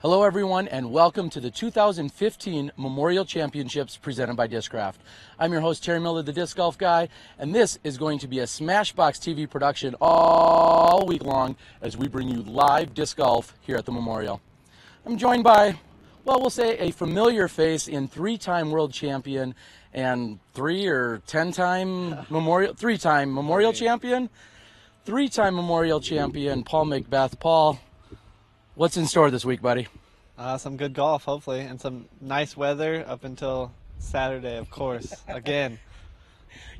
Hello everyone and welcome to the 2015 Memorial Championships presented by Discraft. I'm your host Terry Miller, the Disc Golf Guy, and this is going to be a SmashBoxxTV production all week long as we bring you live disc golf here at the Memorial. I'm joined by, well, we'll say a familiar face in three-time world champion and three-time Memorial champion, Paul McBeth. Paul, what's in store this week, buddy? Some good golf, hopefully, and some nice weather up until Saturday, of course, again.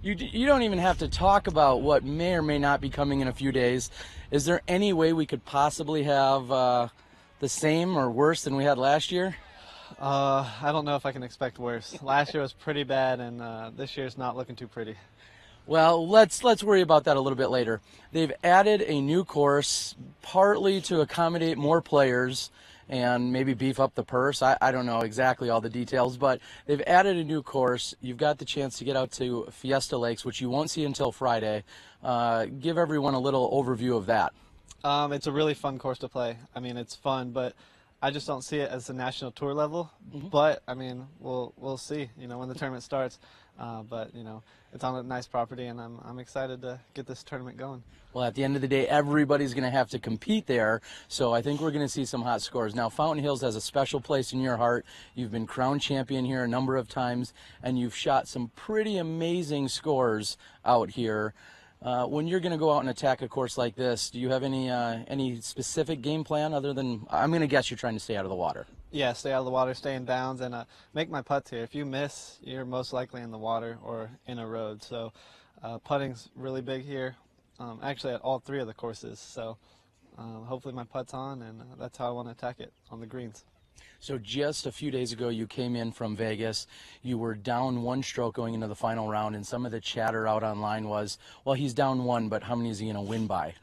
You don't even have to talk about what may or may not be coming in a few days. Is there any way we could possibly have the same or worse than we had last year? I don't know if I can expect worse. Last year was pretty bad, and this year's not looking too pretty. Well, let's worry about that a little bit later. They've added a new course, partly to accommodate more players and maybe beef up the purse. I don't know exactly all the details, but they've added a new course. You've got the chance to get out to Fiesta Lakes, which you won't see until Friday. Give everyone a little overview of that. It's a really fun course to play. I mean, it's fun, but I just don't see it as the national tour level. But I mean, we'll see. You know, when the tournament starts. But you know, it's on a nice property, and I'm excited to get this tournament going. Well, at the end of the day, everybody's going to have to compete there, so I think we're going to see some hot scores. Now, Fountain Hills has a special place in your heart. You've been crowned champion here a number of times, and you've shot some pretty amazing scores out here. When you're going to go out and attack a course like this, do you have any specific game plan other than, I'm going to guess you're trying to stay out of the water? Yeah, stay out of the water, stay in bounds, and make my putts here. If you miss, you're most likely in the water or in a road. So putting's really big here, actually at all three of the courses. So hopefully my putt's on, and that's how I want to attack it, on the greens. So just a few days ago, you came in from Vegas. You were down one stroke going into the final round, and some of the chatter out online was, well, he's down one, but how many is he going to win by?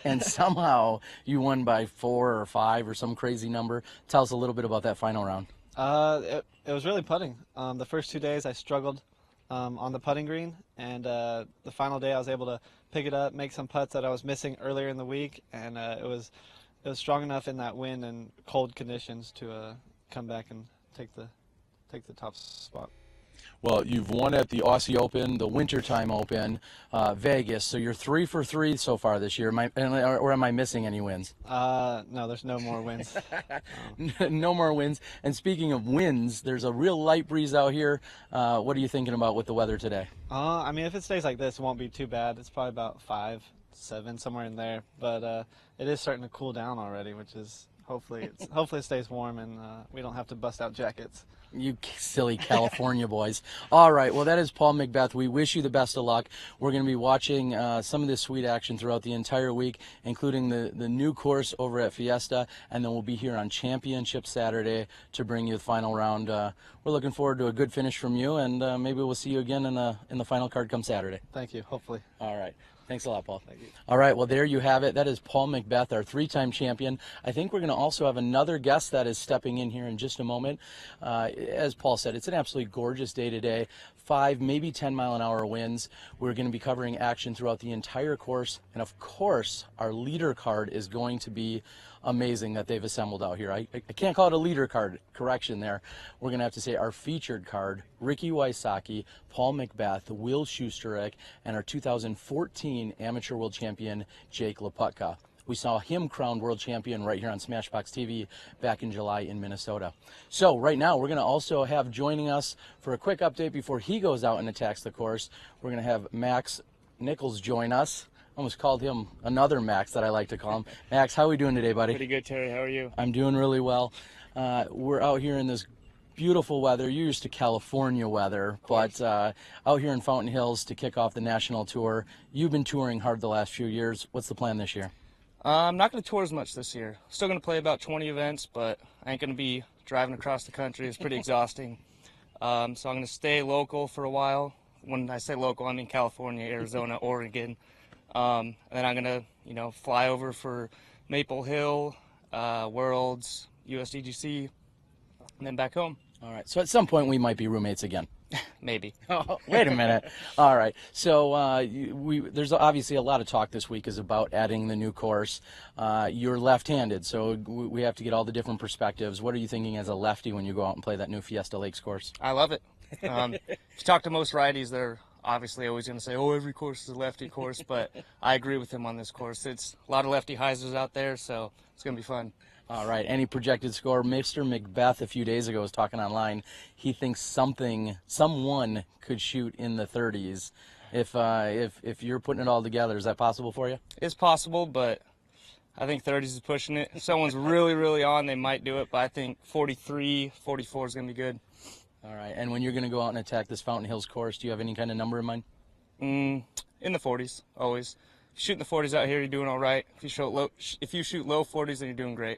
And somehow you won by 4 or 5 or some crazy number. Tell us a little bit about that final round. It was really putting. The first 2 days I struggled on the putting green, and the final day I was able to pick it up, make some putts that I was missing earlier in the week, and it was strong enough in that wind and cold conditions to come back and take the top spot. Well, you've won at the Aussie Open, the Wintertime Open, Vegas, so you're 3 for 3 so far this year. Or am I missing any wins? No, there's no more wins. No more wins. And speaking of winds, there's a real light breeze out here. What are you thinking about with the weather today? I mean, if it stays like this, it won't be too bad. It's probably about 5, 7, somewhere in there. But it is starting to cool down already, which is hopefully it stays warm and we don't have to bust out jackets. You silly California boys. All right, well, that is Paul McBeth. We wish you the best of luck. We're going to be watching some of this sweet action throughout the entire week, including the new course over at Fiesta, and then we'll be here on Championship Saturday to bring you the final round. We're looking forward to a good finish from you, and maybe we'll see you again in the final card come Saturday. Thank you, hopefully. All right. Thanks a lot, Paul. Thank you. All right, well, there you have it. That is Paul McBeth, our 3-time champion. I think we're going to also have another guest that is stepping in here in just a moment. As Paul said, it's an absolutely gorgeous day today. 5, maybe 10-mile-an-hour winds. We're going to be covering action throughout the entire course. And, of course, our leader card is going to be amazing that they've assembled out here. I can't call it a leader card, correction there. We're going to have to say our featured card, Ricky Wysocki, Paul McBeth, Will Schusterick, and our 2014 amateur world champion, Jake Laputka. We saw him crowned world champion right here on SmashBoxxTV back in July in Minnesota. So right now we're going to also have joining us for a quick update before he goes out and attacks the course. We're going to have Max Nichols join us. Almost called him another Max that I like to call him. Max, how are we doing today, buddy? Pretty good, Terry. How are you? I'm doing really well. We're out here in this beautiful weather. You're used to California weather, but out here in Fountain Hills to kick off the national tour. You've been touring hard the last few years. What's the plan this year? I'm not going to tour as much this year. Still going to play about 20 events, but I ain't going to be driving across the country. It's pretty exhausting. So I'm going to stay local for a while. When I say local, I mean California, Arizona, Oregon. And then I'm going to, fly over for Maple Hill, Worlds, USDGC, and then back home. All right. So at some point we might be roommates again. Maybe. Oh, wait a minute. All right. So there's obviously a lot of talk this week is about adding the new course. You're left-handed, so we have to get all the different perspectives. What are you thinking as a lefty when you go out and play that new Fiesta Lakes course? I love it. If you talk to most righties, they're obviously always going to say, oh, every course is a lefty course, but I agree with him on this course. It's a lot of lefty hyzers out there, so it's going to be fun. All right. Any projected score? Mr. McBeth a few days ago was talking online. He thinks someone could shoot in the 30s. If you're putting it all together, is that possible for you? It's possible, but I think 30s is pushing it. If someone's really, really on, they might do it, but I think 43, 44 is going to be good. All right. And when you're going to go out and attack this Fountain Hills course, do you have any kind of number in mind? In the 40s, always. If you shoot in the 40s out here, you're doing all right. If you shoot low 40s, then you're doing great.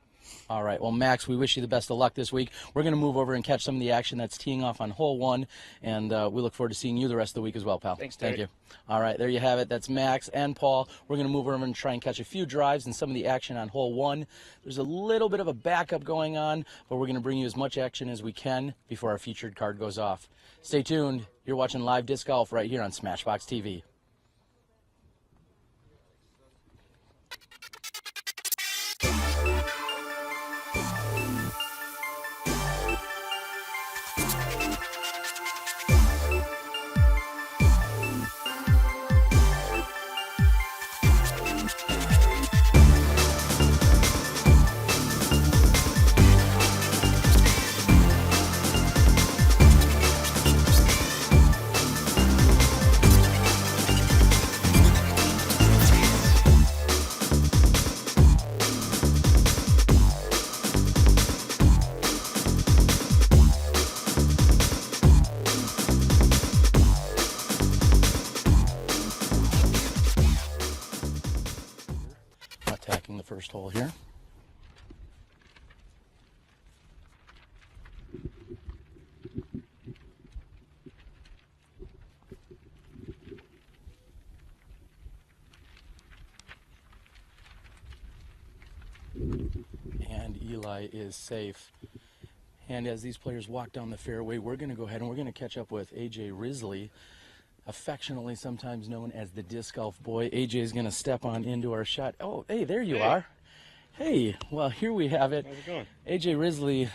All right. Well, Max, we wish you the best of luck this week. We're going to move over and catch some of the action that's teeing off on hole 1, and we look forward to seeing you the rest of the week as well, pal. Thanks, Terry. Thank you. All right. There you have it. That's Max and Paul. We're going to move over and try and catch a few drives and some of the action on hole 1. There's a little bit of a backup going on, but we're going to bring you as much action as we can before our featured card goes off. Stay tuned. You're watching live disc golf right here on SmashBoxxTV. Attacking the first hole here. And Eli is safe. And as these players walk down the fairway, we're going to go ahead and we're going to catch up with AJ Risley, affectionately sometimes known as the Disc Golf Boy. AJ is going to step on into our shot. Oh, hey, there you are. Hey, well, here we have it. How's it going? AJ Risley,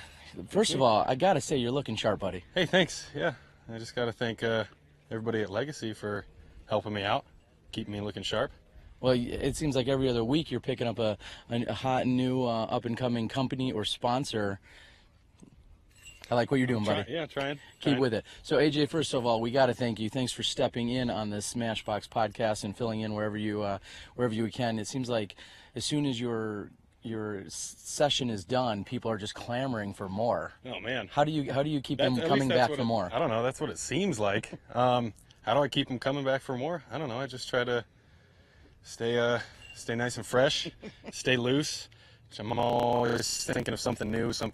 first of all, I got to say you're looking sharp, buddy. Hey, thanks. Yeah, I just got to thank everybody at Legacy for helping me out, keeping me looking sharp. Well, it seems like every other week you're picking up a hot new up-and-coming company or sponsor. I like what you're doing, buddy. Yeah, trying. Keep with it. So, AJ, first of all, we got to thank you. Thanks for stepping in on this Smashbox podcast and filling in wherever you can. It seems like as soon as your session is done, people are just clamoring for more. Oh man, how do you keep them coming back for more? I don't know. That's what it seems like. How do I keep them coming back for more? I don't know. I just try to stay nice and fresh, stay loose. I'm always thinking of something new, some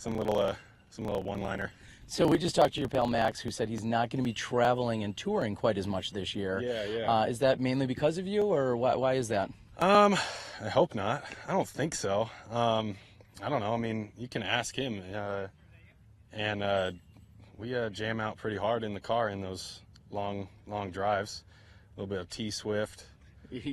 little one-liner. So we just talked to your pal Max, who said he's not going to be traveling and touring quite as much this year. Yeah. Is that mainly because of you, or why is that? I hope not. I don't think so. I don't know. I mean, you can ask him. We jam out pretty hard in the car in those long drives. A little bit of T-Swift.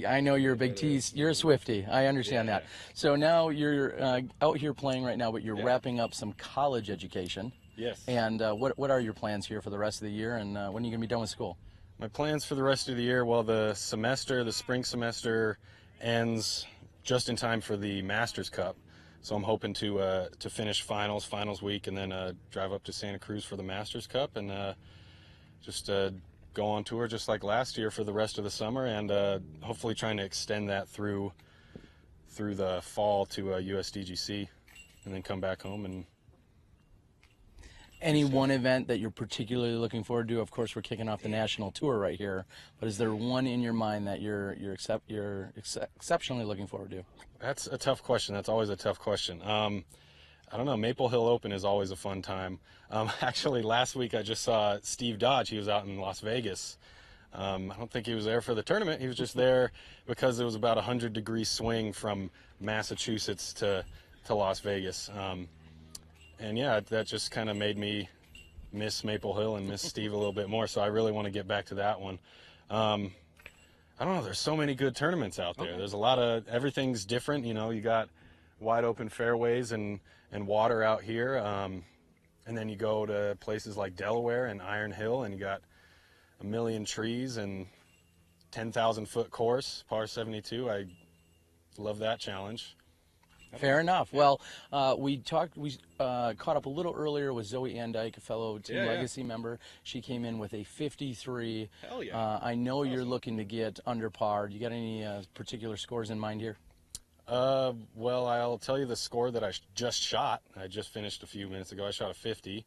I know you're a big T. You're a Swiftie. I understand that. So now you're out here playing right now, but you're wrapping up some college education. Yes. And what are your plans here for the rest of the year, and when are you going to be done with school? My plans for the rest of the year, well, the spring semester ends just in time for the Masters Cup. So I'm hoping to finish finals week, and then drive up to Santa Cruz for the Masters Cup, and just go on tour just like last year for the rest of the summer, and hopefully trying to extend that through the fall to USDGC, and then come back home. And any one event that you're particularly looking forward to? Of course, we're kicking off the national tour right here, but is there one in your mind that you're exceptionally looking forward to? That's a tough question. That's always a tough question. I don't know. Maple Hill Open is always a fun time. Actually, last week I just saw Steve Dodge. He was out in Las Vegas. I don't think he was there for the tournament. He was just there because it was about a 100-degree swing from Massachusetts to Las Vegas. And yeah, that just kind of made me miss Maple Hill and miss Steve a little bit more. So I really want to get back to that one. I don't know. There's so many good tournaments out there. There's a lot of, everything's different. You know, you got wide open fairways and water out here. And then you go to places like Delaware and Iron Hill, and you got a million trees and 10,000-foot course, par 72. I love that challenge. Fair enough. Well, we caught up a little earlier with Zoe Andike, a fellow Team Legacy member. She came in with a 53. Hell yeah. I know you're looking to get under par. You got any particular scores in mind here? Well, I'll tell you the score that I just shot. I just finished a few minutes ago. I shot a 50. It's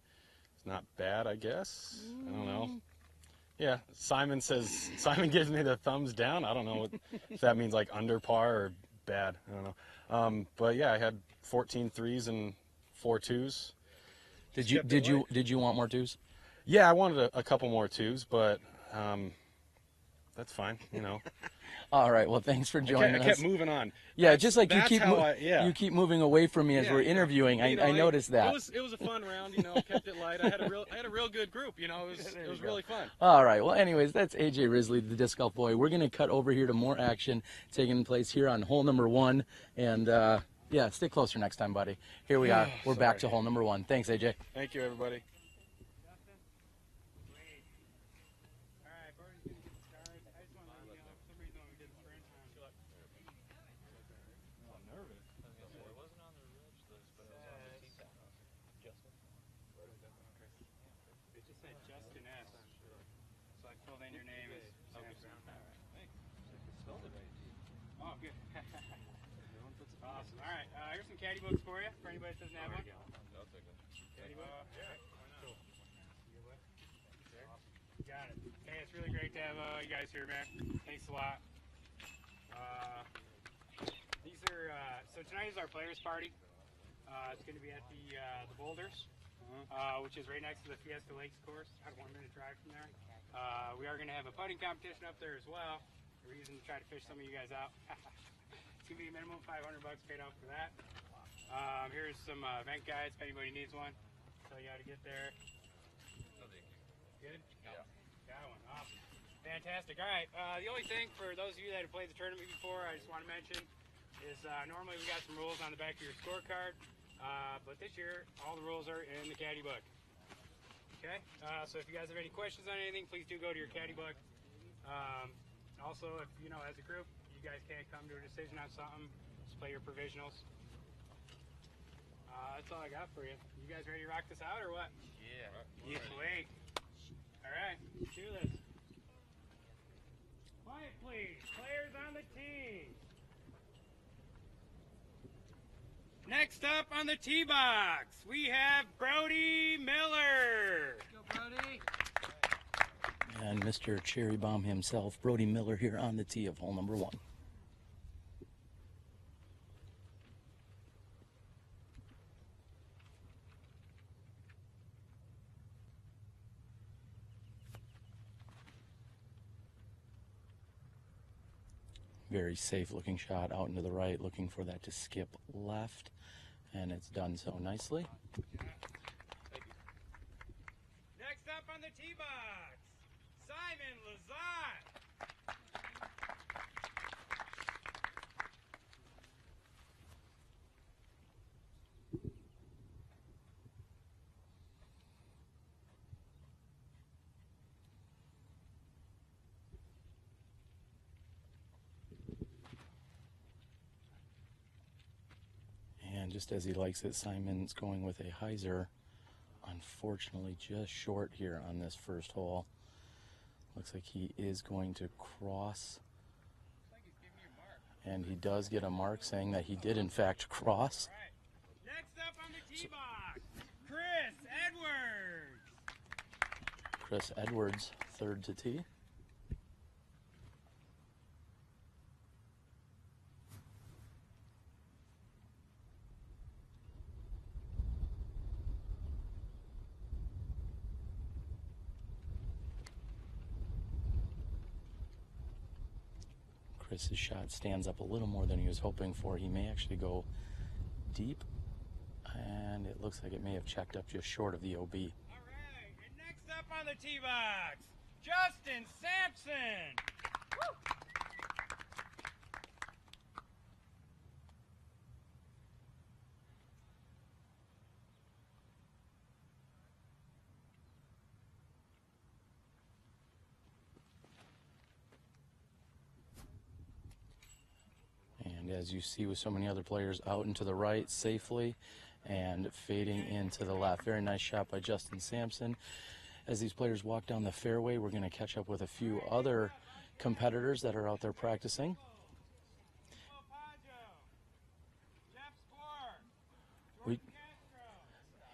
not bad, I guess. I don't know. Yeah, Simon gives me the thumbs down. I don't know if that means like under par or bad. I don't know. But yeah, I had 14 threes and 4 twos. Did you want more twos? Yeah, I wanted a couple more twos, but that's fine, you know. All right. Well, thanks for joining us. I kept moving on. Yeah, just like you you keep moving away from me as we're interviewing. I noticed that. It was a fun round, you know. Kept it light. I had a real good group, you know. It was really fun. All right. Well, anyways, that's AJ Risley, the disc golf boy. We're gonna cut over here to more action taking place here on hole number 1, and yeah, stay closer next time, buddy. Here we are. We're back to hole number 1. Thanks, AJ. Thank you, everybody. Awesome. All right, here's some caddy books for you, for anybody that doesn't have one. Caddy book? Cool. Got it. Hey, it's really great to have you guys here, man. Thanks a lot. These are, so tonight is our players' party. It's going to be at the Boulders, which is right next to the Fiesta Lakes course, about a 1-minute drive from there. We are going to have a putting competition up there as well. A reason to try to fish some of you guys out. It's going to be a minimum $500 paid out for that. Here's some event guides if anybody needs one. Tell you how to get there. Good? Yeah. Got one. Awesome. Fantastic. All right. The only thing for those of you that have played the tournament before, I just want to mention is normally we got some rules on the back of your scorecard, but this year all the rules are in the caddy book. Okay? So if you guys have any questions on anything, please do go to your caddy book. Also, if you know, as a group, you guys can't come to a decision on something, just play your provisionals. That's all I got for you. You guys ready to rock this out or what? Yeah. Sweet. All right, let's do this. Quiet, please. Players on the tee. Next up on the tee box, we have Brody Miller. Let's go, Brody. And Mr. Cherry Bomb himself, Brody Miller, here on the tee of hole number 1. Very safe looking shot out into the right, looking for that to skip left, and it's done so nicely. Next up on the tee box, Simon Lazat. And just as he likes it, Simon's going with a hyzer. Unfortunately, just short here on this first hole. Looks like he is going to cross. And he does get a mark saying that he did, in fact, cross. Right. Next up on the tee box, Chris Edwards. Chris Edwards, third to tee. Chris's shot stands up a little more than he was hoping for. He may actually go deep, and it looks like it may have checked up just short of the OB. All right, the tee box, Justin Sampson. Woo! And as you see with so many other players out and to the right safely and fading into the left. Very nice shot by Justin Sampson. As these players walk down the fairway, we're going to catch up with a few other competitors that are out there practicing.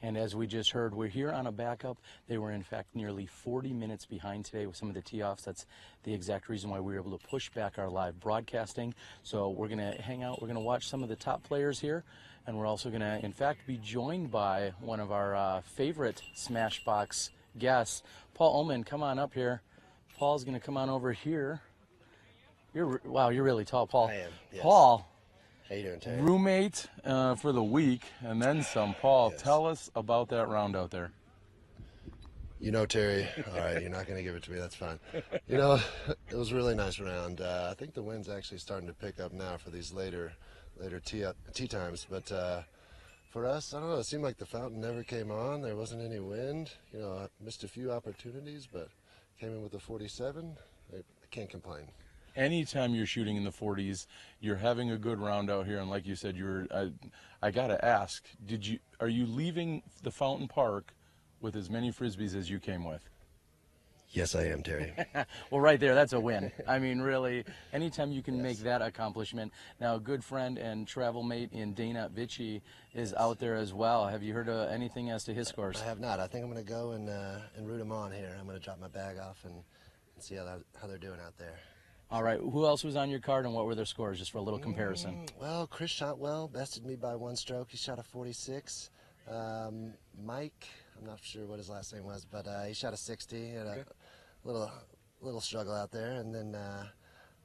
And as we just heard, we're here on a backup. They were in fact nearly 40 minutes behind today with some of the tee-offs. That's the exact reason why we were able to push back our live broadcasting. So we're going to hang out. We're going to watch some of the top players here. And we're also going to, in fact, be joined by one of our favorite Smashbox guests, Paul Ullman. Come on up here. Paul's going to come on over here. Wow, you're really tall, Paul. I am, yes. Paul. How you doing, Terry? Roommate for the week, and then some. Paul, Yes. Tell us about that round out there. You know, Terry, all right, you're not going to give it to me. That's fine. You know, it was a really nice round. I think the wind's actually starting to pick up now for these later tee times. But for us, I don't know, it seemed like the fountain never came on. There wasn't any wind. You know, I missed a few opportunities, but came in with a 47. I can't complain. Anytime you're shooting in the 40s, you're having a good round out here, and like you said, I gotta ask, are you leaving the Fountain Park with as many frisbees as you came with? Yes, I am, Terry. Well, right there, that's a win. I mean, really, anytime you can make that accomplishment. Now, a good friend and travel mate in Dana Vici is out there as well. Have you heard anything as to his scores? I have not. I think I'm going to go and root them on here. I'm going to drop my bag off and see how they're doing out there. All right, who else was on your card and what were their scores, just for a little comparison? Well, Chris shot well, bested me by one stroke. He shot a 46. Mike, I'm not sure what his last name was, but he shot a 60. He had a little struggle out there. And then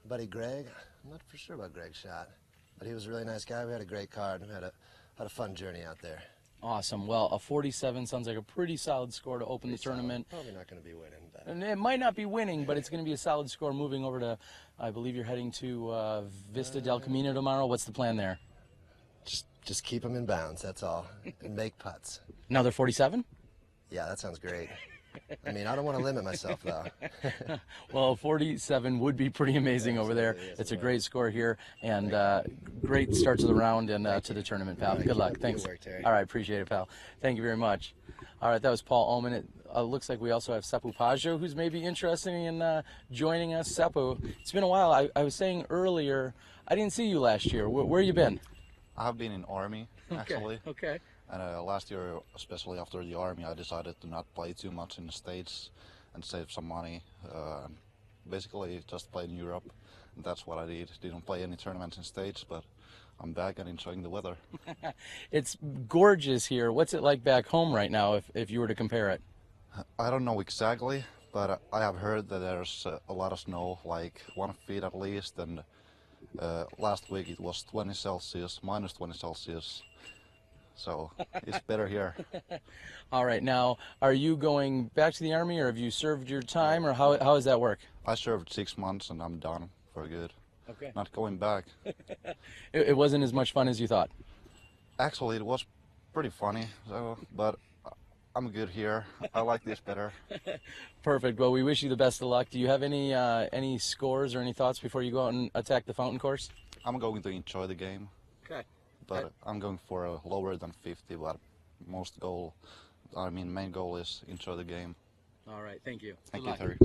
buddy Greg, I'm not for sure about Greg's shot, but he was a really nice guy. We had a great card. We had a fun journey out there. Awesome. Well, a 47 sounds like a pretty solid score to open the tournament. Probably not going to be winning, but And it might not be winning, but it's going to be a solid score moving over to, I believe you're heading to Vista del Camino tomorrow. What's the plan there? just keep them in bounds. That's all, and make putts. Another 47? Yeah, that sounds great. I mean, I don't want to limit myself, though. Well, 47 would be pretty amazing over there. It's a great score here, and great start to the round and to the tournament, pal. Good luck. Thanks. Good work, Terry. All right, appreciate it, pal. Thank you very much. All right, that was Paul Ullman. It looks like we also have Seppu Paggio, who's maybe interested in joining us. Seppu, it's been a while. I was saying earlier, I didn't see you last year. Where you been? I've been in Army, actually. Okay. And last year, especially after the Army, I decided to not play too much in the States and save some money. Basically, just play in Europe. And that's what I did. Didn't play any tournaments in States, but I'm back and enjoying the weather. It's gorgeous here. What's it like back home right now, if you were to compare it? I don't know exactly, but I have heard that there's a lot of snow, like 1 feet at least. And last week it was 20 Celsius, minus 20 Celsius. So it's better here. All right. Now, are you going back to the Army, or have you served your time, or how does that work? I served 6 months and I'm done for good. Okay. Not going back. It wasn't as much fun as you thought. Actually, it was pretty funny, but I'm good here. I like this better. Perfect. Well, we wish you the best of luck. Do you have any scores or any thoughts before you go out and attack the fountain course? I'm going to enjoy the game. Okay. But I'm going for a lower than 50, but main goal is enjoy the game. All right. Thank you. Thank you, Terry.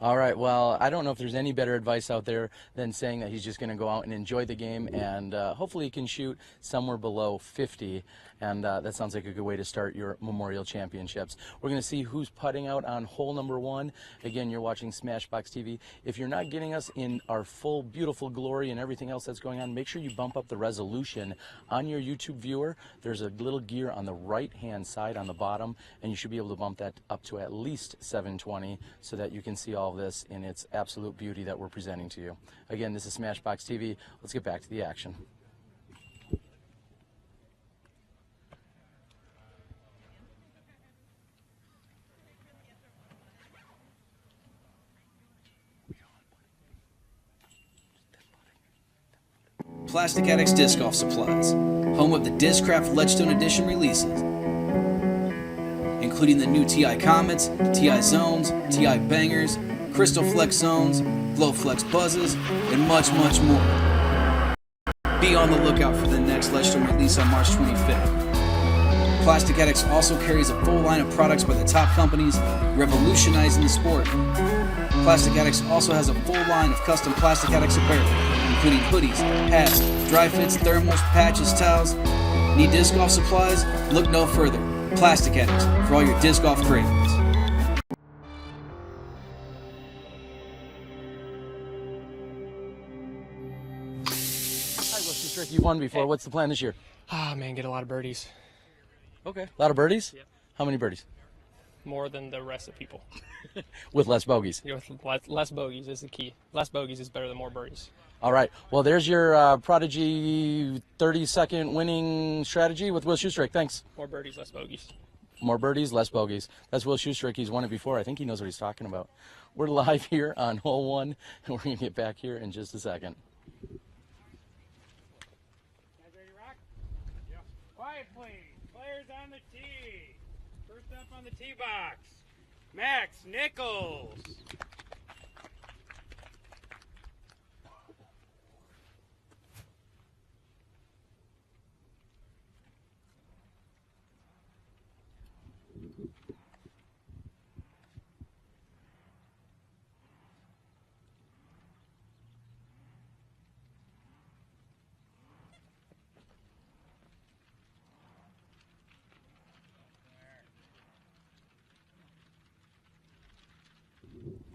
All right. Well, I don't know if there's any better advice out there than saying that he's just going to go out and enjoy the game, and hopefully he can shoot somewhere below 50. And that sounds like a good way to start your Memorial Championships. We're going to see who's putting out on hole number 1. Again, you're watching SmashBoxxTV. If you're not getting us in our full, beautiful glory and everything else that's going on, make sure you bump up the resolution on your YouTube viewer. There's a little gear on the right-hand side on the bottom, and you should be able to bump that up to at least 720 so that you can see all of this in its absolute beauty that we're presenting to you. Again, this is SmashBoxxTV. Let's get back to the action. Plastic Addicts Disc Golf Supplies, home of the Discraft Ledgestone Edition releases, including the new TI Comets, TI Zones, TI Bangers, Crystal Flex Zones, Glow Flex Buzzes, and much, much more. Be on the lookout for the next Ledgestone release on March 25th. Plastic Addicts also carries a full line of products by the top companies, revolutionizing the sport. Plastic Addicts also has a full line of custom Plastic Addicts apparel, including hoodies, hats, dry fits, thermals, patches, towels. Need disc golf supplies? Look no further. Plastic Addicts for all your disc golf cravings. Hi, Schusterick, you've won before. What's the plan this year? Ah, man, get a lot of birdies. Okay. A lot of birdies? Yep. How many birdies? More than the rest of people. With less bogeys. Less bogeys is the key. Less bogeys is better than more birdies. All right. Well, there's your Prodigy 30-second winning strategy with Will Schusterick. Thanks. More birdies, less bogeys. More birdies, less bogeys. That's Will Schusterick. He's won it before. I think he knows what he's talking about. We're live here on hole 1, and we're going to get back here in just a second. Guys ready to rock? Yeah. Quiet, please. Players on the tee. First up on the tee box, Max Nichols.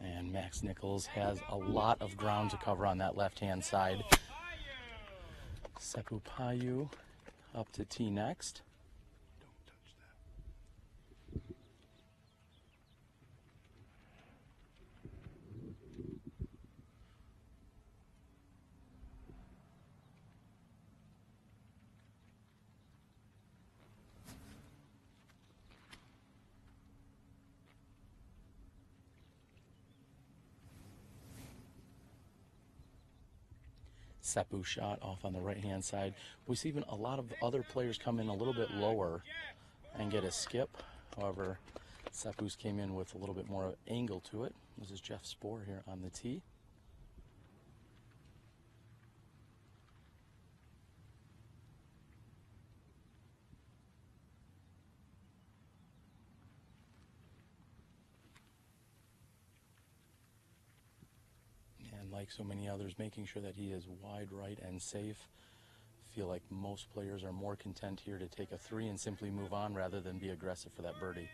And Max Nichols has a lot of ground to cover on that left-hand side. Seppu Payu up to tee next. Seppu shot off on the right-hand side. We see even a lot of other players come in a little bit lower and get a skip. However, Seppu's came in with a little bit more angle to it. This is Jeff Spoor here on the tee. Like so many others, making sure that he is wide right and safe. Feel like most players are more content here to take a 3 and simply move on rather than be aggressive for that birdie.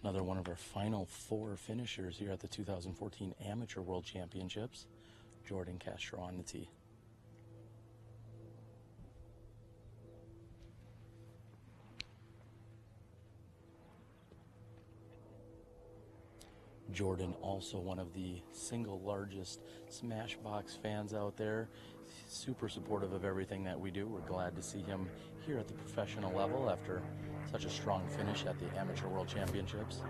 Another one of our final 4 finishers here at the 2014 Amateur World Championships, Jordan Castro on the tee. Jordan, also one of the single largest SmashBoxx fans out there. Super supportive of everything that we do. We're glad to see him here at the professional level after such a strong finish at the Amateur World Championships.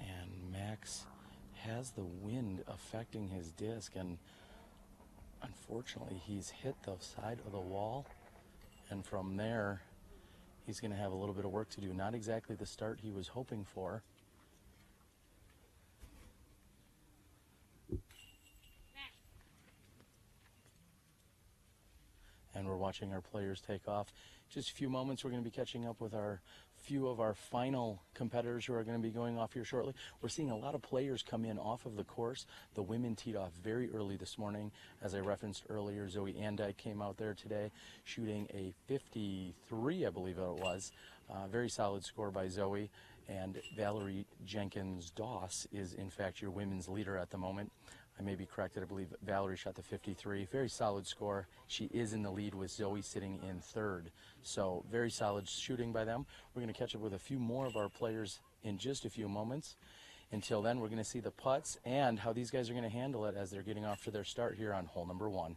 And Max has the wind affecting his disc, and unfortunately, he's hit the side of the wall, and from there, he's going to have a little bit of work to do. Not exactly the start he was hoping for. And we're watching our players take off. Just a few moments, we're going to be catching up with our few of our final competitors who are going to be going off here shortly. We're seeing a lot of players come in off of the course. The women teed off very early this morning. As I referenced earlier, Zoe Andike came out there today shooting a 53, I believe it was. Very solid score by Zoe. And Valerie Jenkins-Doss is, in fact, your women's leader at the moment. I may be corrected. I believe Valerie shot the 53. Very solid score. She is in the lead with Zoe sitting in third. So very solid shooting by them. We're going to catch up with a few more of our players in just a few moments. Until then, we're going to see the putts and how these guys are going to handle it as they're getting off to their start here on hole number 1.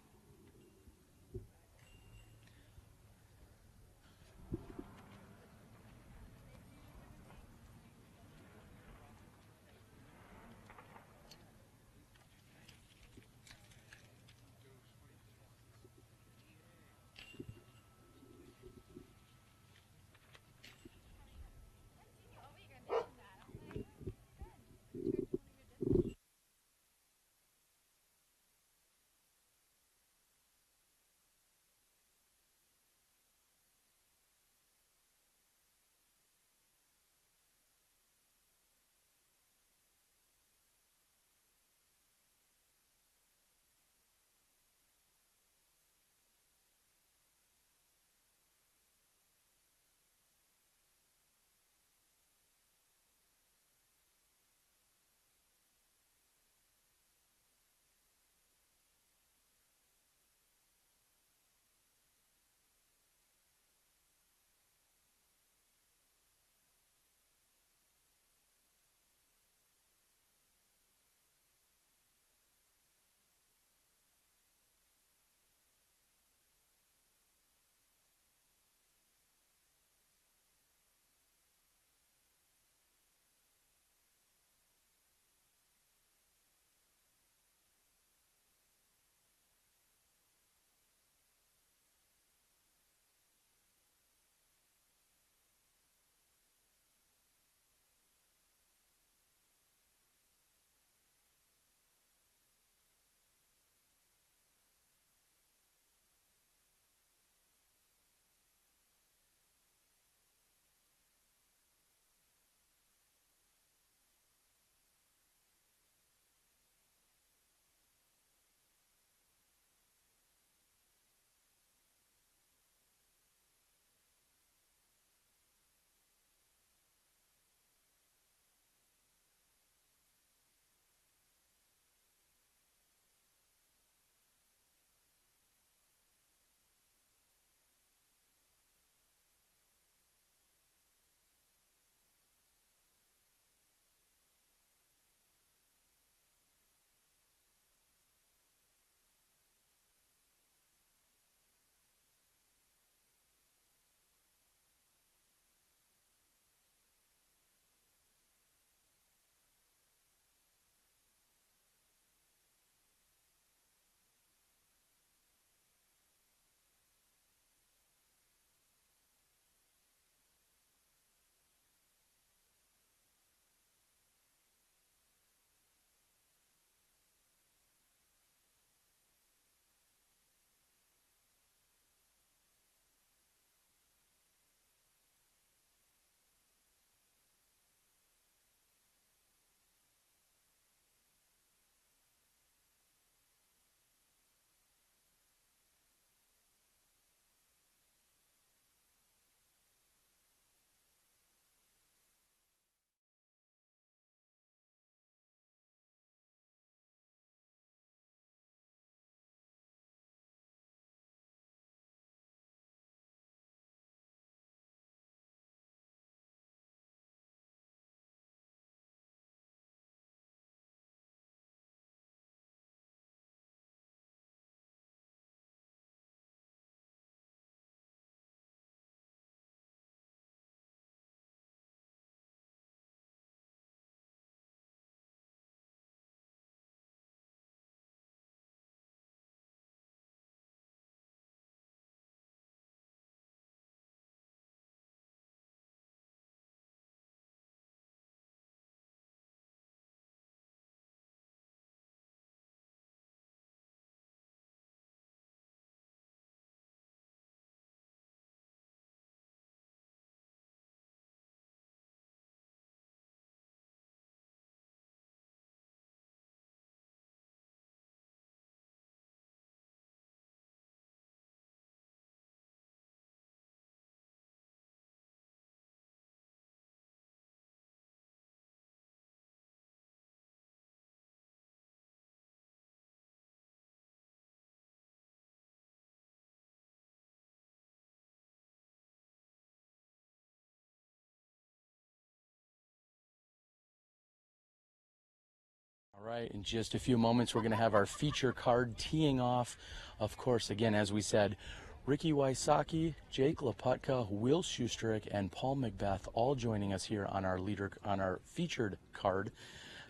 right, in just a few moments, we're going to have our feature card teeing off. Of course, again, as we said, Ricky Wysocki, Jake Laputka, Will Schusterick, and Paul McBeth all joining us here on our featured card.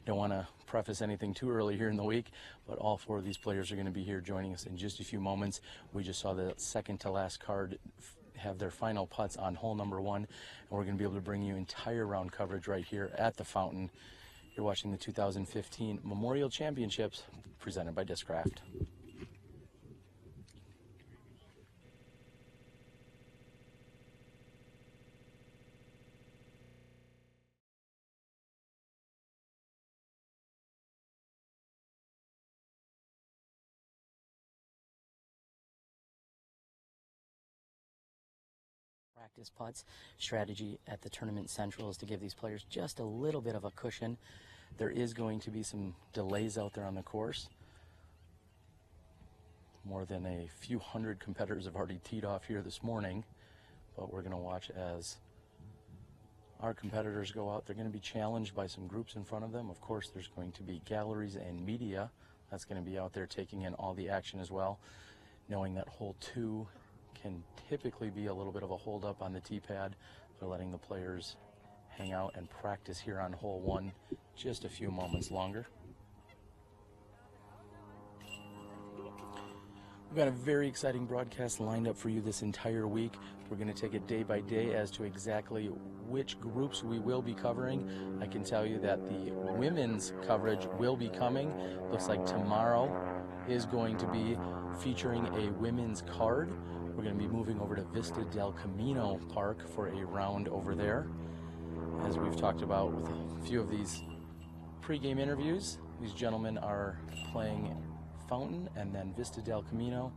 Don't want to preface anything too early here in the week, but all 4 of these players are going to be here joining us in just a few moments. We just saw the second to last card have their final putts on hole number 1, and we're going to be able to bring you entire round coverage right here at the fountain. You're watching the 2015 Memorial Championships presented by Discraft. Practice putts. Strategy at the Tournament Central is to give these players just a little bit of a cushion. There is going to be some delays out there on the course. More than a few hundred competitors have already teed off here this morning, but we're going to watch as our competitors go out. They're going to be challenged by some groups in front of them. Of course, there's going to be galleries and media that's going to be out there taking in all the action as well, knowing that hole 2 can typically be a little bit of a hold up on the tee pad. They're letting the players hang out and practice here on hole 1 just a few moments longer. We've got a very exciting broadcast lined up for you this entire week. We're going to take it day by day as to exactly which groups we will be covering. I can tell you that the women's coverage will be coming. Looks like tomorrow is going to be featuring a women's card. We're going to be moving over to Vista del Camino Park for a round over there. As we've talked about with a few of these pregame interviews, these gentlemen are playing Fountain and then Vista del Camino,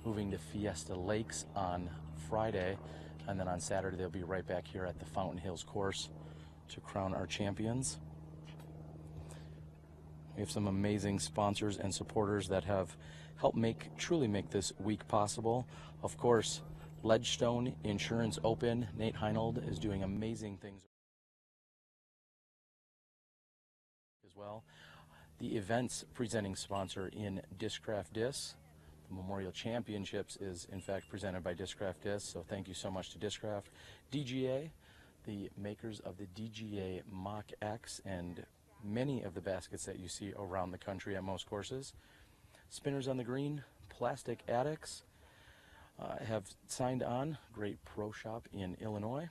moving to Fiesta Lakes on Friday, and then on Saturday they'll be right back here at the Fountain Hills course to crown our champions. We have some amazing sponsors and supporters that have helped truly make this week possible. Of course, Ledgestone Insurance Open. Nate Heinold is doing amazing things as well. The event's presenting sponsor in Discraft Discs. The Memorial Championships is in fact presented by Discraft Discs, so thank you so much to Discraft. DGA, the makers of the DGA Mach X and many of the baskets that you see around the country at most courses. Spinners on the Green, Plastic Addicts have signed on. Great pro shop in Illinois.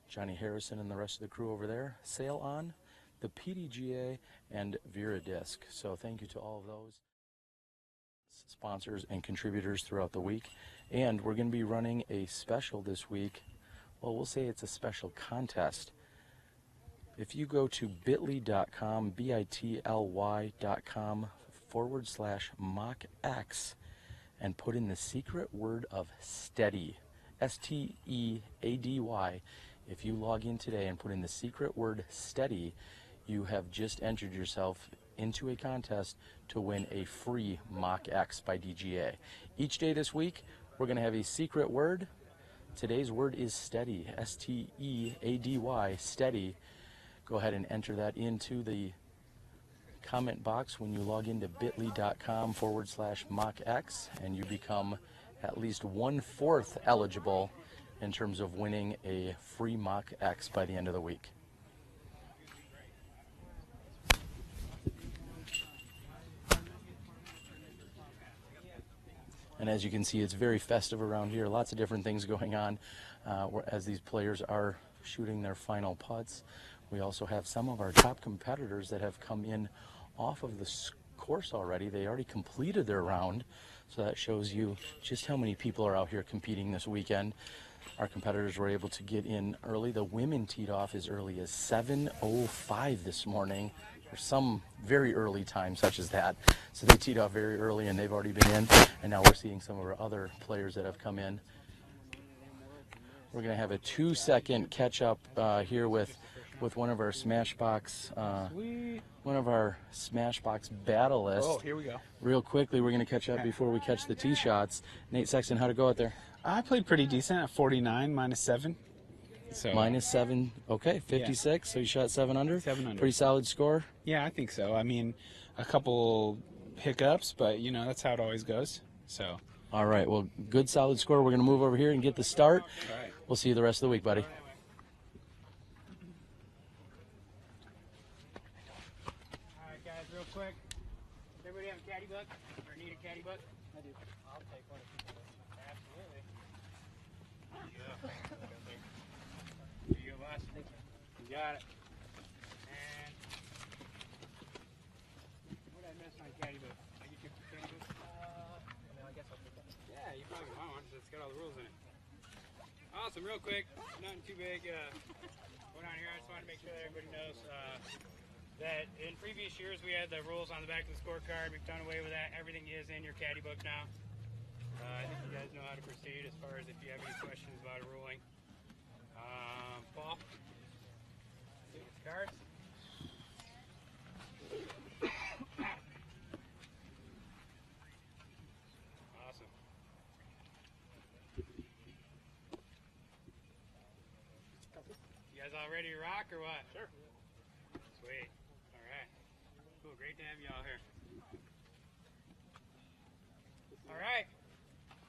Johnny Harrison and the rest of the crew over there. Sail On, the PDGA, and Vera Disc. So thank you to all of those sponsors and contributors throughout the week. And we're going to be running a special this week. Well, we'll say it's a special contest. If you go to bit.ly.com, bity.com/MachX, and put in the secret word of STEADY, STEADY. If you log in today and put in the secret word STEADY, you have just entered yourself into a contest to win a free Mach X by DGA. Each day this week, we're going to have a secret word. Today's word is STEADY, STEADY, STEADY. Go ahead and enter that into the comment box when you log into bit.ly.com/MachX, and you become at least 1/4 eligible in terms of winning a free Mach X by the end of the week. And as you can see, it's very festive around here. Lots of different things going on as these players are shooting their final putts. We also have some of our top competitors that have come in off of this course already. They already completed their round, so that shows you just how many people are out here competing this weekend. Our competitors were able to get in early. The women teed off as early as 7:05 this morning, or some very early time such as that. So they teed off very early and they've already been in, and now we're seeing some of our other players that have come in. We're going to have a 2-second catch up here with one of our SmashBox battlelists. Oh, here we go. Real quickly, we're going to catch up before we catch the tee shots. Nate Sexton, how'd it go out there? I played pretty decent at 49 -7. So -7. Okay, 56. So you shot 7 under. 7 under. Pretty solid score. Yeah, I think so. I mean, a couple hiccups, but you know that's how it always goes. So. All right. Well, good solid score. We're going to move over here and get the start. All right. We'll see you the rest of the week, buddy. All right, guys, real quick. Does everybody have a caddy book or need a caddy book? I do. I'll take one if you do. Absolutely. Here you go, boss. You got it. And what did I miss on caddy book? I get your caddy book? I guess I'll take that. Yeah, you probably want one. It's got all the rules in it. Awesome, real quick. Nothing too big. Going on here, I just wanted to make sure that everybody knows that in previous years we had the rules on the back of the scorecard. We've done away with that. Everything is in your caddy book now. I think you guys know how to proceed as far as if you have any questions about a ruling. Paul, take his cards. Awesome. You guys all ready to rock or what? Sure. Sweet. All right. Cool. Great to have you all here. All right.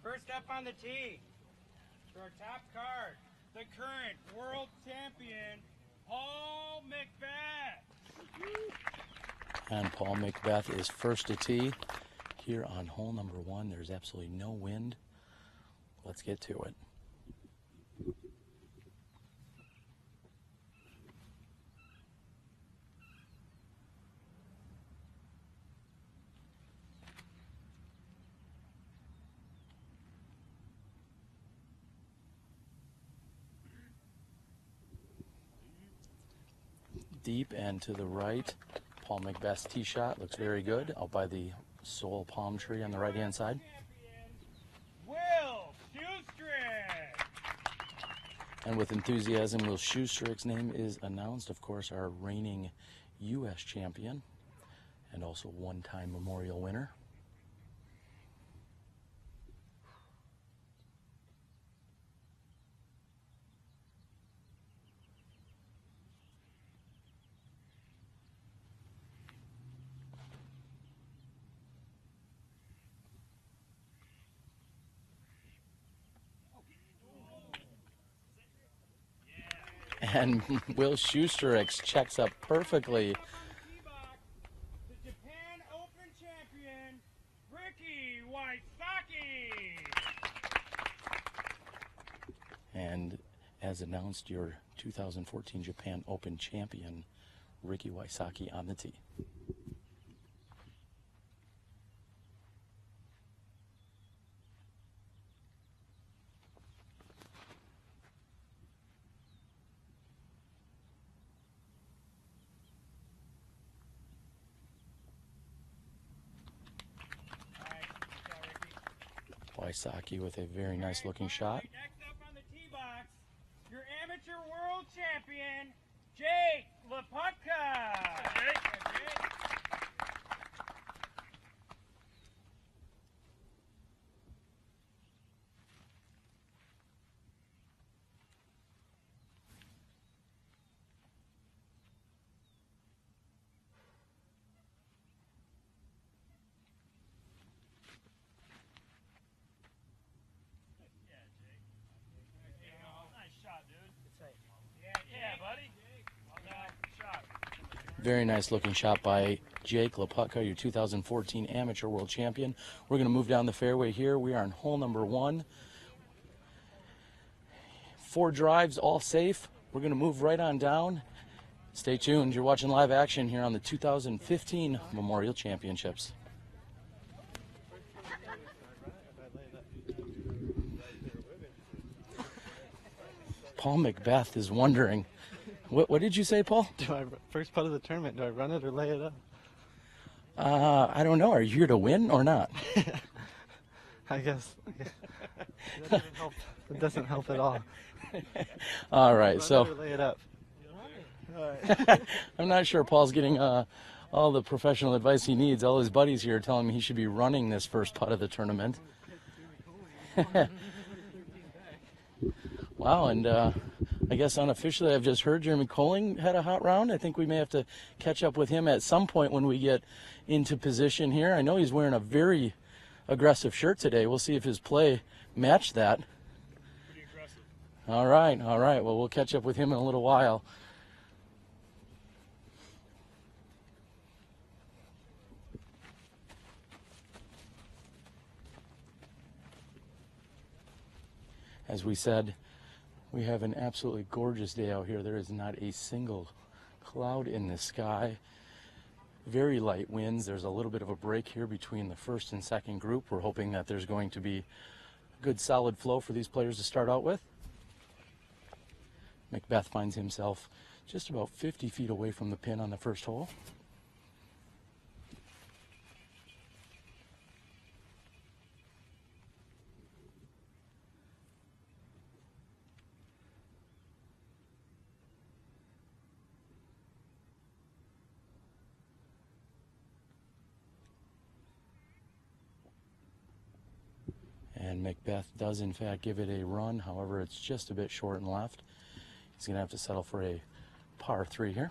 First up on the tee, for our top card, the current world champion, Paul McBeth. And Paul McBeth is first to tee here on hole number 1. There's absolutely no wind. Let's get to it. Deep and to the right. Paul McBeth's tee shot looks very good out by the Sol palm tree on the right hand side. Will Schusterick. And with enthusiasm, Will Schusterick's name is announced. Of course, our reigning U.S. champion and also one-time Memorial winner. And Will Schusterick checks up perfectly. The Japan Open champion, Wysocki. And as announced, your 2014 Japan Open champion, Wysocki, on the tee. Wysocki with a very nice looking shot. Next up on the tee box, your amateur world champion, Jake Laputka. Very nice looking shot by Jake Laputka, your 2014 amateur world champion. We're going to move down the fairway here. We are on hole number 1. 4 drives, all safe. We're going to move right on down. Stay tuned. You're watching live action here on the 2015 Memorial Championships. Paul McBeth is wondering, what did you say, Paul? First putt of the tournament, do I run it or lay it up? I don't know. Are you here to win or not? I guess. That doesn't help. It doesn't help at all. All right, Run so it or lay it up. All right. I'm not sure Paul's getting all the professional advice he needs. All his buddies here are telling me he should be running this first putt of the tournament. Wow, and I guess unofficially I've just heard Jeremy Colling had a hot round. I think we may have to catch up with him at some point when we get into position here. I know he's wearing a very aggressive shirt today. We'll see if his play matched that. Pretty aggressive. All right. Well, we'll catch up with him in a little while. As we said, we have an absolutely gorgeous day out here. There is not a single cloud in the sky. Very light winds. There's a little bit of a break here between the first and second group. We're hoping that there's going to be a good solid flow for these players to start out with. McBeth finds himself just about 50 feet away from the pin on the first hole. And McBeth does in fact give it a run. However, it's just a bit short and left. He's going to have to settle for a par 3 here.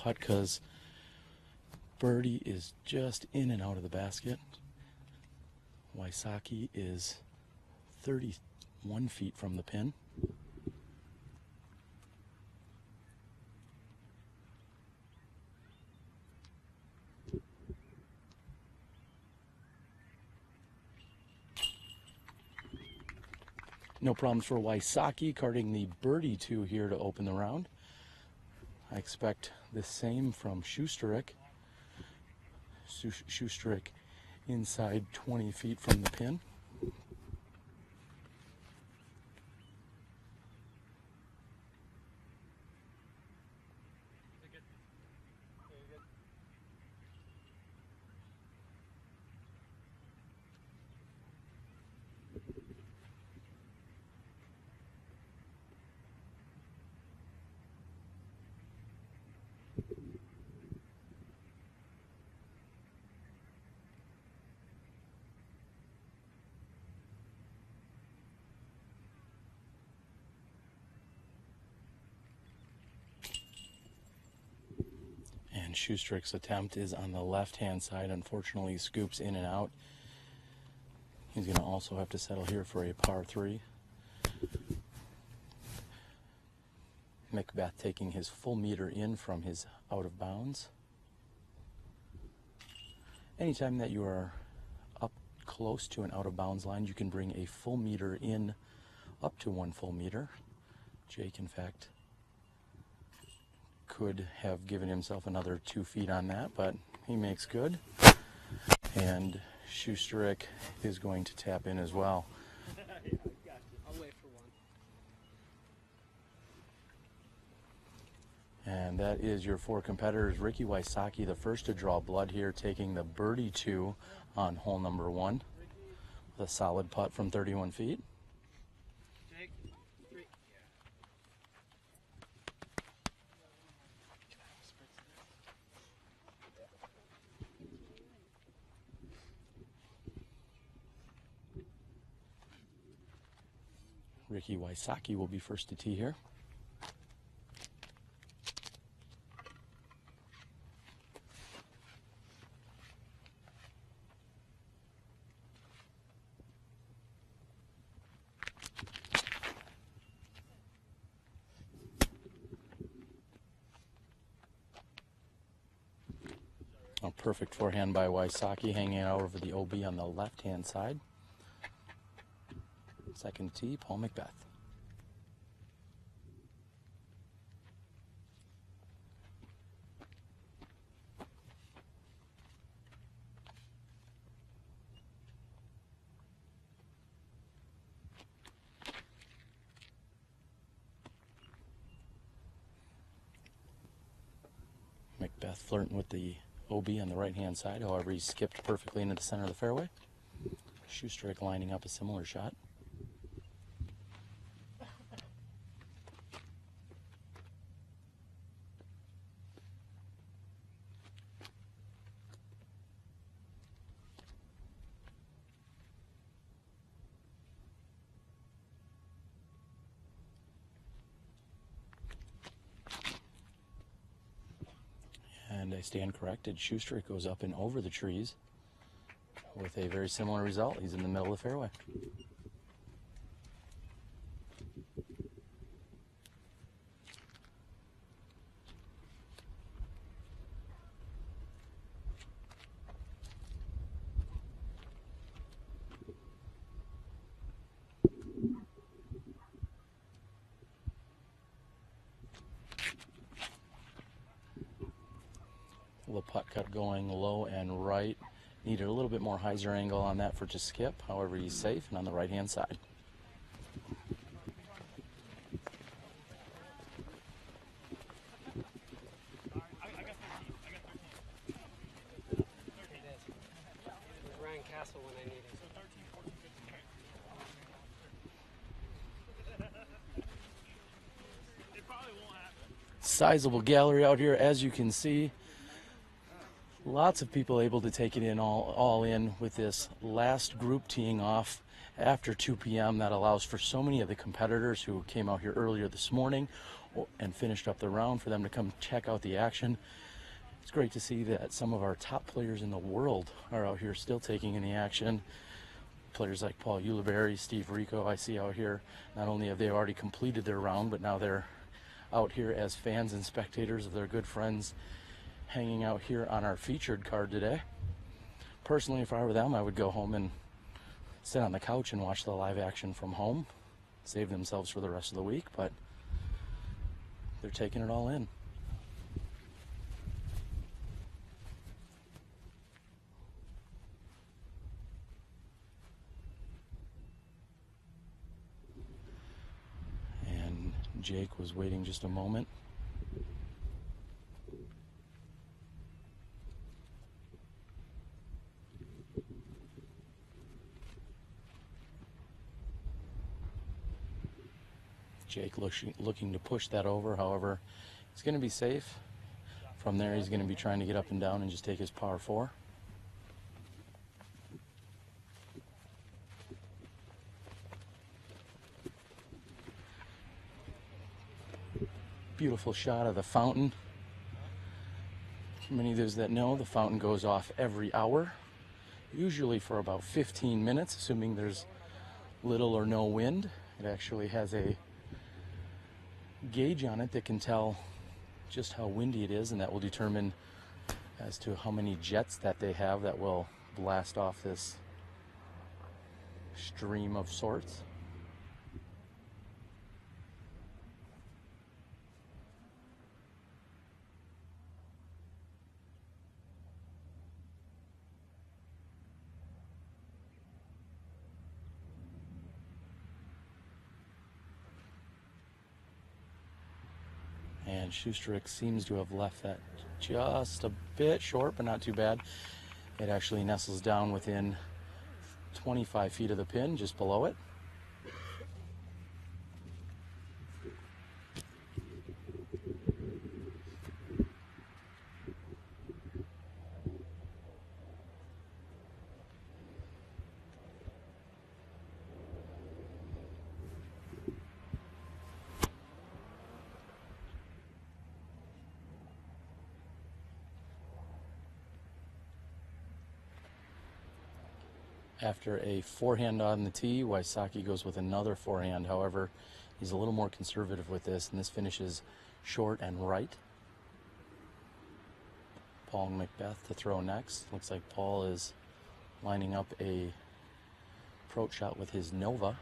Laputka's birdie is just in and out of the basket. Wysocki is 31 feet from the pin. No problems for Wysocki, carding the birdie 2 here to open the round. I expect the same from Schusterick. Schusterick inside 20 feet from the pin. Schusterick's attempt is on the left-hand side. Unfortunately, he scoops in and out. He's going to also have to settle here for a par 3. McBeth taking his full meter in from his out of bounds. Anytime that you are up close to an out of bounds line, you can bring a full meter in up to 1 full meter. Jake, in fact, could have given himself another 2 feet on that, but he makes good. And Schusterick is going to tap in as well. I'll wait for one. And that is your 4 competitors. Ricky Wysocki, the first to draw blood here, taking the birdie 2 on hole number 1 with a solid putt from 31 feet. Jake, 3. Ricky Wysocki will be first to tee here. A perfect forehand by Wysocki, hanging out over the OB on the left-hand side. Second tee, Paul McBeth. McBeth flirting with the OB on the right-hand side. However, he skipped perfectly into the center of the fairway. Schusterick lining up a similar shot. And I stand corrected. Schusterick goes up and over the trees with a very similar result. He's in the middle of the fairway. Laputka going low and right. Needed a little bit more hyzer angle on that for to skip. However, he's safe and on the right-hand side. Sizable gallery out here, as you can see. Lots of people able to take it in all in with this last group teeing off after 2 p.m. That allows for so many of the competitors who came out here earlier this morning and finished up the round for them to come check out the action. It's great to see that some of our top players in the world are out here still taking in the action. Players like Paul Ulibarri, Steve Rico, I see out here. Not only have they already completed their round, but now they're out here as fans and spectators of their good friends hanging out here on our featured card today. Personally, if I were them, I would go home and sit on the couch and watch the live action from home, save themselves for the rest of the week, but they're taking it all in. And Jake was waiting just a moment. Jake looking to push that over. However, he's going to be safe. From there, he's going to be trying to get up and down and just take his par 4. Beautiful shot of the fountain. Many of those that know, the fountain goes off every hour, usually for about 15 minutes, assuming there's little or no wind. It actually has a gauge on it that can tell just how windy it is, and that will determine as to how many jets that they have that will blast off this stream of sorts. And Schusterick seems to have left that just a bit short, but not too bad. It actually nestles down within 25 feet of the pin, just below it. After a forehand on the tee, Wysocki goes with another forehand. However, he's a little more conservative with this, and this finishes short and right. Paul McBeth to throw next. Looks like Paul is lining up a approach shot with his Nova.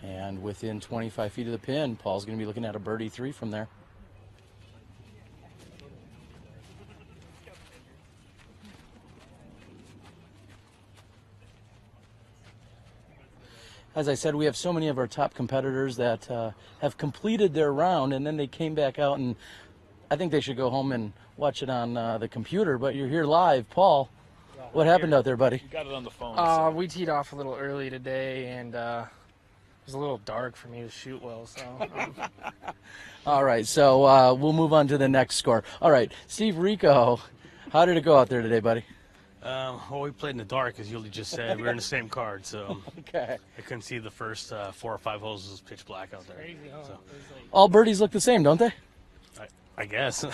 And within 25 feet of the pin, Paul's going to be looking at a birdie 3 from there. As I said, we have so many of our top competitors that have completed their round, and then they came back out, and I think they should go home and watch it on the computer, but you're here live. Paul, what happened out there, buddy? You got it on the phone. We teed off a little early today, and it was a little dark for me to shoot well, so... All right, so we'll move on to the next score. All right, Steve Rico, how did it go out there today, buddy? Well, we played in the dark, as Yuli just said. We were in the same card, so Okay. I couldn't see the first 4 or 5 holes. It was pitch black out there. Crazy, huh? So, All birdies look the same, don't they? I guess.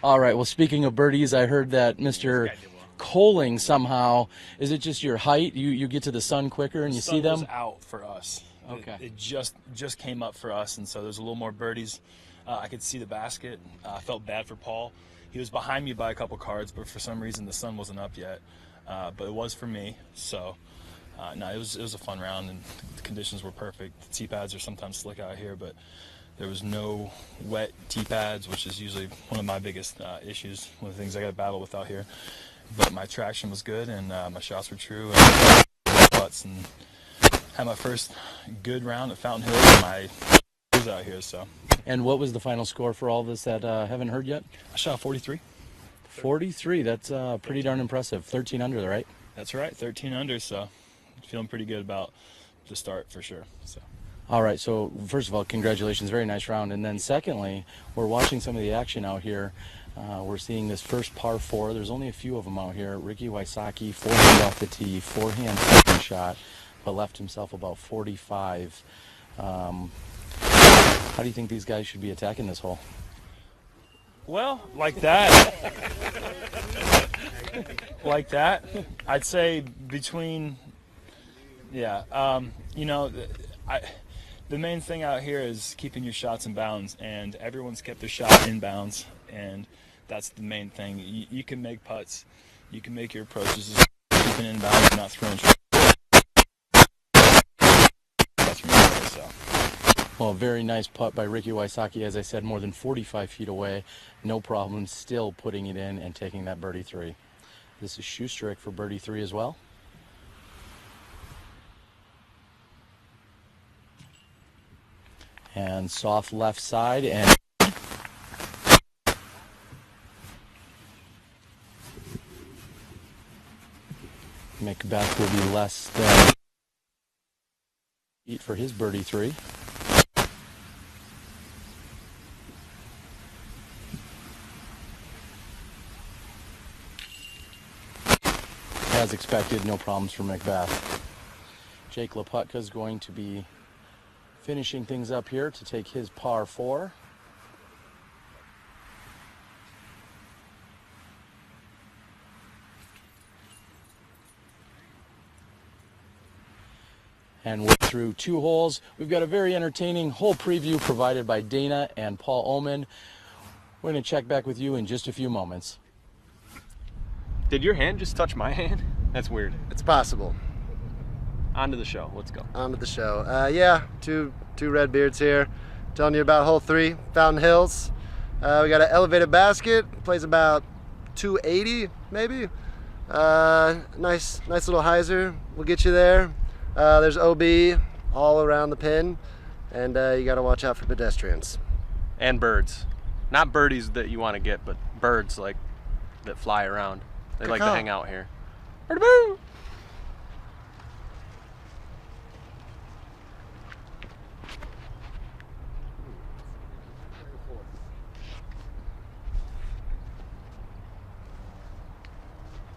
All right, well, speaking of birdies, I heard that Mr. Coling somehow, is it just your height? You get to the sun quicker and you see them? The sun was out for us. Okay. It just came up for us, and so there's a little more birdies. I could see the basket. I felt bad for Paul. He was behind me by a couple cards, but for some reason the sun wasn't up yet. But it was for me, so no, it was a fun round, and the conditions were perfect. The tee pads are sometimes slick out here, but there was no wet tee pads, which is usually one of my biggest issues, one of the things I got to battle with out here. But my traction was good, and my shots were true, and putts, and had my first good round at Fountain Hills, and my was out here. So. And what was the final score for all of us that haven't heard yet? I shot 43. 43, that's pretty darn impressive. 13 under, right? That's right, 13 under, so feeling pretty good about the start for sure. So. All right, so first of all, congratulations, very nice round. And then secondly, we're watching some of the action out here. We're seeing this first par 4. There's only a few of them out here. Ricky Wysocki, 4-hand off the tee, 4-hand second shot, but left himself about 45. How do you think these guys should be attacking this hole? Well, like that. Like that. I'd say between, yeah. You know, the main thing out here is keeping your shots in bounds, and everyone's kept their shot in bounds, and that's the main thing. You can make putts, you can make your approaches just keeping in bounds and not throwing shots. That's from me, so. Well, a very nice putt by Ricky Wysocki, as I said, more than 45 feet away. No problem, still putting it in and taking that birdie 3. This is Schusterick for birdie 3 as well. And soft left side, and McBeth will be less than 8 for his birdie 3. As expected, no problems for McBeth. Jake Laputka is going to be finishing things up here to take his par 4. And we're through 2 holes. We've got a very entertaining hole preview provided by Dana and Paul Oman. We're going to check back with you in just a few moments. Did your hand just touch my hand? That's weird. It's possible. On to the show. Let's go. On to the show. Yeah, two red beards here. Telling you about hole 3, Fountain Hills. We got an elevated basket. Plays about 280 maybe. Nice little hyzer. We'll get you there. There's OB all around the pin, and you got to watch out for pedestrians. And birds. Not birdies that you want to get, but birds like that fly around. They like to hang out here. Bird-a-boo!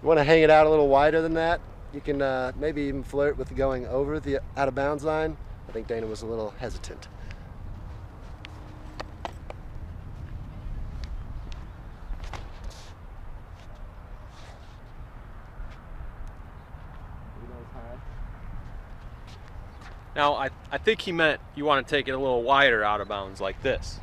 You want to hang it out a little wider than that? You can maybe even flirt with going over the out of bounds line. I think Dana was a little hesitant. Now, I think he meant you want to take it a little wider out of bounds like this.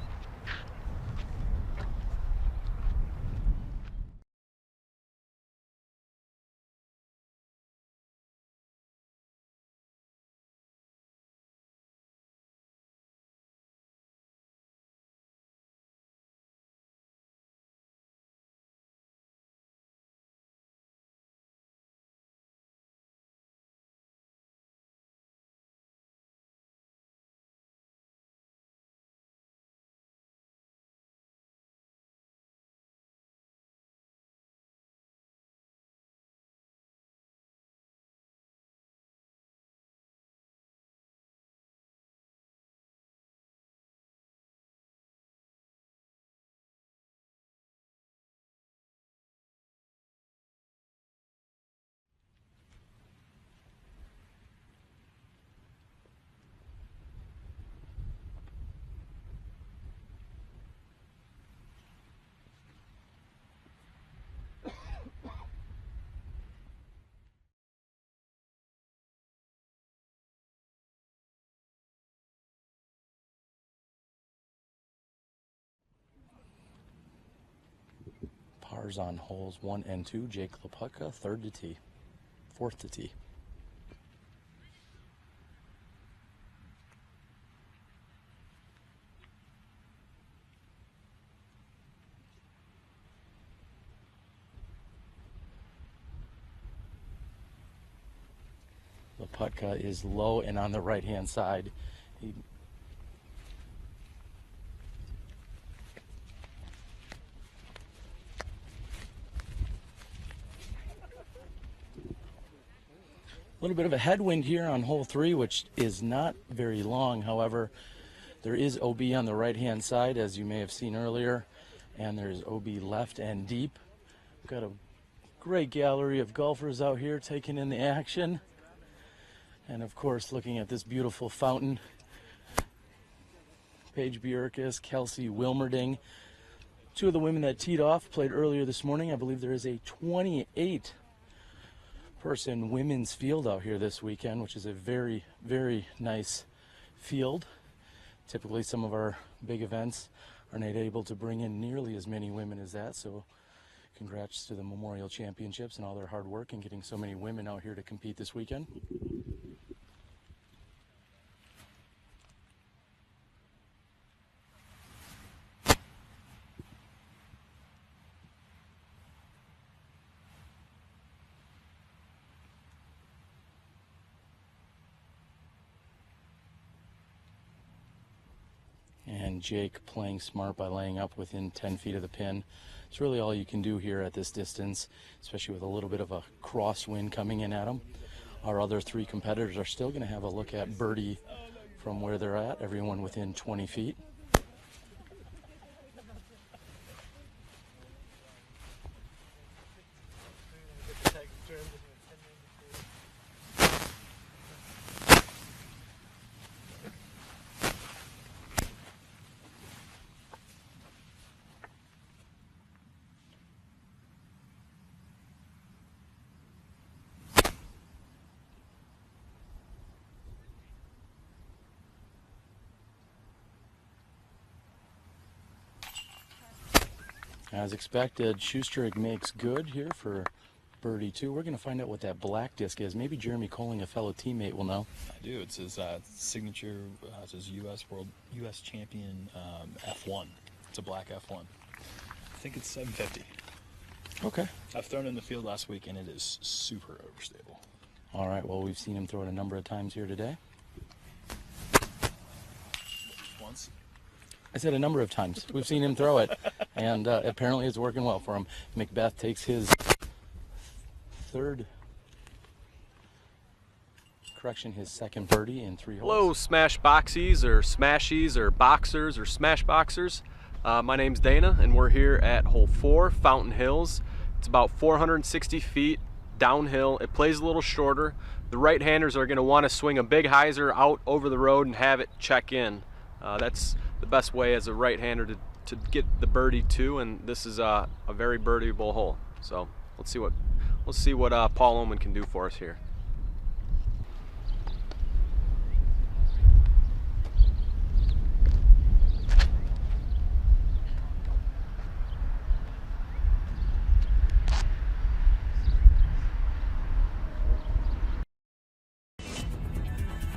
Pars on holes 1 and 2. Jake Laputka, 3rd to tee. 4th to tee. Laputka is low and on the right-hand side. A little bit of a headwind here on hole 3, which is not very long. However, there is OB on the right-hand side, as you may have seen earlier, and there's OB left and deep. We've got a great gallery of golfers out here taking in the action. And of course, looking at this beautiful fountain. Paige Bjorkis, Kelsey Wilmerding. 2 of the women that teed off played earlier this morning. I believe there is a 28-person women's field out here this weekend, which is a very, very nice field. Typically, some of our big events are not able to bring in nearly as many women as that, so congrats to the Memorial Championships and all their hard work in getting so many women out here to compete this weekend. And Jake playing smart by laying up within 10 feet of the pin. It's really all you can do here at this distance, especially with a little bit of a crosswind coming in at them. Our other 3 competitors are still going to have a look at birdie from where they're at, everyone within 20 feet. As expected, Schusterick makes good here for birdie 2. We're going to find out what that black disc is. Maybe Jeremy Colling, a fellow teammate, will know. I do. It's his signature. It's his U.S. champion F1. It's a black F1. I think it's 750. Okay. I've thrown it in the field last week, and it is super overstable. All right. Well, we've seen him throw it a number of times here today. Once. I said a number of times. We've seen him throw it, and apparently it's working well for him. McBeth takes his 2nd birdie in 3 holes. Hello, Smash Boxies or Smashies or Boxers or Smash Boxers. My name's Dana, and we're here at hole 4, Fountain Hills. It's about 460 feet downhill. It plays a little shorter. The right-handers are going to want to swing a big hyzer out over the road and have it check in. That's the best way as a right-hander to get the birdie 2, and this is a very birdieable hole. So let's see what Paul Oman can do for us here.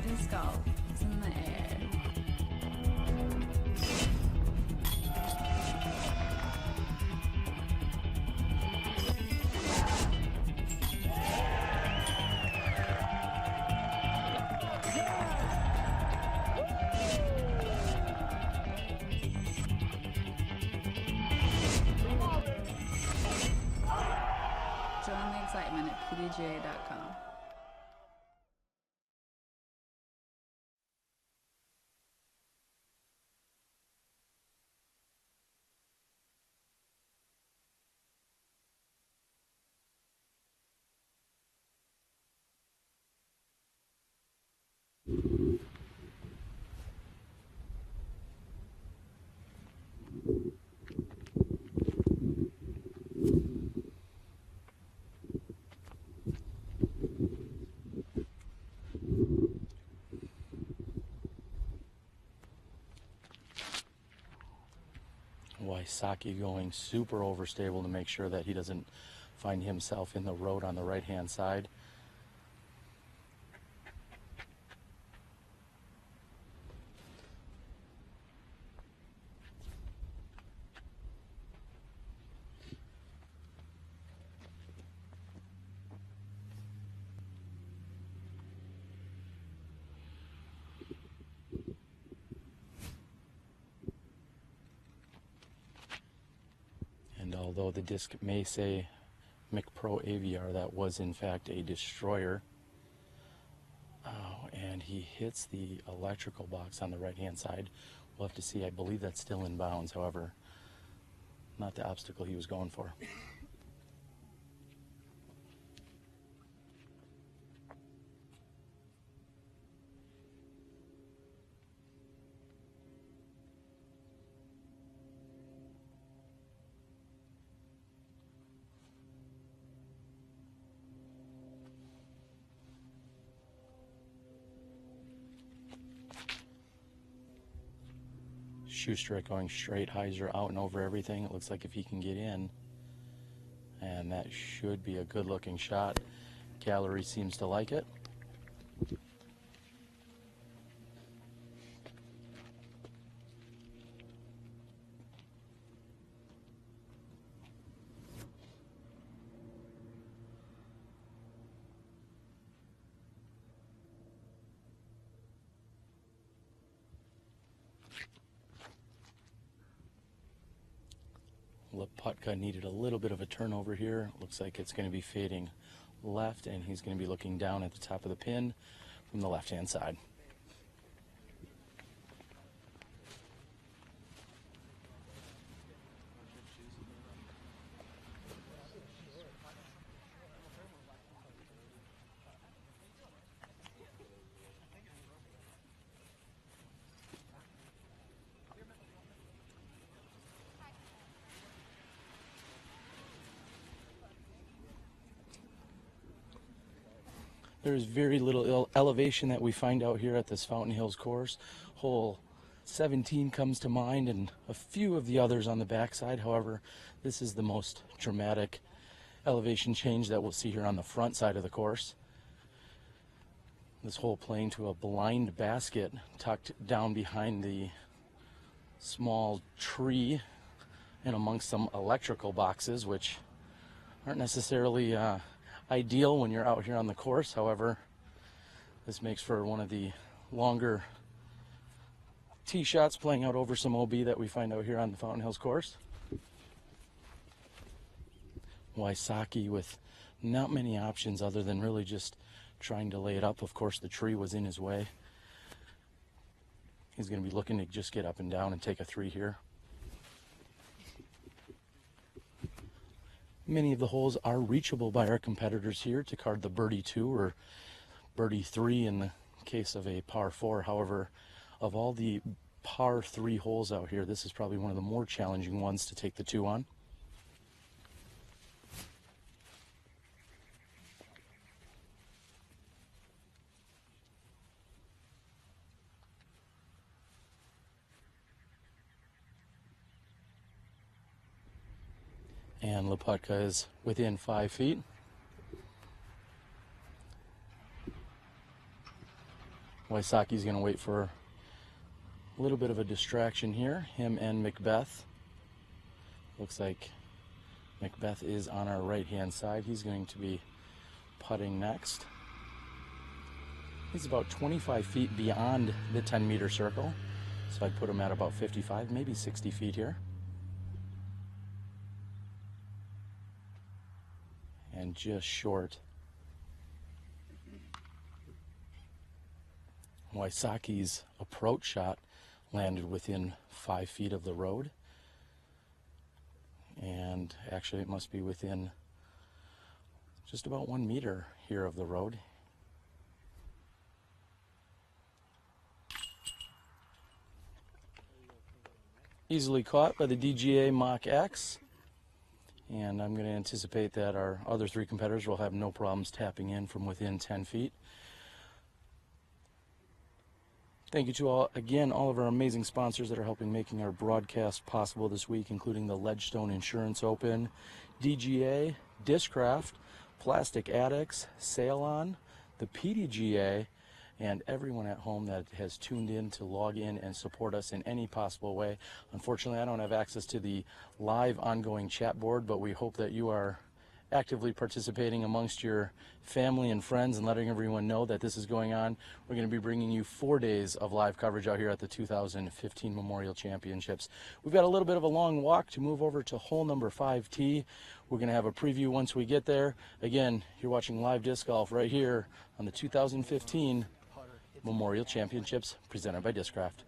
Disc golf is in the air. Join the excitement at pdga.com. Wysocki going super overstable to make sure that he doesn't find himself in the road on the right-hand side. And although the disc may say McPro AVR, that was in fact a destroyer. Oh, and he hits the electrical box on the right-hand side. We'll have to see. I believe that's still in bounds, however, not the obstacle he was going for. Schusterick going straight, hyzer out and over everything. It looks like if he can get in, and that should be a good looking shot. Gallery seems to like it. Laputka needed a little bit of a turnover here. Looks like it's going to be fading left, and he's going to be looking down at the top of the pin from the left-hand side. There's very little elevation that we find out here at this Fountain Hills course. Hole 17 comes to mind, and a few of the others on the backside. However, this is the most dramatic elevation change that we'll see here on the front side of the course. This hole playing to a blind basket tucked down behind the small tree and amongst some electrical boxes, which aren't necessarily ideal when you're out here on the course. However, this makes for one of the longer tee shots playing out over some OB that we find out here on the Fountain Hills course. Wysocki with not many options other than really just trying to lay it up. Of course, the tree was in his way. He's going to be looking to just get up and down and take a 3 here. Many of the holes are reachable by our competitors here to card the birdie 2 or birdie 3 in the case of a par 4. However, of all the par 3 holes out here, this is probably one of the more challenging ones to take the 2 on. And Laputka is within 5 feet. Wysocki's going to wait for a little bit of a distraction here, him and McBeth. Looks like McBeth is on our right-hand side. He's going to be putting next. He's about 25 feet beyond the 10-meter circle, so I'd put him at about 55, maybe 60 feet here. And just short. Wysocki's approach shot landed within 5 feet of the road, and actually it must be within just about 1 meter here of the road. Easily caught by the DGA Mach X. And I'm going to anticipate that our other 3 competitors will have no problems tapping in from within 10 feet. Thank you to all of our amazing sponsors that are helping making our broadcast possible this week, including the Ledgestone Insurance Open, DGA, Discraft, Plastic Addicts, Sailon, the PDGA, and everyone at home that has tuned in to log in and support us in any possible way. Unfortunately, I don't have access to the live ongoing chat board, but we hope that you are actively participating amongst your family and friends and letting everyone know that this is going on. We're going to be bringing you 4 days of live coverage out here at the 2015 Memorial Championships. We've got a little bit of a long walk to move over to hole number 5T. We're going to have a preview once we get there. Again, you're watching live disc golf right here on the 2015 Memorial Championships presented by Discraft.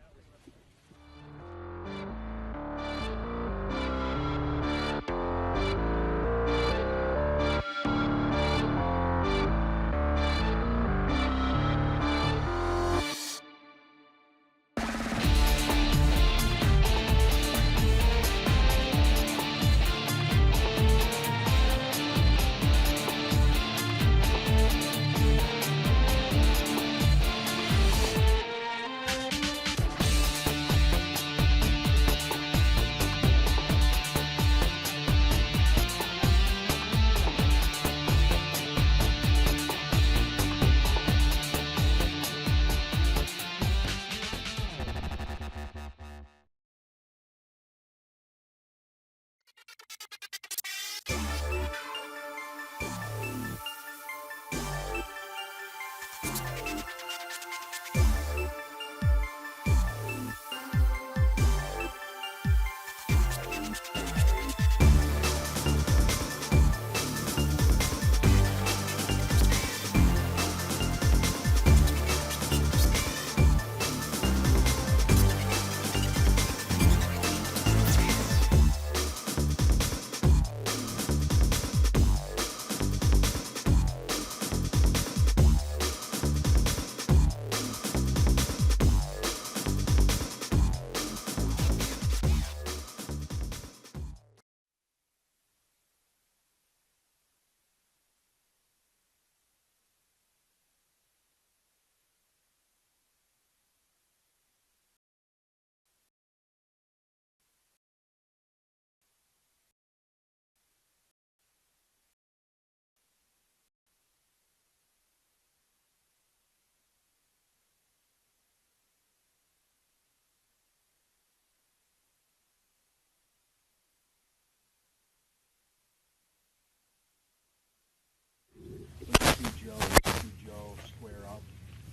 Joe square up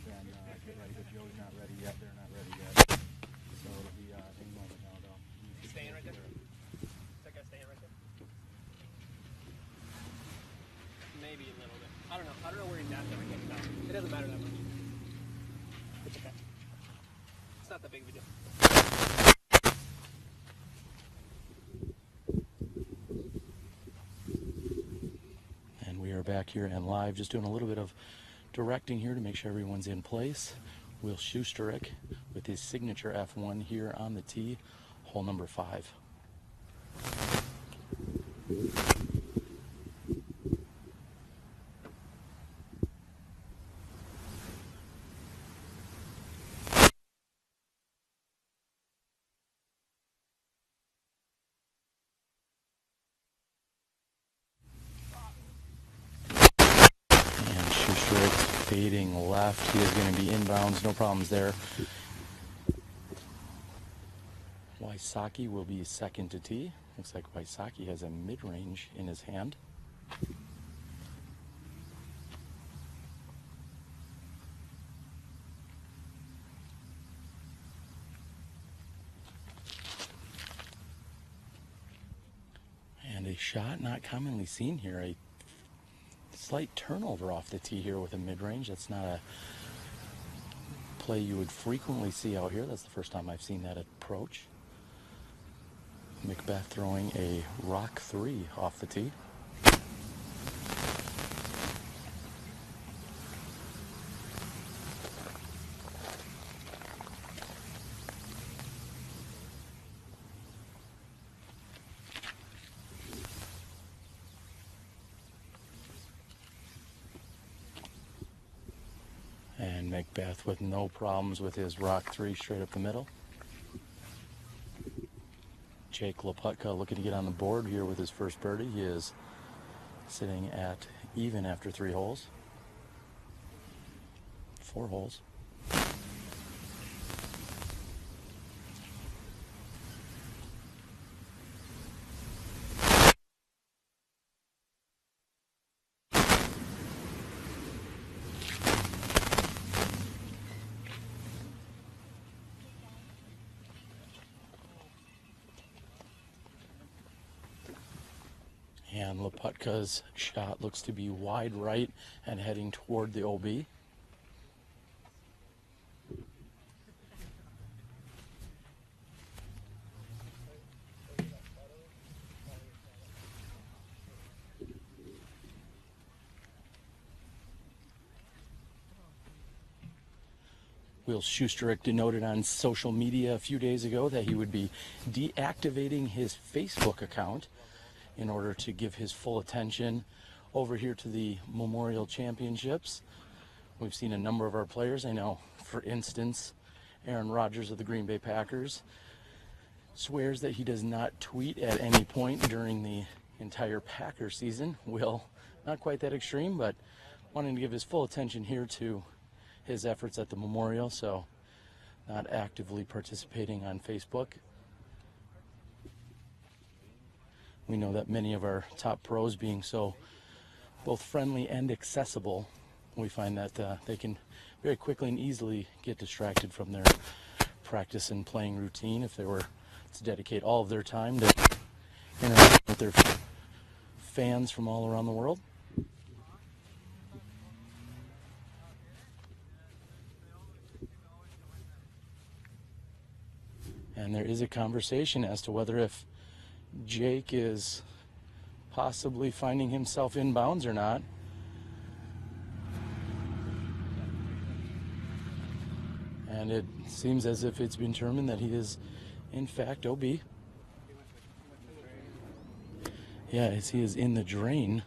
and get ready, but Joe's not ready yet. They're not ready yet. So it'll be any moment now, though. Staying right there? That guy staying right there? Maybe a little bit. I don't know. I don't know where he's at, though. I can't tell. It doesn't matter that much. It's okay. It's not that big of a deal. And we are back here and live, just doing a little bit of directing here to make sure everyone's in place. Will Schusterick with his signature F1 here on the tee, hole number 5. Fading left. He is going to be inbounds. No problems there. Wysocki will be second to tee. Looks like Wysocki has a mid-range in his hand. And a shot not commonly seen here. A slight turnover off the tee here with a mid-range. That's not a play you would frequently see out here. That's the first time I've seen that approach. McBeth throwing a rock 3 off the tee. McBeth with no problems with his rock 3 straight up the middle. Jake Laputka looking to get on the board here with his first birdie. He is sitting at even after 3 holes. 4 holes. And Laputka's shot looks to be wide right and heading toward the OB. Will Schusterick denoted on social media a few days ago that he would be deactivating his Facebook account in order to give his full attention over here to the Memorial Championships. We've seen a number of our players. I know, for instance, Aaron Rodgers of the Green Bay Packers swears that he does not tweet at any point during the entire Packer season. Will, not quite that extreme, but wanting to give his full attention here to his efforts at the Memorial, so not actively participating on Facebook. We know that many of our top pros, being so both friendly and accessible, we find that they can very quickly and easily get distracted from their practice and playing routine if they were to dedicate all of their time to interact with their fans from all around the world. And there is a conversation as to whether if Jake is possibly finding himself in bounds or not. And it seems as if it's been determined that he is in fact OB. Yeah, as he is in the drain.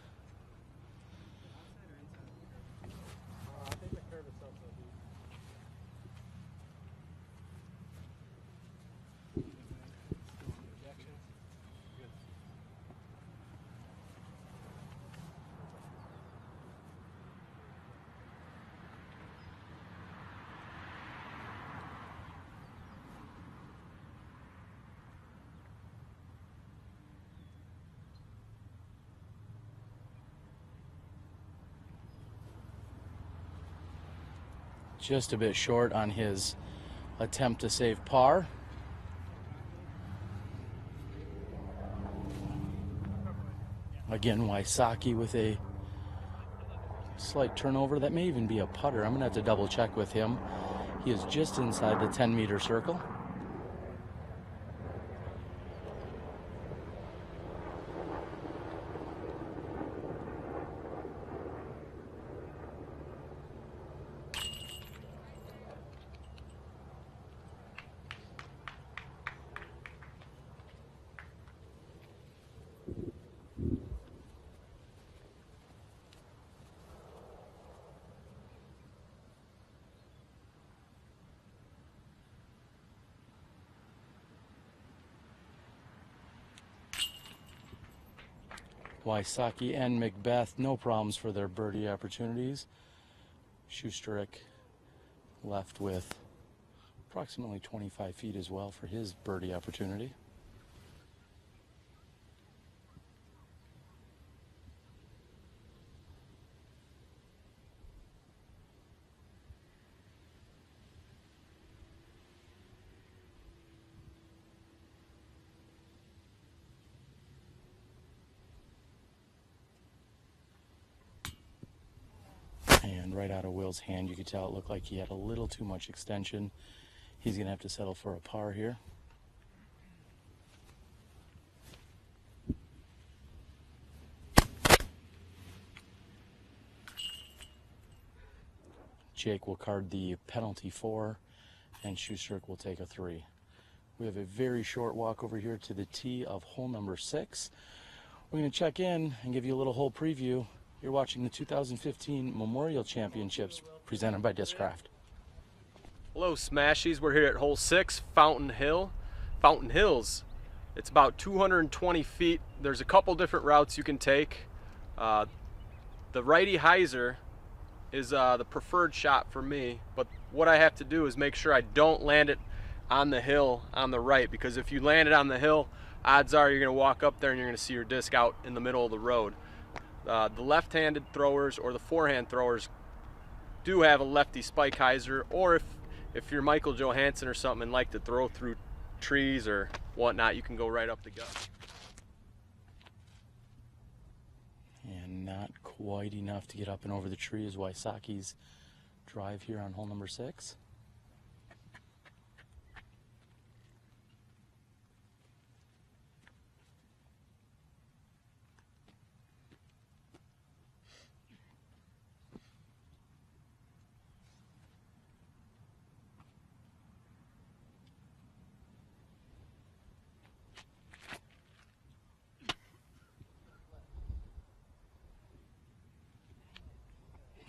Just a bit short on his attempt to save par. Again, Wysocki with a slight turnover. That may even be a putter. I'm going to have to double check with him. He is just inside the 10-meter circle. Wysocki and McBeth, no problems for their birdie opportunities. Schusterick left with approximately 25 feet as well for his birdie opportunity. And right out of Will's hand, you could tell it looked like he had a little too much extension. He's going to have to settle for a par here. Jake will card the penalty 4, and Schusterick will take a 3. We have a very short walk over here to the tee of hole number 6. We're going to check in and give you a little hole preview. You're watching the 2015 Memorial Championships presented by Discraft. Hello Smashies, we're here at hole 6, Fountain Hills. It's about 220 feet. There's a couple different routes you can take. The righty hyzer is the preferred shot for me, but what I have to do is make sure I don't land it on the hill on the right, because if you land it on the hill, odds are you're going to walk up there and you're going to see your disc out in the middle of the road. The left-handed throwers or the forehand throwers do have a lefty spike hyzer, or if you're Michael Johansson or something and like to throw through trees or whatnot, you can go right up the gut. And not quite enough to get up and over the tree is Wysocki's drive here on hole number 6.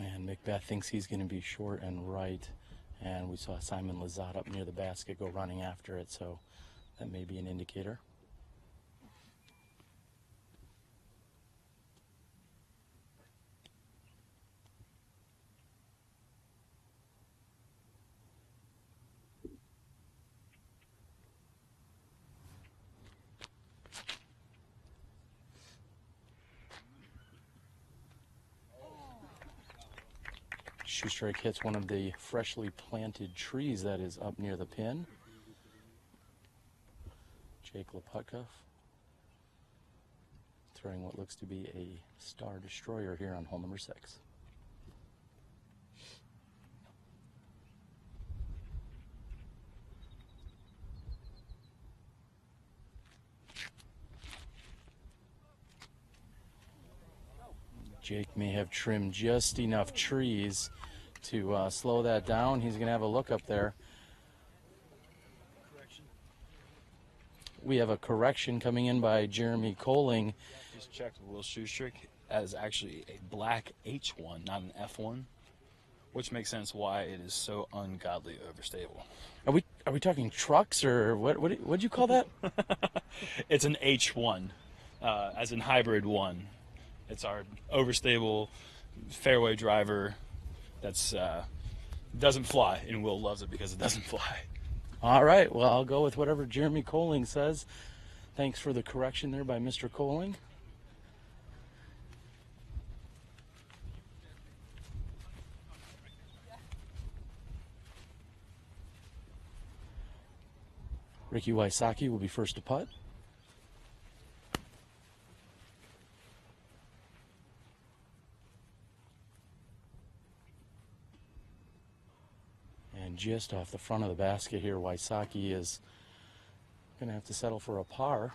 And McBeth thinks he's going to be short and right, and we saw Simon Lizotte up near the basket go running after it, so that may be an indicator. Schusterick hits one of the freshly planted trees that is up near the pin. Jake Laputka throwing what looks to be a star destroyer here on hole number 6. Jake may have trimmed just enough trees to slow that down. He's going to have a look up there. We have a correction coming in by Jeremy Coling. Just checked with Will Schusterick. That is actually a black H1, not an F1, which makes sense why it is so ungodly overstable. Are we talking trucks or what'd you call that? It's an H1, as in hybrid 1. It's our overstable fairway driver that's doesn't fly, and Will loves it because it doesn't fly. All right, well, I'll go with whatever Jeremy Coling says. Thanks for the correction there by Mr. Coling. Ricky Wysocki will be first to putt. And just off the front of the basket here, Wysocki is going to have to settle for a par.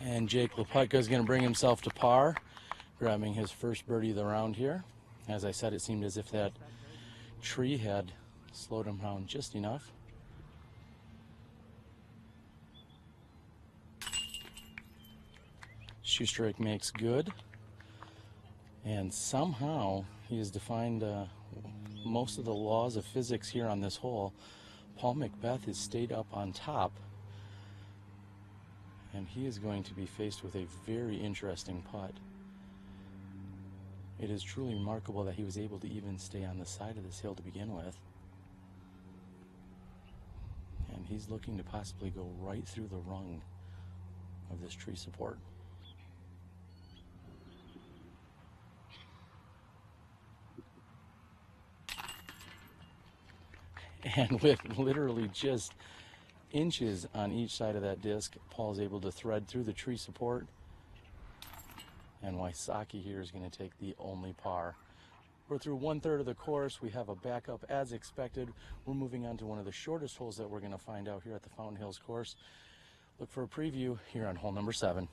And Jake Laputka is going to bring himself to par, grabbing his first birdie of the round here. As I said, it seemed as if that tree had slowed him down just enough. Schusterick makes good, and somehow he has defined most of the laws of physics here on this hole. Paul McBeth has stayed up on top, and he is going to be faced with a very interesting putt. It is truly remarkable that he was able to even stay on the side of this hill to begin with. And he's looking to possibly go right through the rung of this tree support. And with literally just inches on each side of that disc, Paul's able to thread through the tree support, and Wysocki here is going to take the only par. We're through 1/3 of the course. We have a backup as expected. We're moving on to one of the shortest holes that we're going to find out here at the Fountain Hills course. Look for a preview here on hole number 7.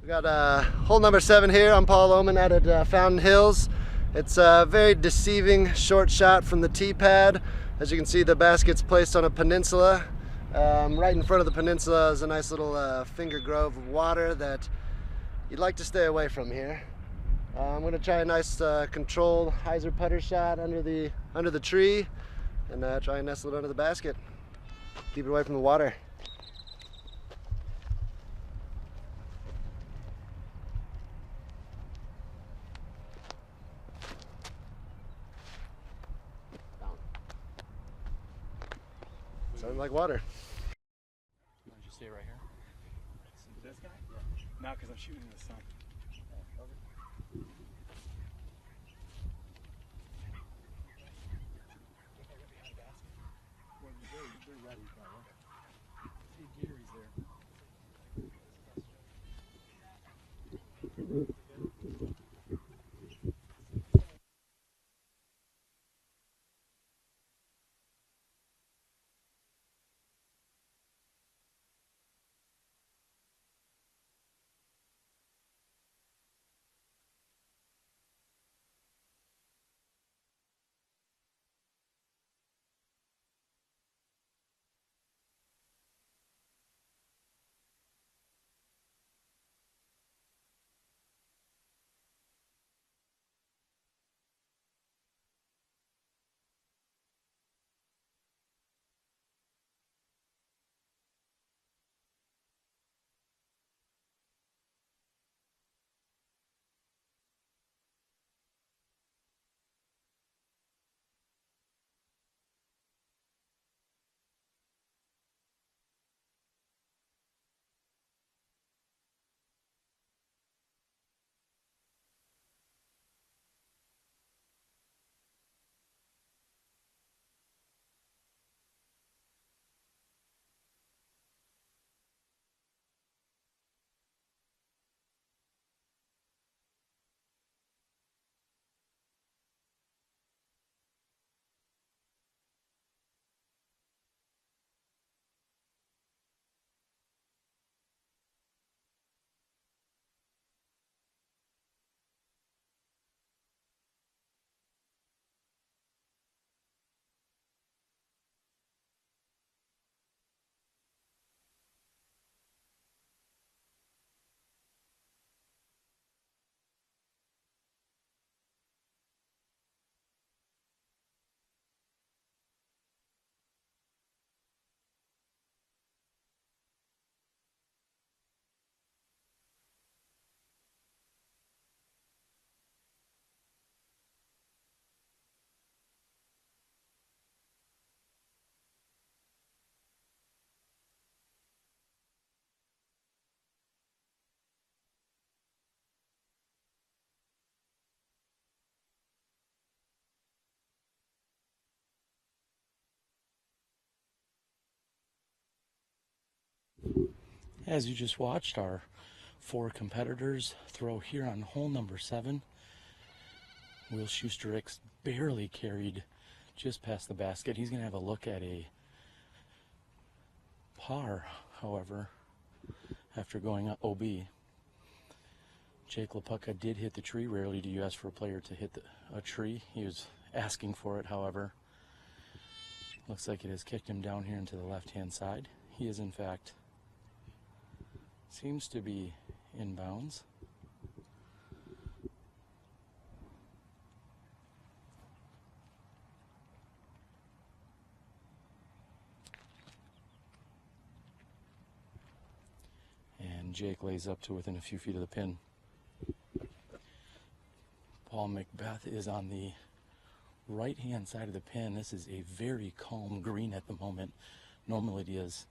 We got hole number 7 here. I'm Paul Oman out at Fountain Hills. It's a very deceiving short shot from the tee pad. As you can see, the basket's placed on a peninsula. Right in front of the peninsula is a nice little finger grove of water that you'd like to stay away from here. I'm going to try a nice controlled hyzer putter shot under the tree and try and nestle it under the basket. Keep it away from the water. Sounds like water. You want to just stay right here? This guy? Yeah. No, because I'm shooting in the sun. As you just watched our 4 competitors throw here on hole number 7. Will Schusterick barely carried just past the basket. He's going to have a look at a par, however, after going up OB. Jake Laputka did hit the tree. Rarely do you ask for a player to hit a tree. He was asking for it, however. Looks like it has kicked him down here into the left-hand side. He is, in fact, seems to be in bounds. And Jake lays up to within a few feet of the pin. Paul McBeth is on the right-hand side of the pin. This is a very calm green at the moment. Normally it is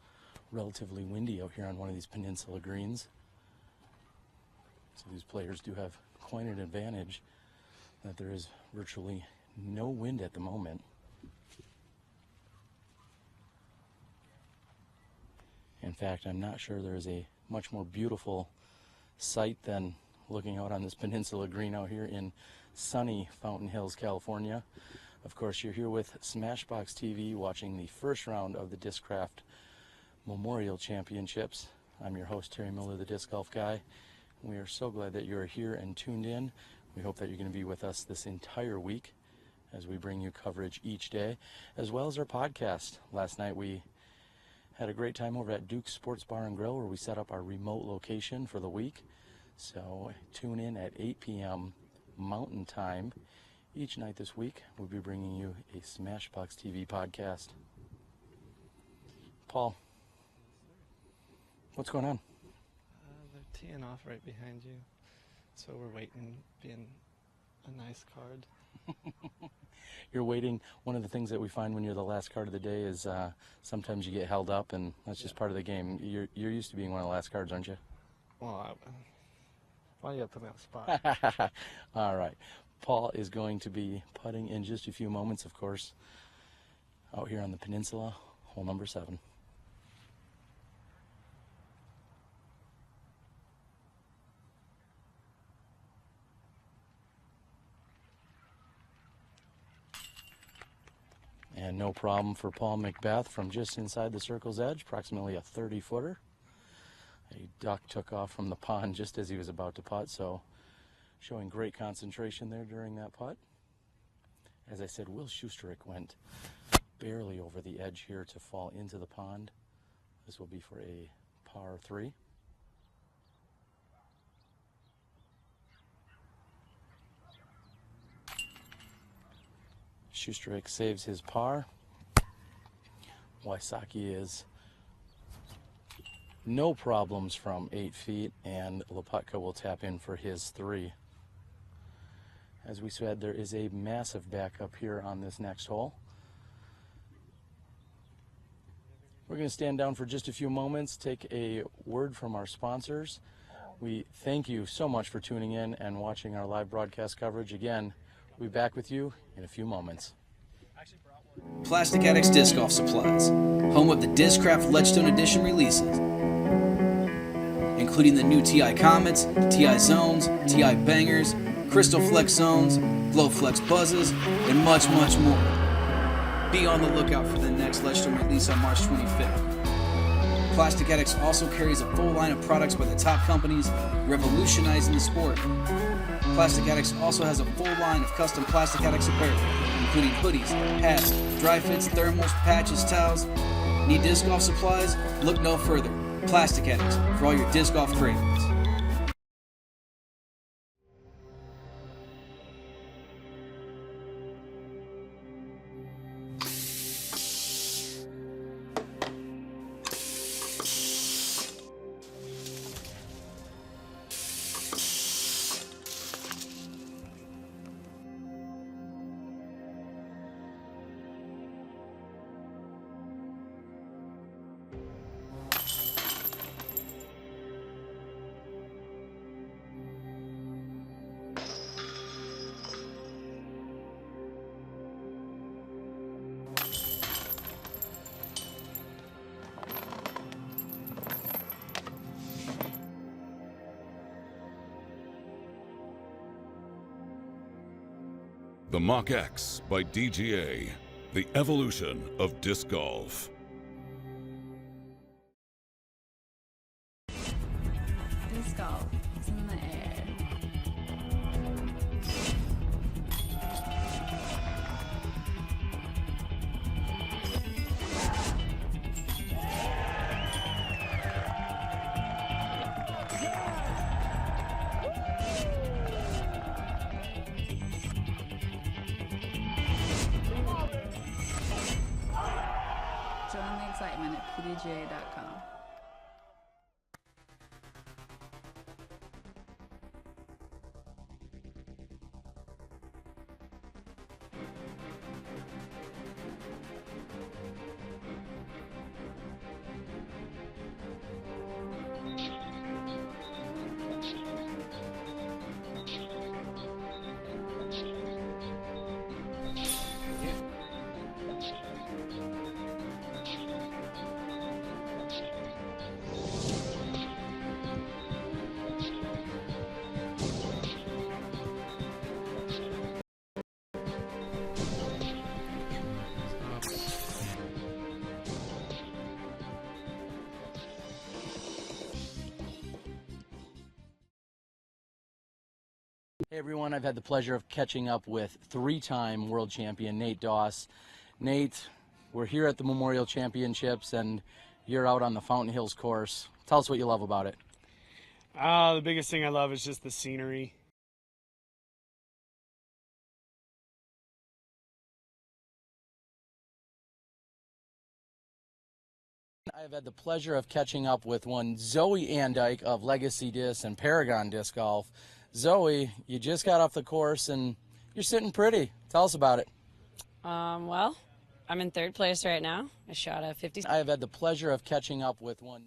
relatively windy out here on one of these peninsula greens. So these players do have quite an advantage that there is virtually no wind at the moment. In fact, I'm not sure there is a much more beautiful sight than looking out on this peninsula green out here in sunny Fountain Hills, California. Of course, you're here with SmashBoxxTV watching the first round of the Discraft Memorial Championships. I'm your host, Terry Miller, the Disc Golf Guy. We are so glad that you're here and tuned in. We hope that you're going to be with us this entire week as we bring you coverage each day, as well as our podcast. Last night we had a great time over at Duke's Sports Bar and Grill, where we set up our remote location for the week. So tune in at 8 p.m. Mountain Time each night this week. We'll be bringing you a SmashBoxxTV podcast. Paul, what's going on? They're teeing off right behind you, so we're waiting, being a nice card. You're waiting. One of the things that we find when you're the last card of the day is sometimes you get held up, and that's just part of the game. You're used to being one of the last cards, aren't you? Well, why do you have to put me on the spot? All right. Paul is going to be putting in just a few moments, of course, out here on the peninsula, hole number 7. And no problem for Paul McBeth from just inside the circle's edge, approximately a 30-footer. A duck took off from the pond just as he was about to putt, so showing great concentration there during that putt. As I said, Will Schusterick went barely over the edge here to fall into the pond. This will be for a par 3. Schusterick saves his par. Wysocki is no problems from 8 feet, and Laputka will tap in for his 3. As we said, there is a massive backup here on this next hole. We're going to stand down for just a few moments, take a word from our sponsors. We thank you so much for tuning in and watching our live broadcast coverage. Again, we'll be back with you in a few moments. Plastic Addicts Disc Golf Supplies, home of the Discraft Ledgestone Edition releases, including the new TI Comets, TI Zones, TI Bangers, Crystal Flex Zones, Glow Flex Buzzes, and much, much more. Be on the lookout for the next Ledgestone release on March 25th. Plastic Addicts also carries a full line of products by the top companies revolutionizing the sport. Plastic Addicts also has a full line of custom Plastic Addicts apparel, including hoodies, hats, dry fits, thermals, patches, towels. Need disc golf supplies? Look no further. Plastic Addicts for all your disc golf cravings. The Mach X by DGA, the evolution of disc golf. Disc golf is in the air. Join the excitement at pdga.com. Hey everyone, I've had the pleasure of catching up with three-time world champion Nate Doss. Nate, we're here at the Memorial Championships and you're out on the Fountain Hills course. Tell us what you love about it. The biggest thing I love is just the scenery. I've had the pleasure of catching up with one Zoe Andyke of Legacy Disc and Paragon Disc Golf. Zoe, you just got off the course and you're sitting pretty. Tell us about it. Well, I'm in third place right now. I shot a 50. I have had the pleasure of catching up with one.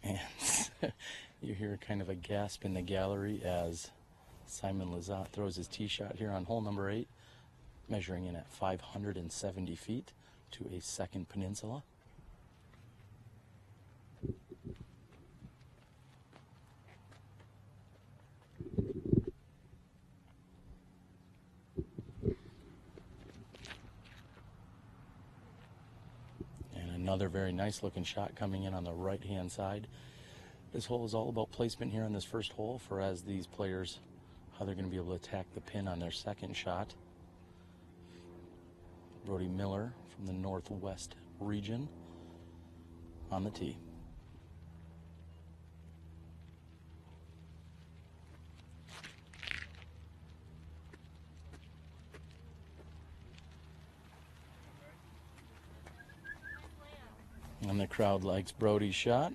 And you hear kind of a gasp in the gallery as Simon Lizotte throws his tee shot here on hole number 8, measuring in at 570 feet to a second peninsula. And another very nice looking shot coming in on the right hand side. This hole is all about placement here on this first hole for as these players, how they're going to be able to attack the pin on their second shot. Brody Miller from the Northwest region on the tee. And the crowd likes Brody's shot.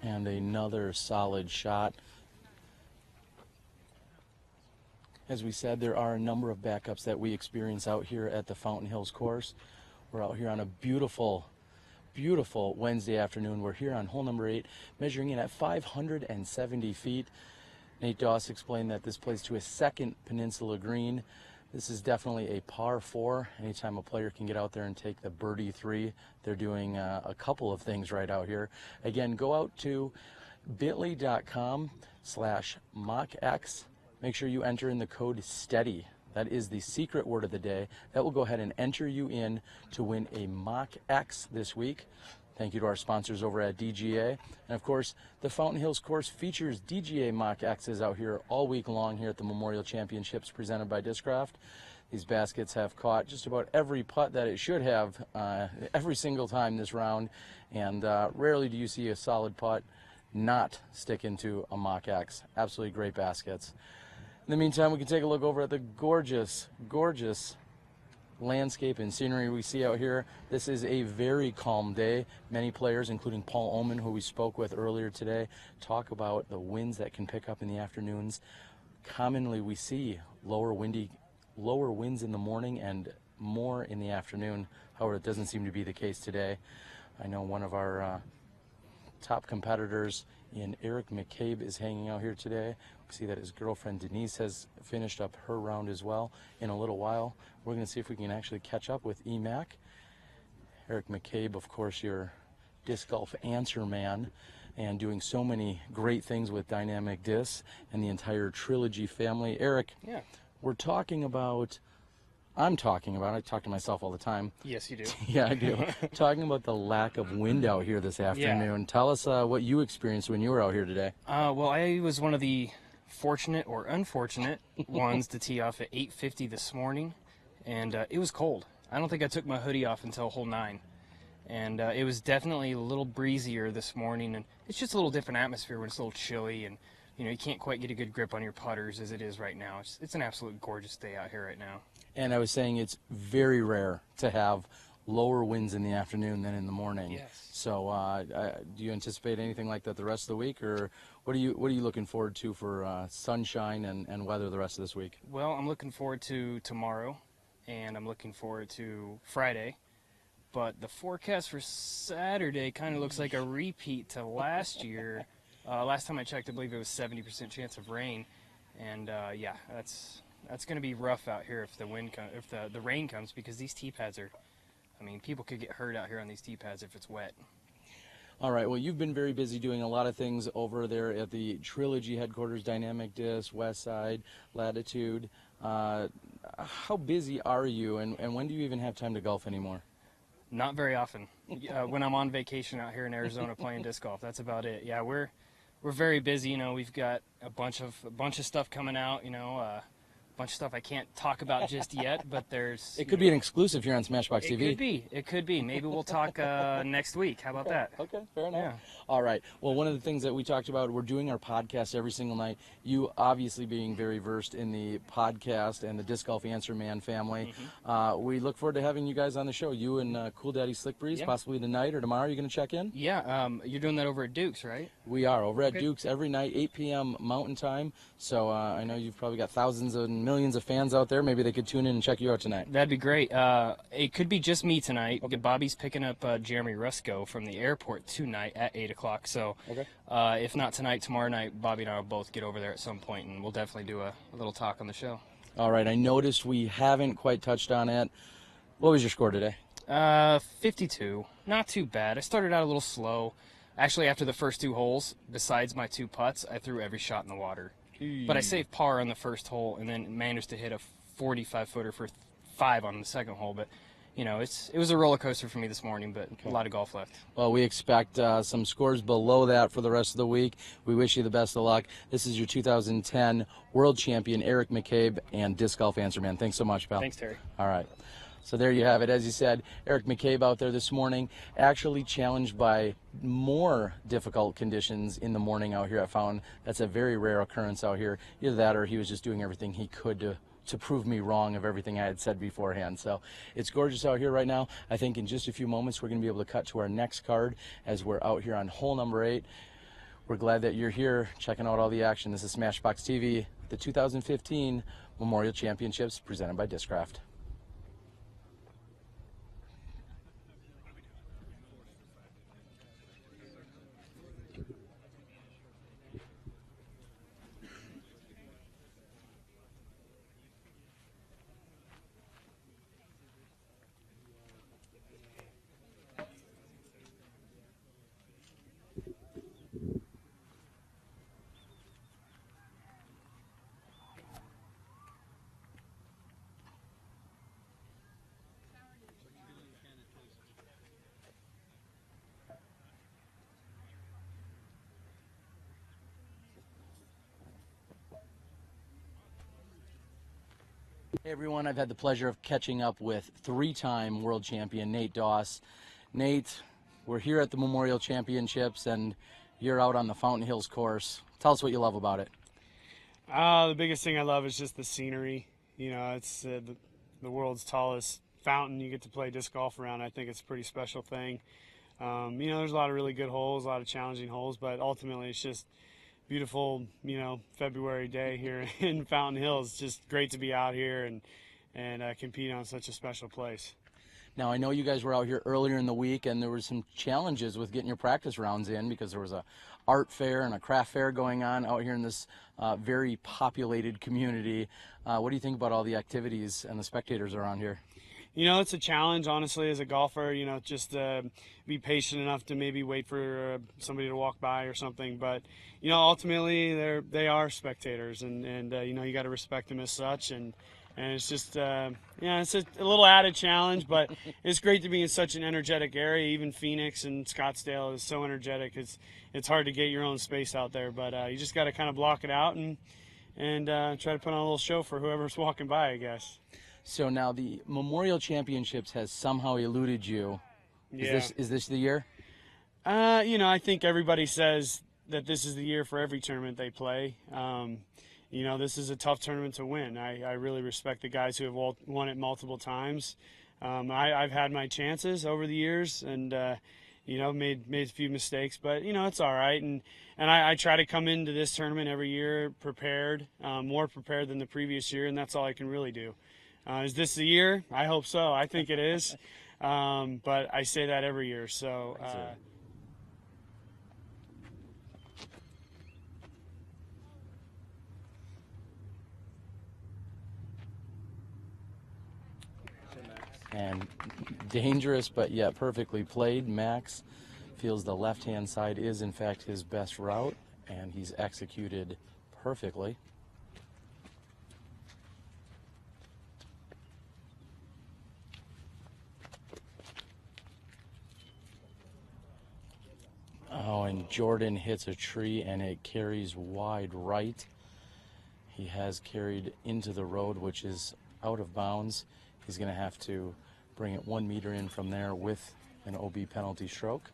And another solid shot. As we said, there are a number of backups that we experience out here at the Fountain Hills course. We're out here on a beautiful, beautiful Wednesday afternoon. We're here on hole number 8, measuring in at 570 feet. Nate Doss explained that this plays to a second peninsula green. This is definitely a par 4. Anytime a player can get out there and take the birdie 3, they're doing a couple of things right out here. Again, go out to bit.ly/mockx. Make sure you enter in the code STEADY. That is the secret word of the day. That will go ahead and enter you in to win a Mock X this week. Thank you to our sponsors over at DGA. And of course, the Fountain Hills course features DGA Mock X's out here all week long here at the Memorial Championships presented by Discraft. These baskets have caught just about every putt that it should have every single time this round. And rarely do you see a solid putt not stick into a Mock X. Absolutely great baskets. In the meantime, we can take a look over at the gorgeous, gorgeous landscape and scenery we see out here. This is a very calm day. Many players, including Paul Oman, who we spoke with earlier today, talk about the winds that can pick up in the afternoons. Commonly we see lower winds in the morning and more in the afternoon. However, it doesn't seem to be the case today. I know one of our top competitors in Eric McCabe is hanging out here today. We see that his girlfriend Denise has finished up her round as well. In a little while, we're going to see if we can actually catch up with EMAC. Eric McCabe, of course, your disc golf answer man, and doing so many great things with Dynamic Disc and the entire Trilogy family. Eric, yeah, I talk to myself all the time. Yes, you do. Yeah, I do. Talking about the lack of wind out here this afternoon. Yeah. Tell us what you experienced when you were out here today. Well, I was one of the fortunate or unfortunate ones to tee off at 8:50 this morning, and it was cold. I don't think I took my hoodie off until hole 9, and it was definitely a little breezier this morning, and it's just a little different atmosphere when it's a little chilly, and you can't quite get a good grip on your putters as it is right now. It's an absolute gorgeous day out here right now. And I was saying it's very rare to have lower winds in the afternoon than in the morning. Yes. So do you anticipate anything like that the rest of the week, or what are you looking forward to for sunshine and weather the rest of this week? Well, I'm looking forward to tomorrow, and I'm looking forward to Friday. But the forecast for Saturday kind of looks like a repeat to last year. Last time I checked, I believe it was 70% chance of rain, and yeah, that's going to be rough out here if the rain comes, because these tee pads are, I mean, people could get hurt out here on these tee pads if it's wet. All right, well, you've been very busy doing a lot of things over there at the Trilogy headquarters, Dynamic Disc, West Side, Latitude. How busy are you, and when do you even have time to golf anymore? Not very often. When I'm on vacation out here in Arizona playing disc golf, that's about it. Yeah, we're very busy. We've got a bunch of stuff coming out. A bunch of stuff I can't talk about just yet, but there's... It could be an exclusive here on SmashBoxxTV. It could be. Maybe we'll talk next week. How about that? Okay, fair enough. Yeah. All right. Well, one of the things that we talked about, we're doing our podcast every single night. You obviously being very versed in the podcast and the Disc Golf Answer Man family. Mm-hmm. We look forward to having you guys on the show. You and Cool Daddy Slick Breeze, possibly tonight or tomorrow. You're going to check in? Yeah. You're doing that over at Duke's, right? We are over at Duke's every night, 8 p.m. Mountain Time. So I know you've probably got thousands and millions of fans out there. Maybe they could tune in and check you out tonight. That'd be great. It could be just me tonight. Okay. Bobby's picking up Jeremy Rusko from the airport tonight at 8 o'clock. So if not tonight, tomorrow night, Bobby and I will both get over there at some point, and we'll definitely do a little talk on the show. All right. I noticed we haven't quite touched on it. What was your score today? 52. Not too bad. I started out a little slow. Actually, after the first 2 holes, besides my 2 putts, I threw every shot in the water. But I saved par on the first hole and then managed to hit a 45-footer for 5 on the second hole. But, it was a roller coaster for me this morning, but a lot of golf left. Well, we expect some scores below that for the rest of the week. We wish you the best of luck. This is your 2010 World Champion, Eric McCabe, and Disc Golf Answer Man. Thanks so much, pal. Thanks, Terry. All right. So there you have it. As you said, Eric McCabe out there this morning, actually challenged by more difficult conditions in the morning out here at Fountain. That's a very rare occurrence out here. Either that or he was just doing everything he could to prove me wrong of everything I had said beforehand. So it's gorgeous out here right now. I think in just a few moments we're going to be able to cut to our next card as we're out here on hole number 8. We're glad that you're here checking out all the action. This is SmashBoxxTV, the 2015 Memorial Championships presented by Discraft. Hey everyone, I've had the pleasure of catching up with 3-time world champion Nate Doss. Nate, we're here at the Memorial Championships and you're out on the Fountain Hills course. Tell us what you love about it. The biggest thing I love is just the scenery. It's the world's tallest fountain you get to play disc golf around. I think it's a pretty special thing. There's a lot of really good holes, a lot of challenging holes, but ultimately it's just beautiful, February day here in Fountain Hills. It's just great to be out here and compete on such a special place. Now, I know you guys were out here earlier in the week, and there were some challenges with getting your practice rounds in because there was a art fair and a craft fair going on out here in this very populated community. What do you think about all the activities and the spectators around here? It's a challenge, honestly, as a golfer, just be patient enough to maybe wait for somebody to walk by or something. But, ultimately, they are spectators, and you got to respect them as such. And it's just, it's a little added challenge, but it's great to be in such an energetic area. Even Phoenix and Scottsdale is so energetic. It's hard to get your own space out there, but you just got to kind of block it out and try to put on a little show for whoever's walking by, I guess. So now the Memorial Championships has somehow eluded you. Is this the year? I think everybody says that this is the year for every tournament they play. This is a tough tournament to win. I really respect the guys who have won it multiple times. I've had my chances over the years and, made a few mistakes, but, it's all right. And I try to come into this tournament every year prepared, more prepared than the previous year, and that's all I can really do. Is this the year? I hope so. I think it is. But I say that every year. So. And dangerous, but yet perfectly played. Max feels the left-hand side is, in fact, his best route, and he's executed perfectly. Oh, and Jordan hits a tree, and it carries wide right. He has carried into the road, which is out of bounds. He's going to have to bring it 1 meter in from there with an OB penalty stroke.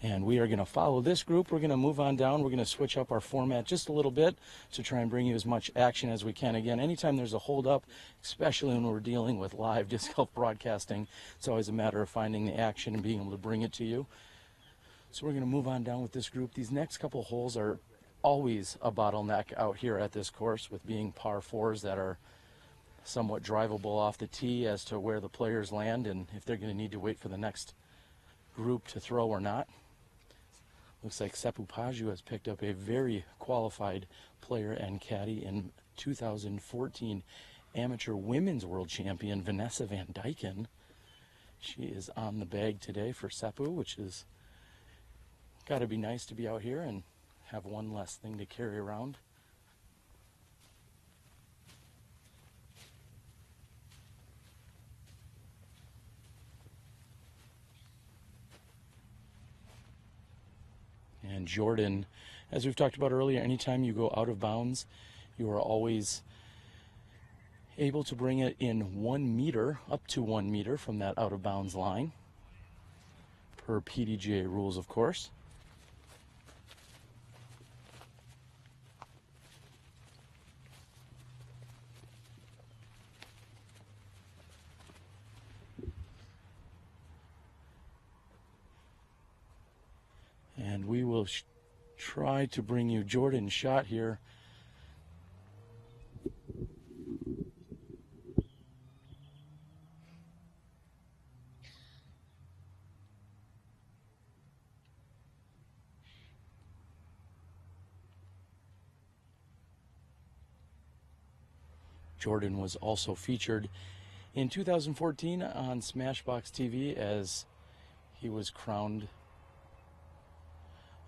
And we are going to follow this group. We're going to move on down. We're going to switch up our format just a little bit to try and bring you as much action as we can. Again, anytime there's a hold-up, especially when we're dealing with live disc golf broadcasting, it's always a matter of finding the action and being able to bring it to you. So we're going to move on down with this group. These next couple holes are always a bottleneck out here at this course, with being par fours that are somewhat drivable off the tee as to where the players land and if they're going to need to wait for the next group to throw or not. Looks like Seppu Paju has picked up a very qualified player and caddy in 2014 amateur women's world champion Vanessa Van Dyken. She is on the bag today for Seppu, which is got to be nice to be out here and have one less thing to carry around. And Jordan, as we've talked about earlier, anytime you go out of bounds, you are always able to bring it in 1 meter, up to 1 meter from that out of bounds line, per PDGA rules, of course. And we will try to bring you Jordan's shot here. Jordan was also featured in 2014 on SmashBoxxTV as he was crowned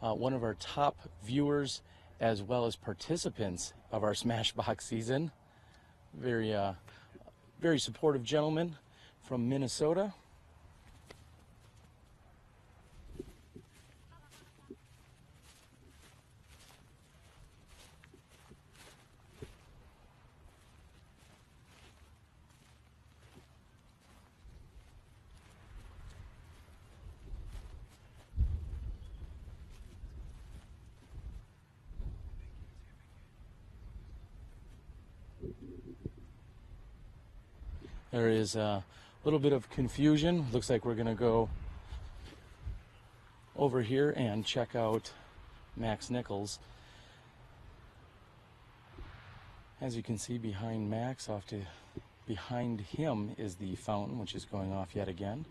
one of our top viewers as well as participants of our SmashBoxx season. Very supportive gentleman from Minnesota. There is a little bit of confusion. Looks like we're going to go over here and check out Max Nichols. As you can see behind Max, behind him is the fountain, which is going off yet again.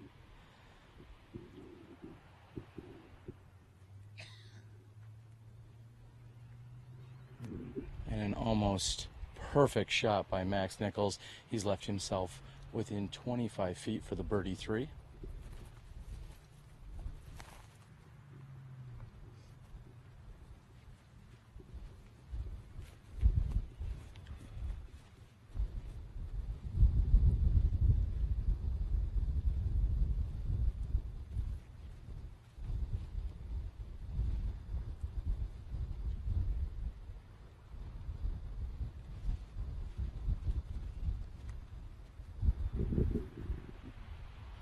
And an almost perfect shot by Max Nichols. He's left himself within 25 feet for the birdie 3.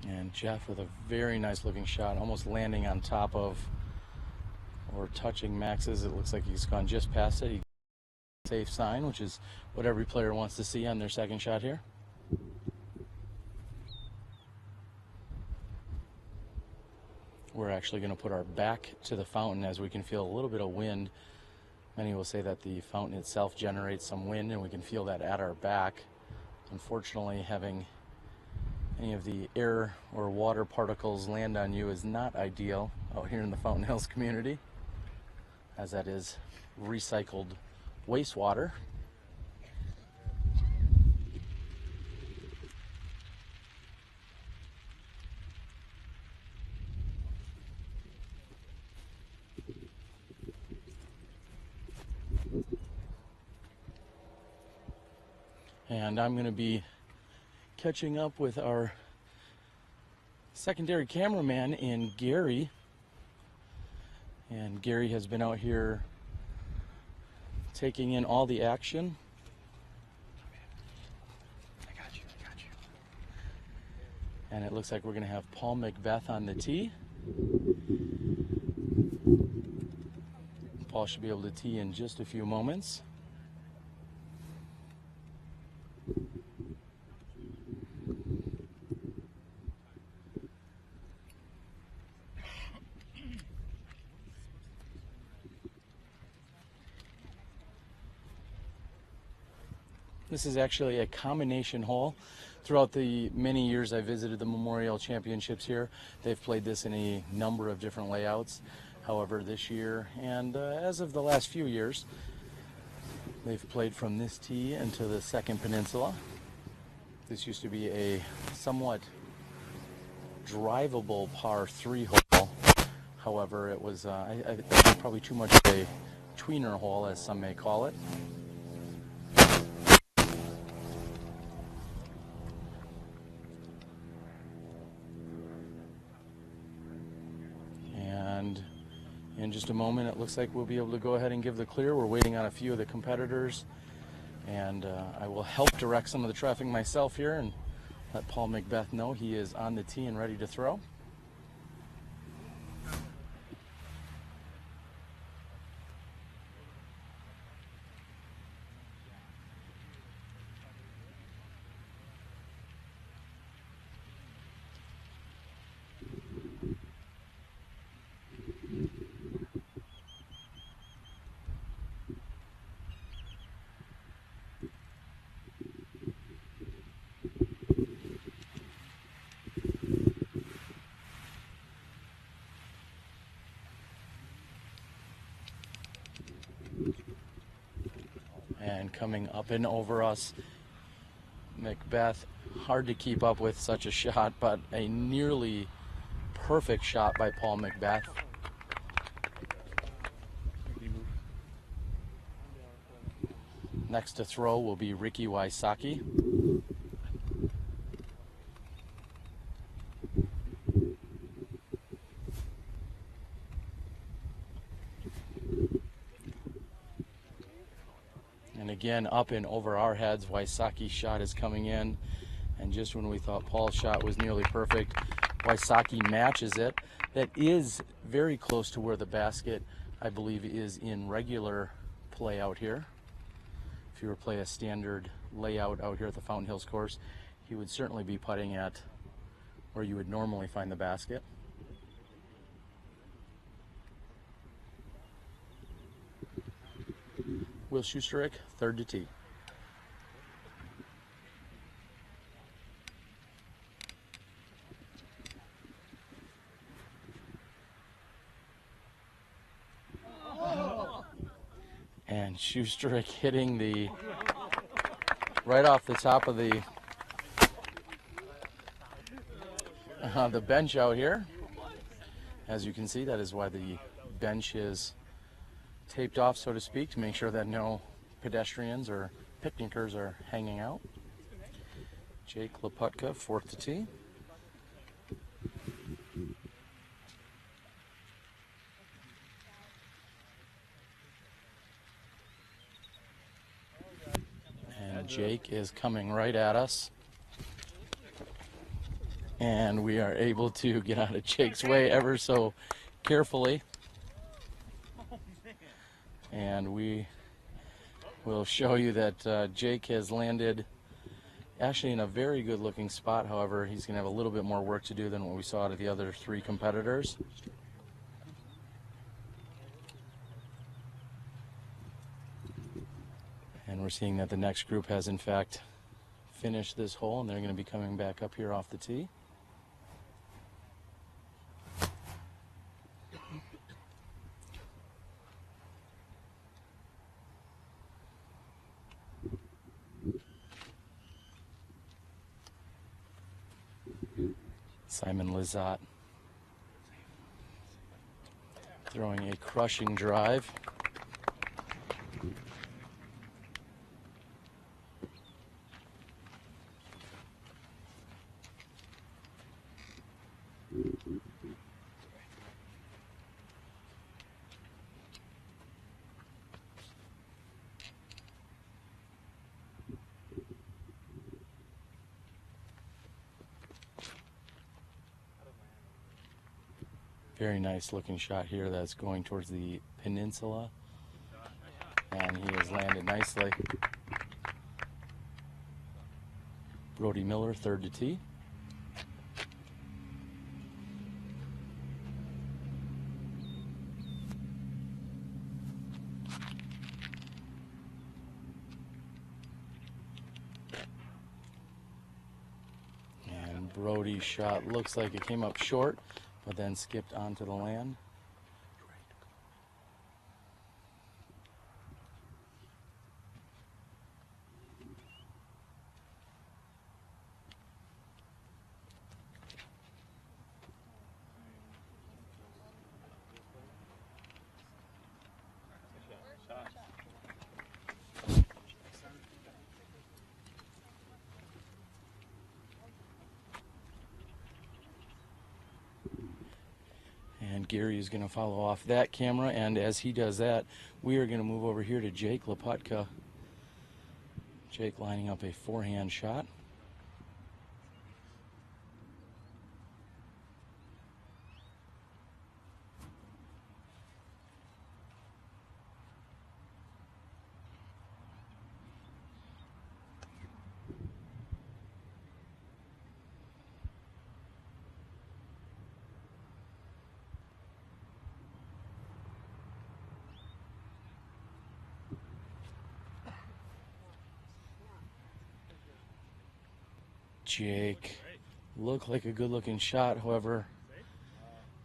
And Jeff with a very nice looking shot, almost landing on top of or touching Max's. It looks like he's gone just past it. Safe sign, which is what every player wants to see on their second shot here. We're actually going to put our back to the fountain as we can feel a little bit of wind. Many will say that the fountain itself generates some wind and we can feel that at our back. Unfortunately, having any of the air or water particles land on you is not ideal out here in the Fountain Hills community, as that is recycled wastewater. And I'm going to be catching up with our secondary cameraman in Gary. And Gary has been out here taking in all the action. I got you. And it looks like we're going to have Paul McBeth on the tee. Paul should be able to tee in just a few moments. This is actually a combination hole. Throughout the many years I visited the Memorial Championships here, they've played this in a number of different layouts. However, this year, and as of the last few years, they've played from this tee into the second peninsula. This used to be a somewhat drivable par 3 hole. However, it was I think probably too much of a tweener hole, as some may call it. And in just a moment, it looks like we'll be able to go ahead and give the clear. We're waiting on a few of the competitors, and I will help direct some of the traffic myself here and let Paul McBeth know he is on the tee and ready to throw. And coming up and over us, McBeth, hard to keep up with such a shot, but a nearly perfect shot by Paul McBeth. Next to throw will be Ricky Wysocki. And again, up and over our heads, Wysocki's shot is coming in. And just when we thought Paul's shot was nearly perfect, Wysocki matches it. That is very close to where the basket, I believe, is in regular play out here. If you were to play a standard layout out here at the Fountain Hills course, he would certainly be putting at where you would normally find the basket. Will Schusterick, third to tee. And Schusterick hitting the right off the top of the bench out here. As you can see, that is why the bench is taped off, so to speak, to make sure that no pedestrians or picnickers are hanging out. Jake Laputka, fourth to tee. And Jake is coming right at us. And we are able to get out of Jake's way ever so carefully. And we will show you that Jake has landed actually in a very good looking spot. However, he's going to have a little bit more work to do than what we saw out of the other three competitors. And we're seeing that the next group has in fact finished this hole, and they're going to be coming back up here off the tee. Simon Lizotte throwing a crushing drive. Very nice looking shot here that's going towards the peninsula, and he has landed nicely. Brody Miller, third to tee. And Brody's shot looks like it came up short, but then skipped onto the land. And Gary is going to follow off that camera, and as he does that, we are going to move over here to Jake Laputka. Jake lining up a forehand shot. Jake looked like a good looking shot, however,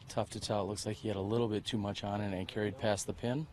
tough to tell. It looks like he had a little bit too much on it and carried past the pin.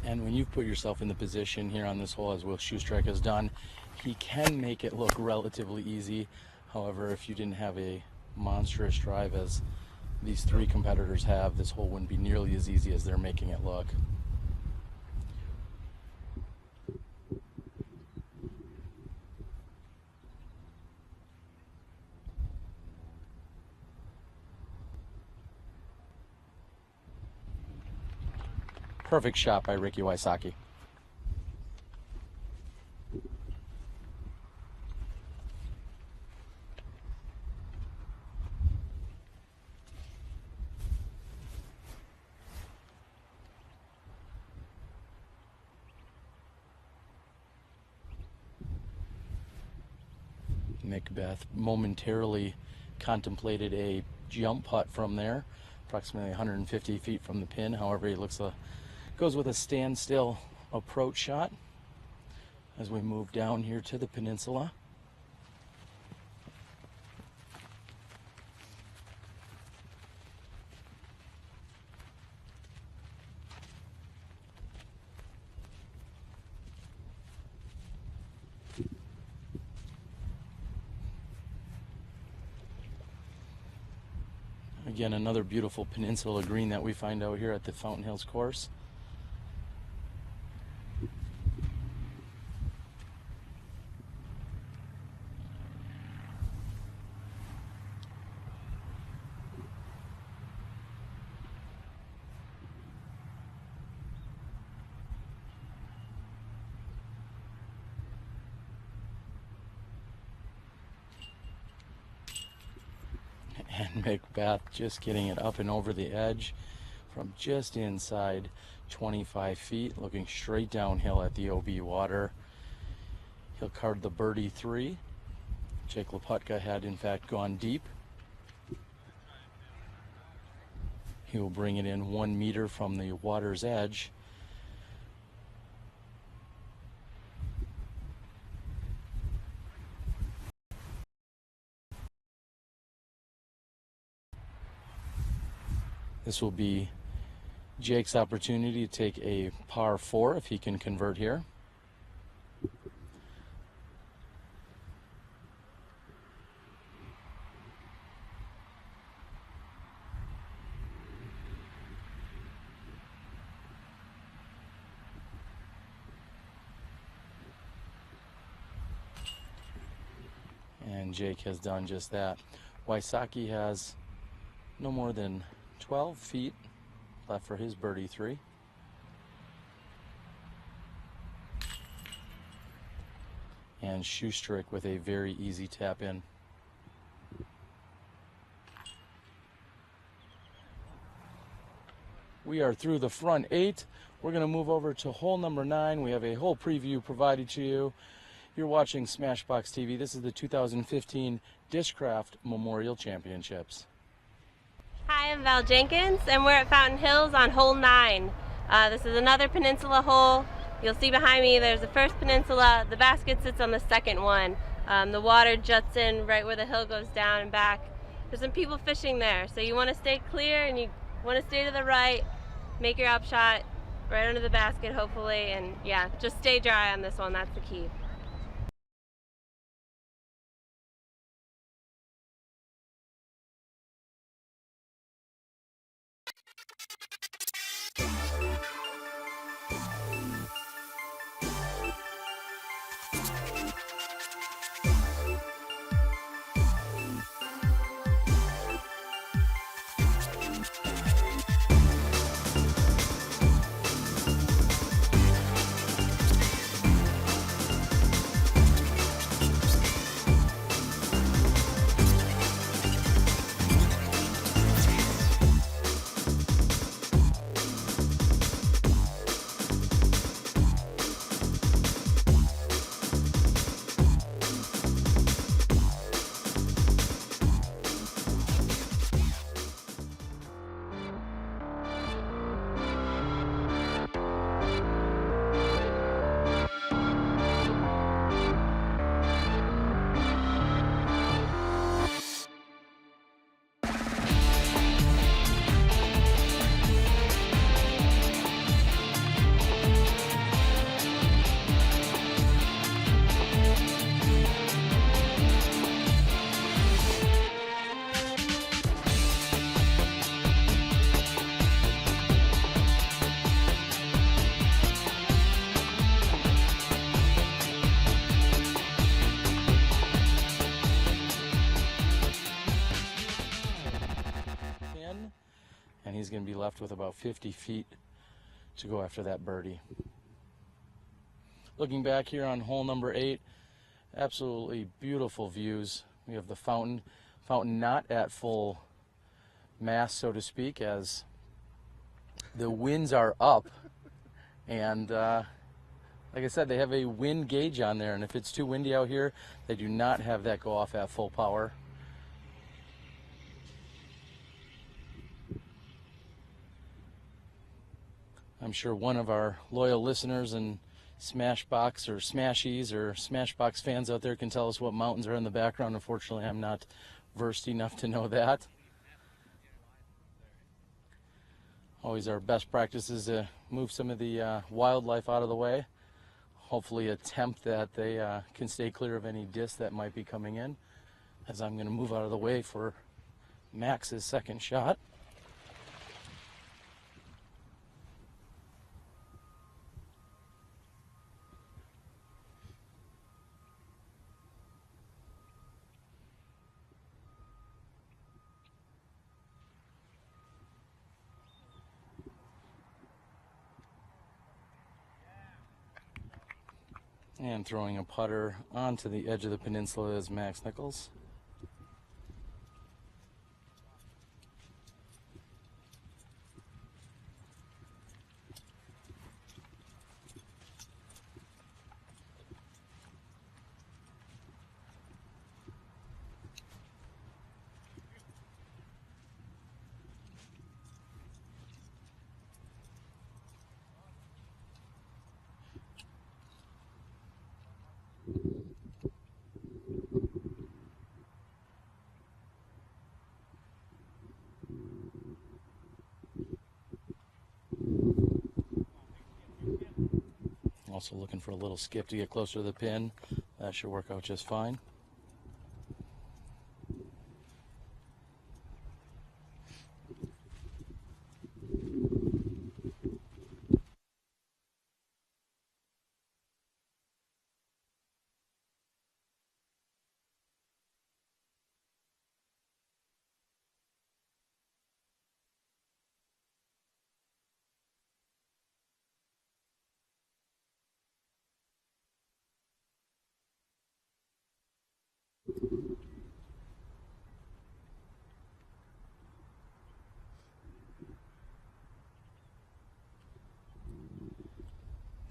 And when you've put yourself in the position here on this hole, as Will Schusterick has done, he can make it look relatively easy. However, if you didn't have a monstrous drive as these three competitors have, this hole wouldn't be nearly as easy as they're making it look. Perfect shot by Ricky Wysocki. McBeth momentarily contemplated a jump putt from there, approximately 150 feet from the pin. However, he goes with a standstill approach shot as we move down here to the peninsula. Again, another beautiful peninsula green that we find out here at the Fountain Hills course. And McBeth just getting it up and over the edge from just inside 25 feet, looking straight downhill at the OB water. He'll card the birdie 3. Jake Laputka had in fact gone deep. He will bring it in 1 meter from the water's edge. This will be Jake's opportunity to take a par 4 if he can convert here. And Jake has done just that. Wysocki has no more than 12 feet left for his birdie 3. And Schusterick with a very easy tap in. We are through the front 8. We're going to move over to hole number 9. We have a whole preview provided to you. You're watching SmashBoxxTV. This is the 2015 Discraft Memorial Championships. Hi, I'm Val Jenkins, and we're at Fountain Hills on hole 9. This is another peninsula hole. You'll see behind me there's the first peninsula. The basket sits on the second one. The water juts in right where the hill goes down and back. There's some people fishing there, so you want to stay clear and you want to stay to the right. Make your up shot right under the basket, hopefully, and yeah, just stay dry on this one. That's the key. going to be left with about 50 feet to go after that birdie. Looking back here on hole number 8, absolutely beautiful views. We have the fountain not at full mast, so to speak, as the winds are up, and like I said, they have a wind gauge on there, and if it's too windy out here, they do not have that go off at full power. I'm sure one of our loyal listeners and Smashbox or Smashies or Smashbox fans out there can tell us what mountains are in the background. Unfortunately, I'm not versed enough to know that. Always our best practice is to move some of the wildlife out of the way. Hopefully attempt that they can stay clear of any discs that might be coming in, as I'm going to move out of the way for Max's second shot. And throwing a putter onto the edge of the peninsula is Max Nichols. Also looking for a little skip to get closer to the pin. That should work out just fine.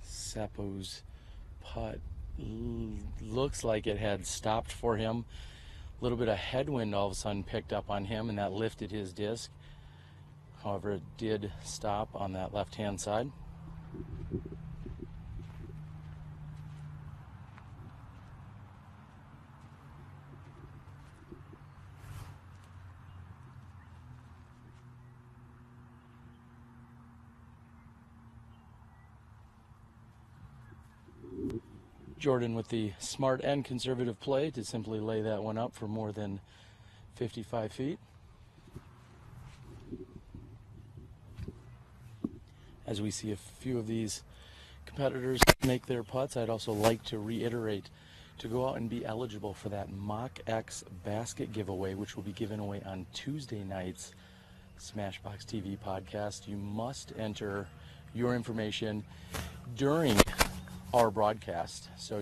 Seppo's putt looks like it had stopped for him. A little bit of headwind all of a sudden picked up on him, and that lifted his disc. However, it did stop on that left-hand side. Jordan with the smart and conservative play to simply lay that one up for more than 55 feet. As we see a few of these competitors make their putts, I'd also like to reiterate to go out and be eligible for that Mach X basket giveaway, which will be given away on Tuesday night's SmashBoxxTV podcast. You must enter your information during our broadcast. So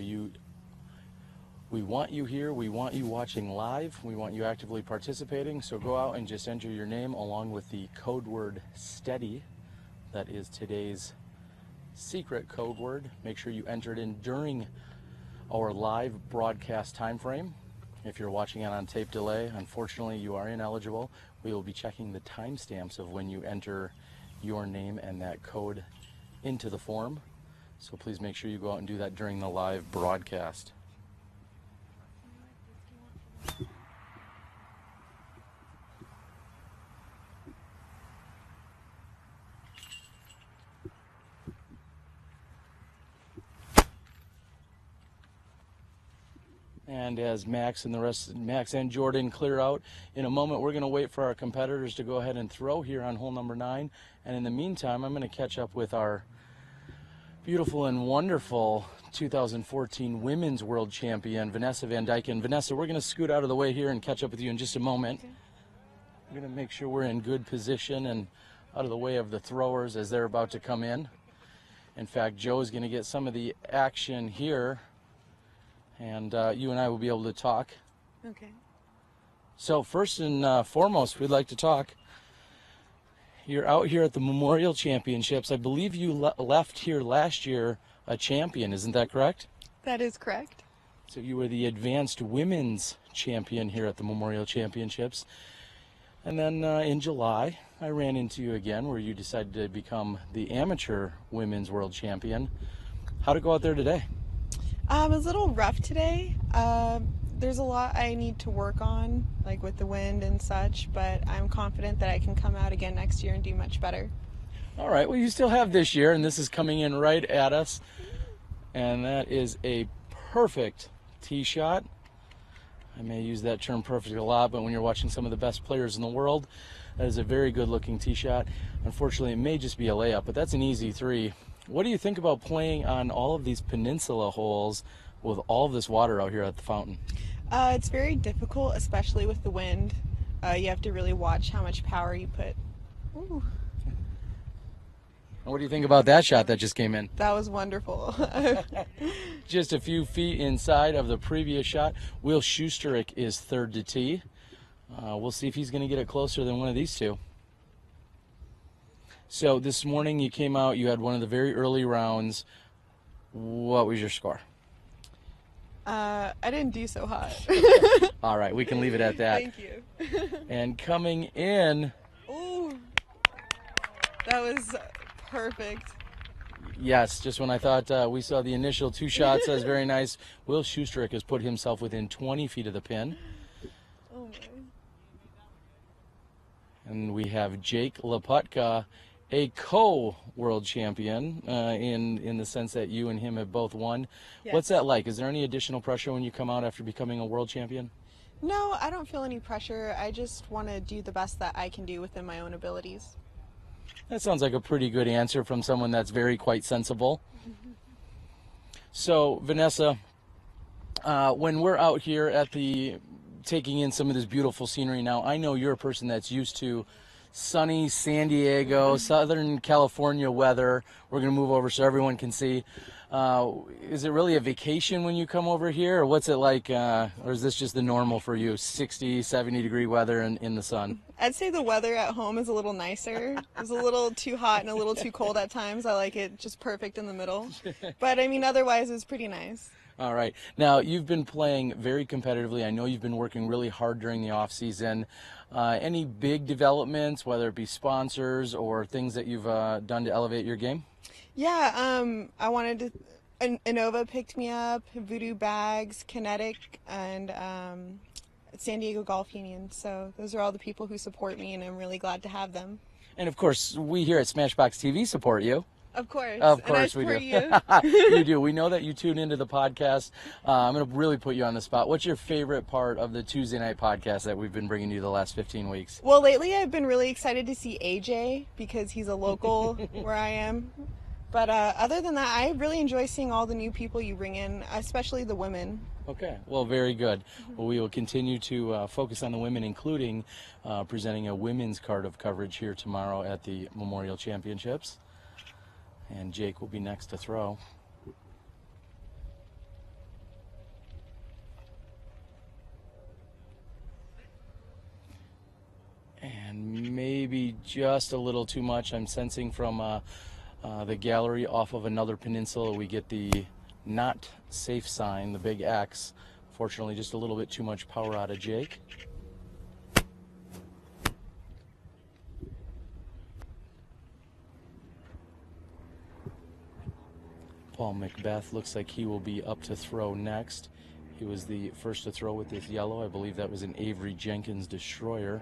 we want you here, we want you watching live, we want you actively participating, so go out and just enter your name along with the code word STEADY. That is today's secret code word. Make sure you enter it in during our live broadcast time frame. If you're watching it on tape delay, unfortunately you are ineligible. We will be checking the timestamps of when you enter your name and that code into the form. So please make sure you go out and do that during the live broadcast. And as Max and Jordan clear out, in a moment we're going to wait for our competitors to go ahead and throw here on hole number 9. And in the meantime, I'm going to catch up with our beautiful and wonderful 2014 Women's World Champion, Vanessa Van Dyken. Vanessa, we're going to scoot out of the way here and catch up with you in just a moment. Okay. We're going to make sure we're in good position and out of the way of the throwers as they're about to come in. In fact, Joe's going to get some of the action here, and you and I will be able to talk. Okay. So first and foremost, we'd like to talk. You're out here at the Memorial Championships. I believe you left here last year a champion, isn't that correct? That is correct. So you were the advanced women's champion here at the Memorial Championships. And then in July, I ran into you again where you decided to become the amateur women's world champion. How'd it go out there today? It was a little rough today. There's a lot I need to work on, like with the wind and such, but I'm confident that I can come out again next year and do much better. All right, well, you still have this year, and this is coming in right at us. And that is a perfect tee shot. I may use that term perfect a lot, but when you're watching some of the best players in the world, that is a very good looking tee shot. Unfortunately, it may just be a layup, but that's an easy 3. What do you think about playing on all of these peninsula holes with all of this water out here at the fountain? It's very difficult, especially with the wind. You have to really watch how much power you put. Ooh. What do you think about that shot that just came in? That was wonderful. Just a few feet inside of the previous shot. Will Schusterick is third to tee. We'll see if he's going to get it closer than one of these two. So this morning you came out, you had one of the very early rounds. What was your score? I didn't do so hot. All right, we can leave it at that. Thank you. And coming in. Ooh, that was perfect. Yes, just when I thought we saw the initial 2 shots, that was very nice. Will Schusterick has put himself within 20 feet of the pin. Oh my. And we have Jake Laputka, a co-world champion in the sense that you and him have both won. Yes. What's that like? Is there any additional pressure when you come out after becoming a world champion? No, I don't feel any pressure. I just want to do the best that I can do within my own abilities. That sounds like a pretty good answer from someone that's very quite sensible. So, Vanessa, when we're out here at taking in some of this beautiful scenery now, I know you're a person that's used to sunny San Diego, Southern California weather. We're going to move over so everyone can see. Is it really a vacation when you come over here, or what's it like, or is this just the normal for you, 60, 70-degree weather in the sun? I'd say the weather at home is a little nicer. It's a little too hot and a little too cold at times. I like it just perfect in the middle. But, I mean, otherwise it's pretty nice. All right. Now, you've been playing very competitively. I know you've been working really hard during the off season. Any big developments, whether it be sponsors or things that you've done to elevate your game? Yeah, I wanted to. Innova picked me up, Voodoo Bags, Kinetic, and San Diego Golf Union. So those are all the people who support me, and I'm really glad to have them. And of course, we here at SmashBoxxTV support you. Of course. Of course and I we do. You. You do. We know that you tune into the podcast. I'm going to really put you on the spot. What's your favorite part of the Tuesday night podcast that we've been bringing you the last 15 weeks? Well, lately I've been really excited to see AJ because he's a local where I am. But other than that, I really enjoy seeing all the new people you bring in, especially the women. Okay, well, very good. Well, we will continue to focus on the women, including presenting a women's card of coverage here tomorrow at the Memorial Championships. And Jake will be next to throw. And maybe just a little too much. I'm sensing from the gallery off of another peninsula. We get the not safe sign, the big X. Fortunately, just a little bit too much power out of Jake. Paul McBeth looks like he will be up to throw next. He was the first to throw with this yellow. I believe that was an Avery Jenkins Destroyer.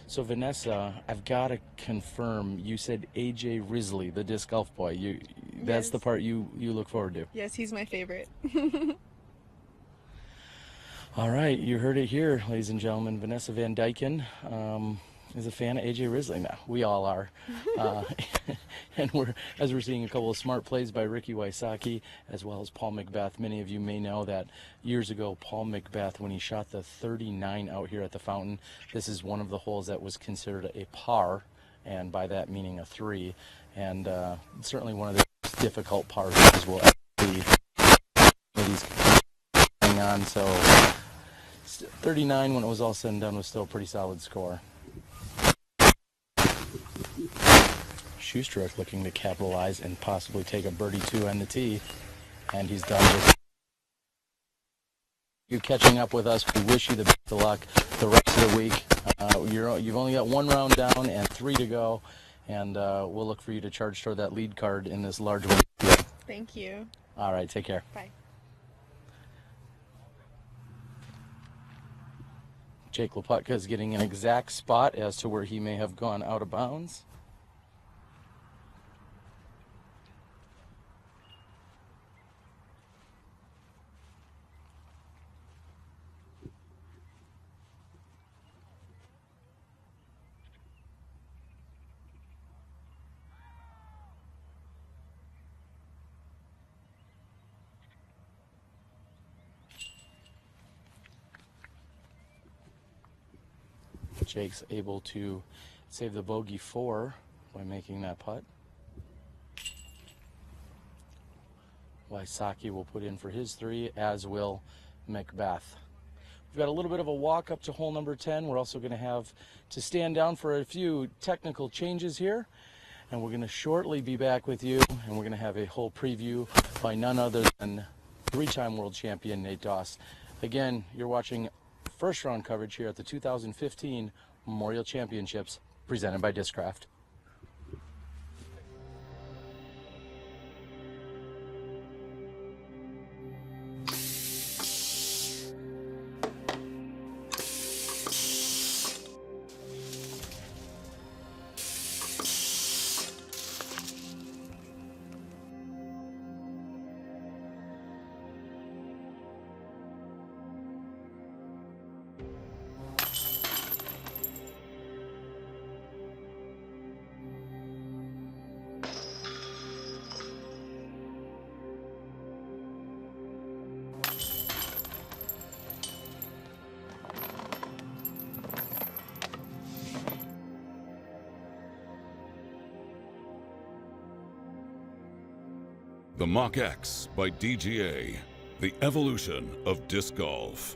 So Vanessa, I've got to confirm, you said AJ Risley, the disc golf boy. That's Yes. the part you look forward to. Yes, he's my favorite. All right, you heard it here, ladies and gentlemen. Vanessa Van Dyken is a fan of AJ Risley now. We all are. And as we're seeing a couple of smart plays by Ricky Wysocki, as well as Paul McBeth. Many of you may know that years ago, Paul McBeth, when he shot the 39 out here at the fountain, this is one of the holes that was considered a par, and by that meaning a 3. And certainly one of the most difficult parts is we'll be these hang on. So 39, when it was all said and done, was still a pretty solid score. Schusterick looking to capitalize and possibly take a birdie 2 on the tee, and he's done this. You catching up with us. We wish you the best of luck the rest of the week. You've only got 1 round down and 3 to go, and we'll look for you to charge toward that lead card in this large one. Thank you. All right, take care. Bye. Jake Laputka is getting an exact spot as to where he may have gone out of bounds. Jake's able to save the bogey 4 by making that putt. Wysocki will put in for his 3, as will McBeth. We've got a little bit of a walk up to hole number 10. We're also going to have to stand down for a few technical changes here, and we're going to shortly be back with you, and we're going to have a whole preview by none other than 3-time world champion Nate Doss. Again, you're watching first round coverage here at the 2015 Memorial Championships presented by Discraft. The Mach X by DGA, the evolution of disc golf.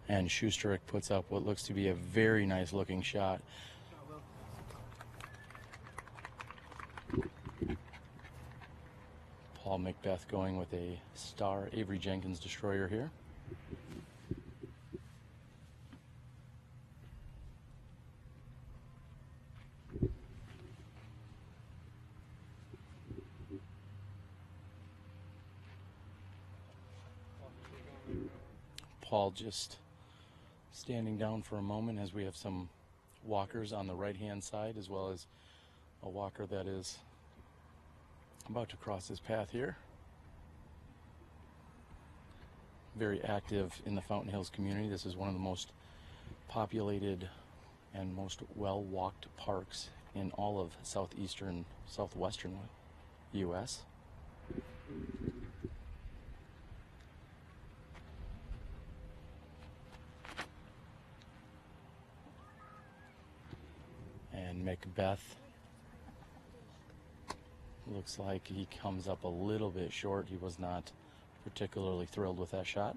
And Schusterick puts up what looks to be a very nice looking shot. Paul McBeth going with a star Avery Jenkins destroyer here. Paul just standing down for a moment as we have some walkers on the right-hand side, as well as a walker that is about to cross his path here. Very active in the Fountain Hills community. This is one of the most populated and most well-walked parks in all of southwestern U.S. And McBeth looks like he comes up a little bit short. He was not particularly thrilled with that shot.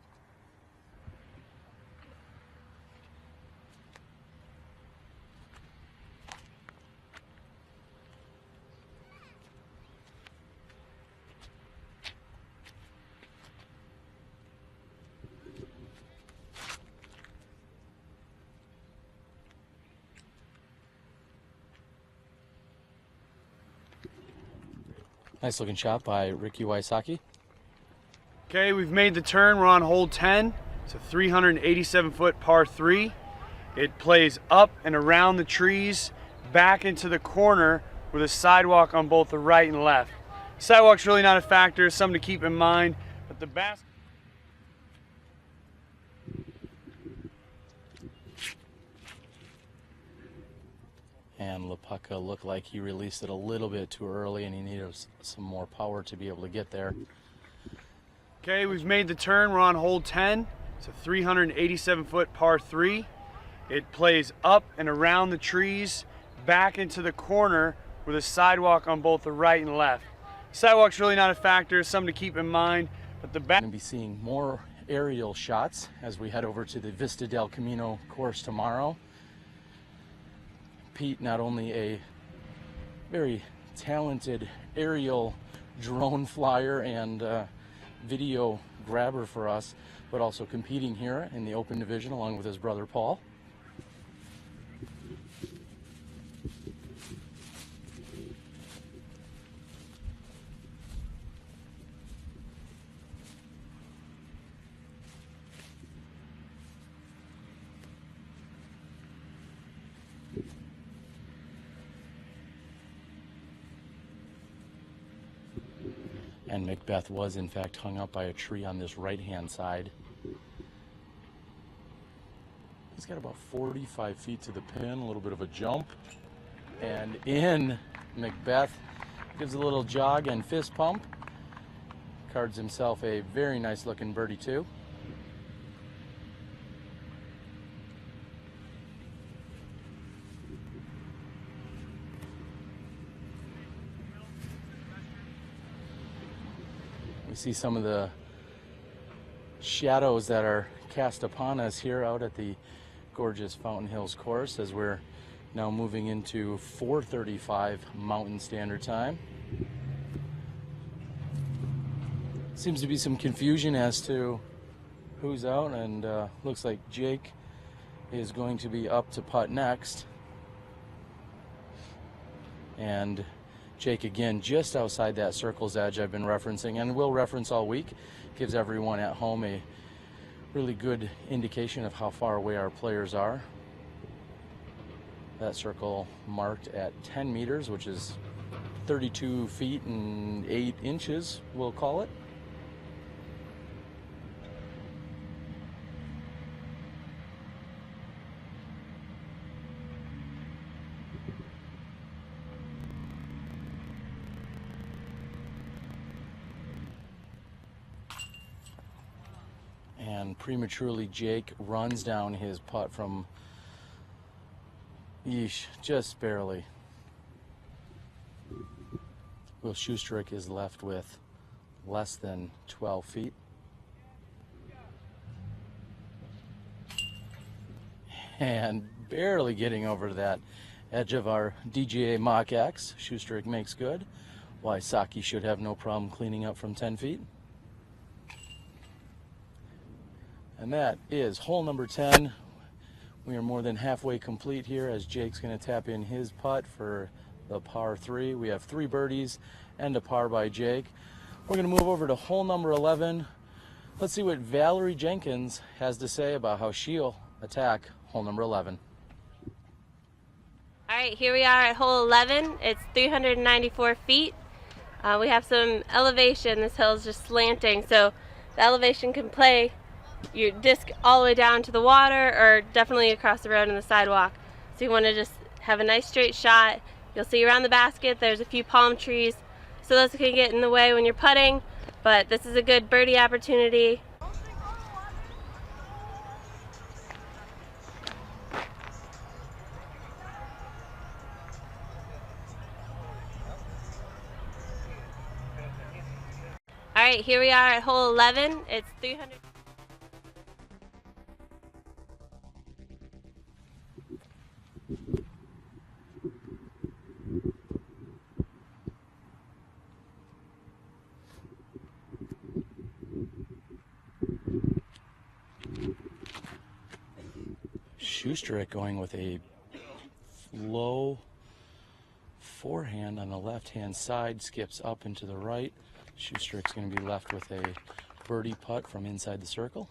Nice looking shot by Ricky Wysocki. Okay, we've made the turn. We're on hole 10. It's a 387-foot par 3. It plays up and around the trees, back into the corner with a sidewalk on both the right and left. Sidewalk's really not a factor, something to keep in mind, but the basket. And Laputka looked like he released it a little bit too early, and he needed some more power to be able to get there. Okay, we've made the turn. We're on hole 10. It's a 387-foot par 3. It plays up and around the trees, back into the corner with a sidewalk on both the right and left. Sidewalk's really not a factor, something to keep in mind, but the back. We're going to be seeing more aerial shots as we head over to the Vista del Camino course tomorrow. Pete, not only a very talented aerial drone flyer and video grabber for us, but also competing here in the open division along with his brother Paul. And McBeth was in fact hung up by a tree on this right-hand side. He's got about 45 feet to the pin, a little bit of a jump. And in, McBeth gives a little jog and fist pump. Cards himself a very nice looking birdie too. We see some of the shadows that are cast upon us here out at the gorgeous Fountain Hills course as we're now moving into 4:35 Mountain Standard Time. Seems to be some confusion as to who's out, and looks like Jake is going to be up to putt next. And Jake, again, just outside that circle's edge I've been referencing and will reference all week. Gives everyone at home a really good indication of how far away our players are. That circle marked at 10 meters, which is 32 feet and 8 inches, we'll call it. And prematurely, Jake runs down his putt from, just barely. Will Schusterick is left with less than 12 feet. And barely getting over that edge of our DGA Mach X. Schusterick makes good. Wysocki should have no problem cleaning up from 10 feet. And that is hole number 10. We are more than halfway complete here as Jake's going to tap in his putt for the par 3. We have 3 birdies and a par by Jake. We're going to move over to hole number 11. Let's see what Valerie Jenkins has to say about how she'll attack hole number 11. All right, here we are at hole 11. It's 394 feet. We have some elevation. This hill is just slanting, so the elevation can play your disc all the way down to the water or definitely across the road and the sidewalk. So you want to just have a nice straight shot. You'll see around the basket there's a few palm trees, so those can get in the way when you're putting, but this is a good birdie opportunity. All right, here we are at hole 11. It's 300. Schusterick going with a low forehand on the left-hand side, skips up and to the right. Schusterick's going to be left with a birdie putt from inside the circle.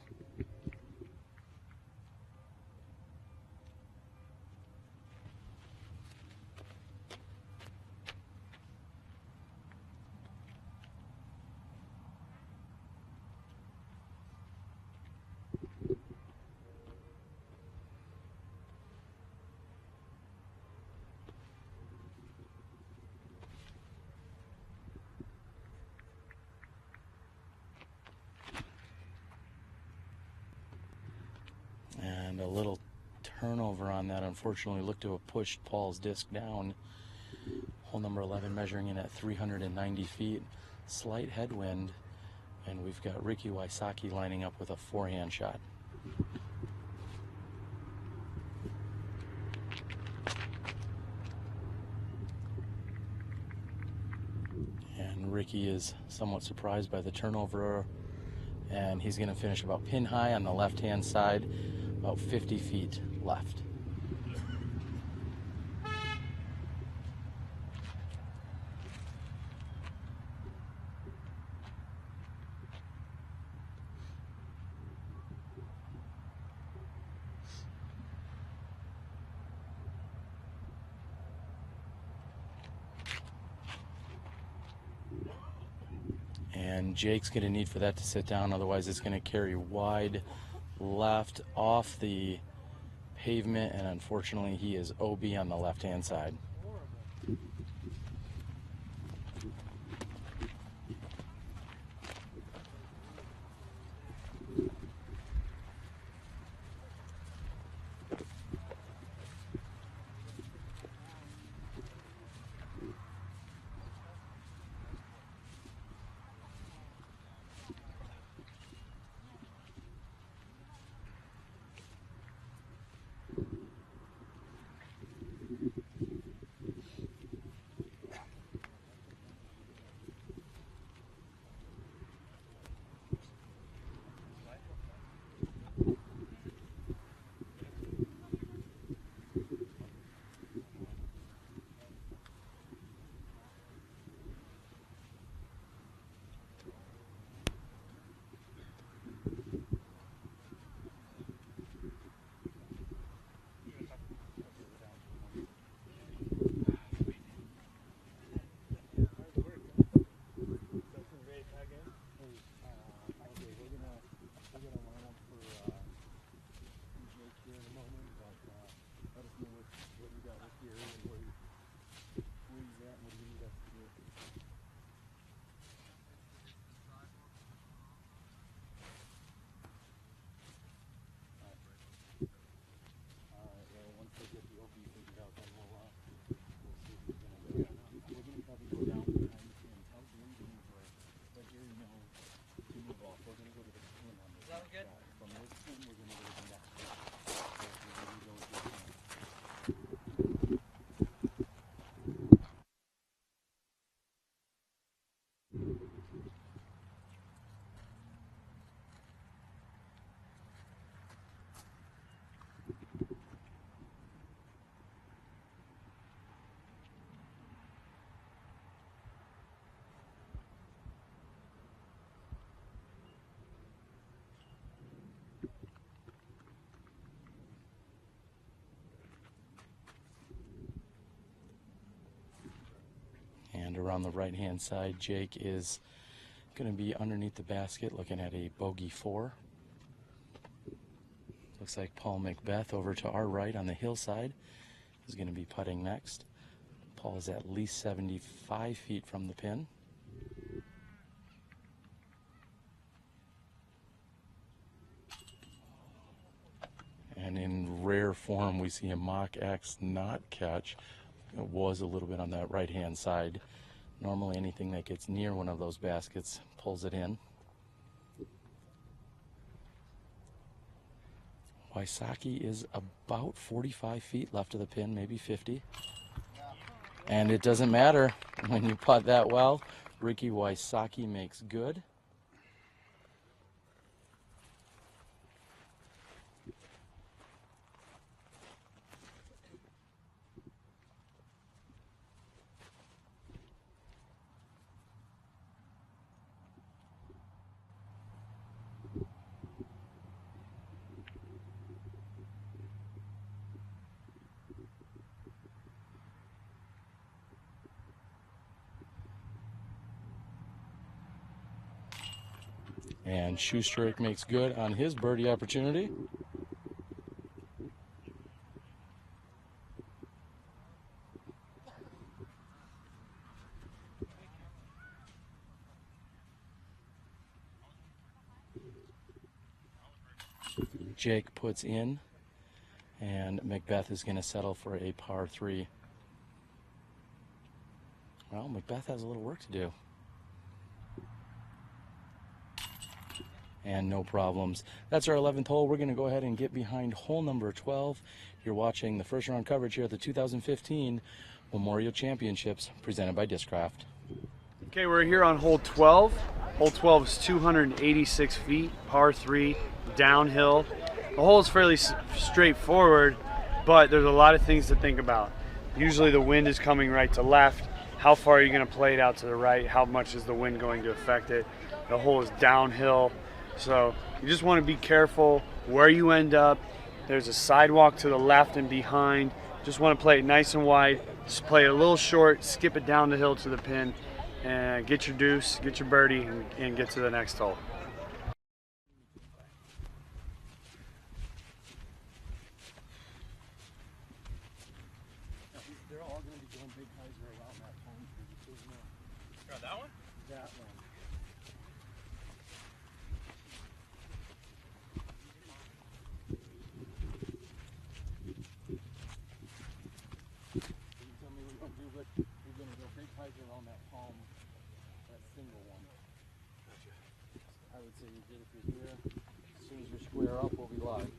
And a little turnover on that, unfortunately, looked to have pushed Paul's disc down. Hole number 11 measuring in at 390 feet. Slight headwind, and we've got Ricky Wysocki lining up with a forehand shot. And Ricky is somewhat surprised by the turnover, and he's going to finish about pin high on the left-hand side, about 50 feet left. And Jake's going to need for that to sit down, otherwise it's going to carry wide left off the pavement, and unfortunately he is OB on the left-hand side. And around the right-hand side, Jake is going to be underneath the basket looking at a bogey 4. Looks like Paul McBeth over to our right on the hillside is going to be putting next. Paul is at least 75 feet from the pin. And in rare form, we see a Mach X not catch. It was a little bit on that right-hand side. Normally anything that gets near one of those baskets pulls it in. Wysocki is about 45 feet left of the pin, maybe 50. And it doesn't matter when you putt that well. Ricky Wysocki makes good. And Schusterick makes good on his birdie opportunity. Jake puts in, and McBeth is going to settle for a par 3. Well, McBeth has a little work to do. And no problems. That's our 11th hole. We're going to go ahead and get behind hole number 12. You're watching the first round coverage here at the 2015 Memorial Championships presented by Discraft. Okay, we're here on hole 12. Hole 12 is 286 feet, par 3, downhill. The hole is fairly straightforward, but there's a lot of things to think about. Usually the wind is coming right to left. How far are you going to play it out to the right? How much is the wind going to affect it? The hole is downhill. So you just want to be careful where you end up. There's a sidewalk to the left and behind. Just want to play it nice and wide. Just play it a little short, skip it down the hill to the pin, and get your deuce, get your birdie, and get to the next hole. They're all going to be going big hyzer around that palm tree. That one? That one. We're going to go big hyzer around that palm, that single one. I would say you get it through here. As soon as you're square up, we'll be live.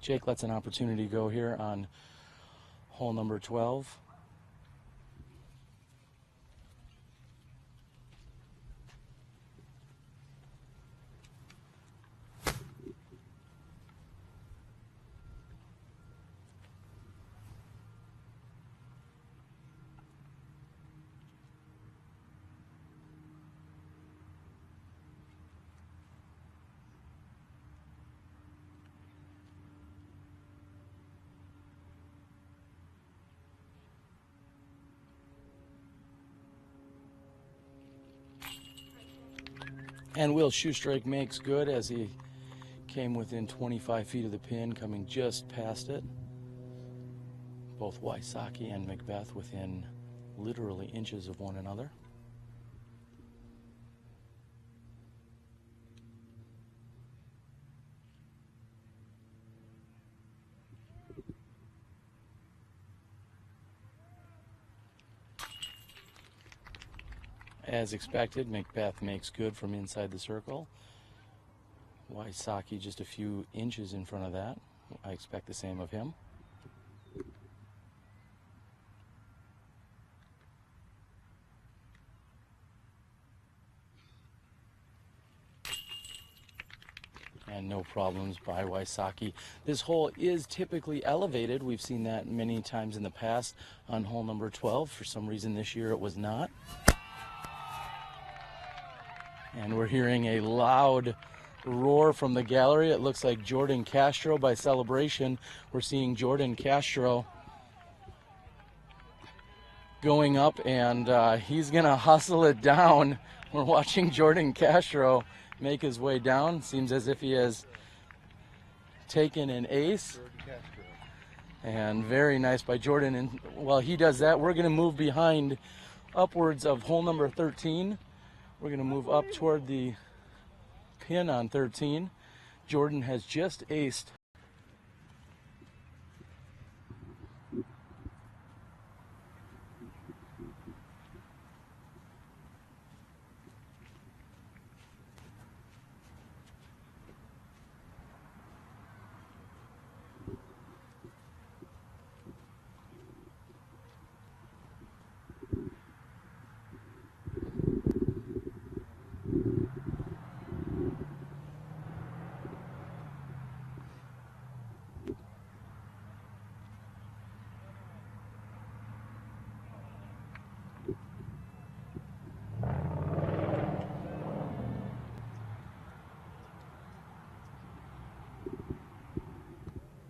Jake lets an opportunity go here on hole number 12. And Will Schusterick makes good as he came within 25 feet of the pin, coming just past it. Both Wysocki and McBeth within literally inches of one another. As expected, McBeth makes good from inside the circle. Wysocki just a few inches in front of that. I expect the same of him. And no problems by Wysocki. This hole is typically elevated. We've seen that many times in the past on hole number 12. For some reason this year it was not. And we're hearing a loud roar from the gallery. It looks like Jordan Castro by Celebration. We're seeing Jordan Castro going up, and he's going to hustle it down. We're watching Jordan Castro make his way down. Seems as if he has taken an ace. And very nice by Jordan. And while he does that, we're going to move behind upwards of hole number 13. We're going to move up toward the pin on 13. Jordan has just aced.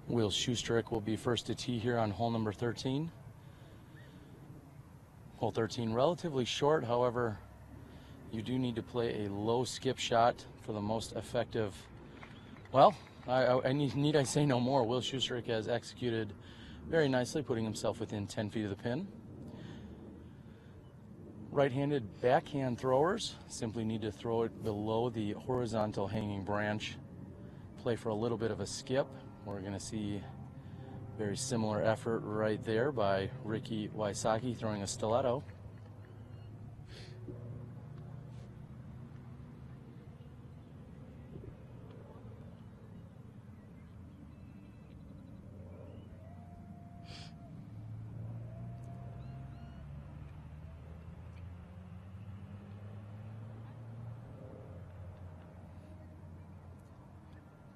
Will Schusterick will be first to tee here on hole number 13. Hole 13 relatively short, however, you do need to play a low skip shot for the most effective. Well, need I say no more. Will Schusterick has executed very nicely, putting himself within 10 feet of the pin. Right-handed backhand throwers simply need to throw it below the horizontal hanging branch. Play for a little bit of a skip. We're going to see very similar effort right there by Ricky Wysocki throwing a stiletto.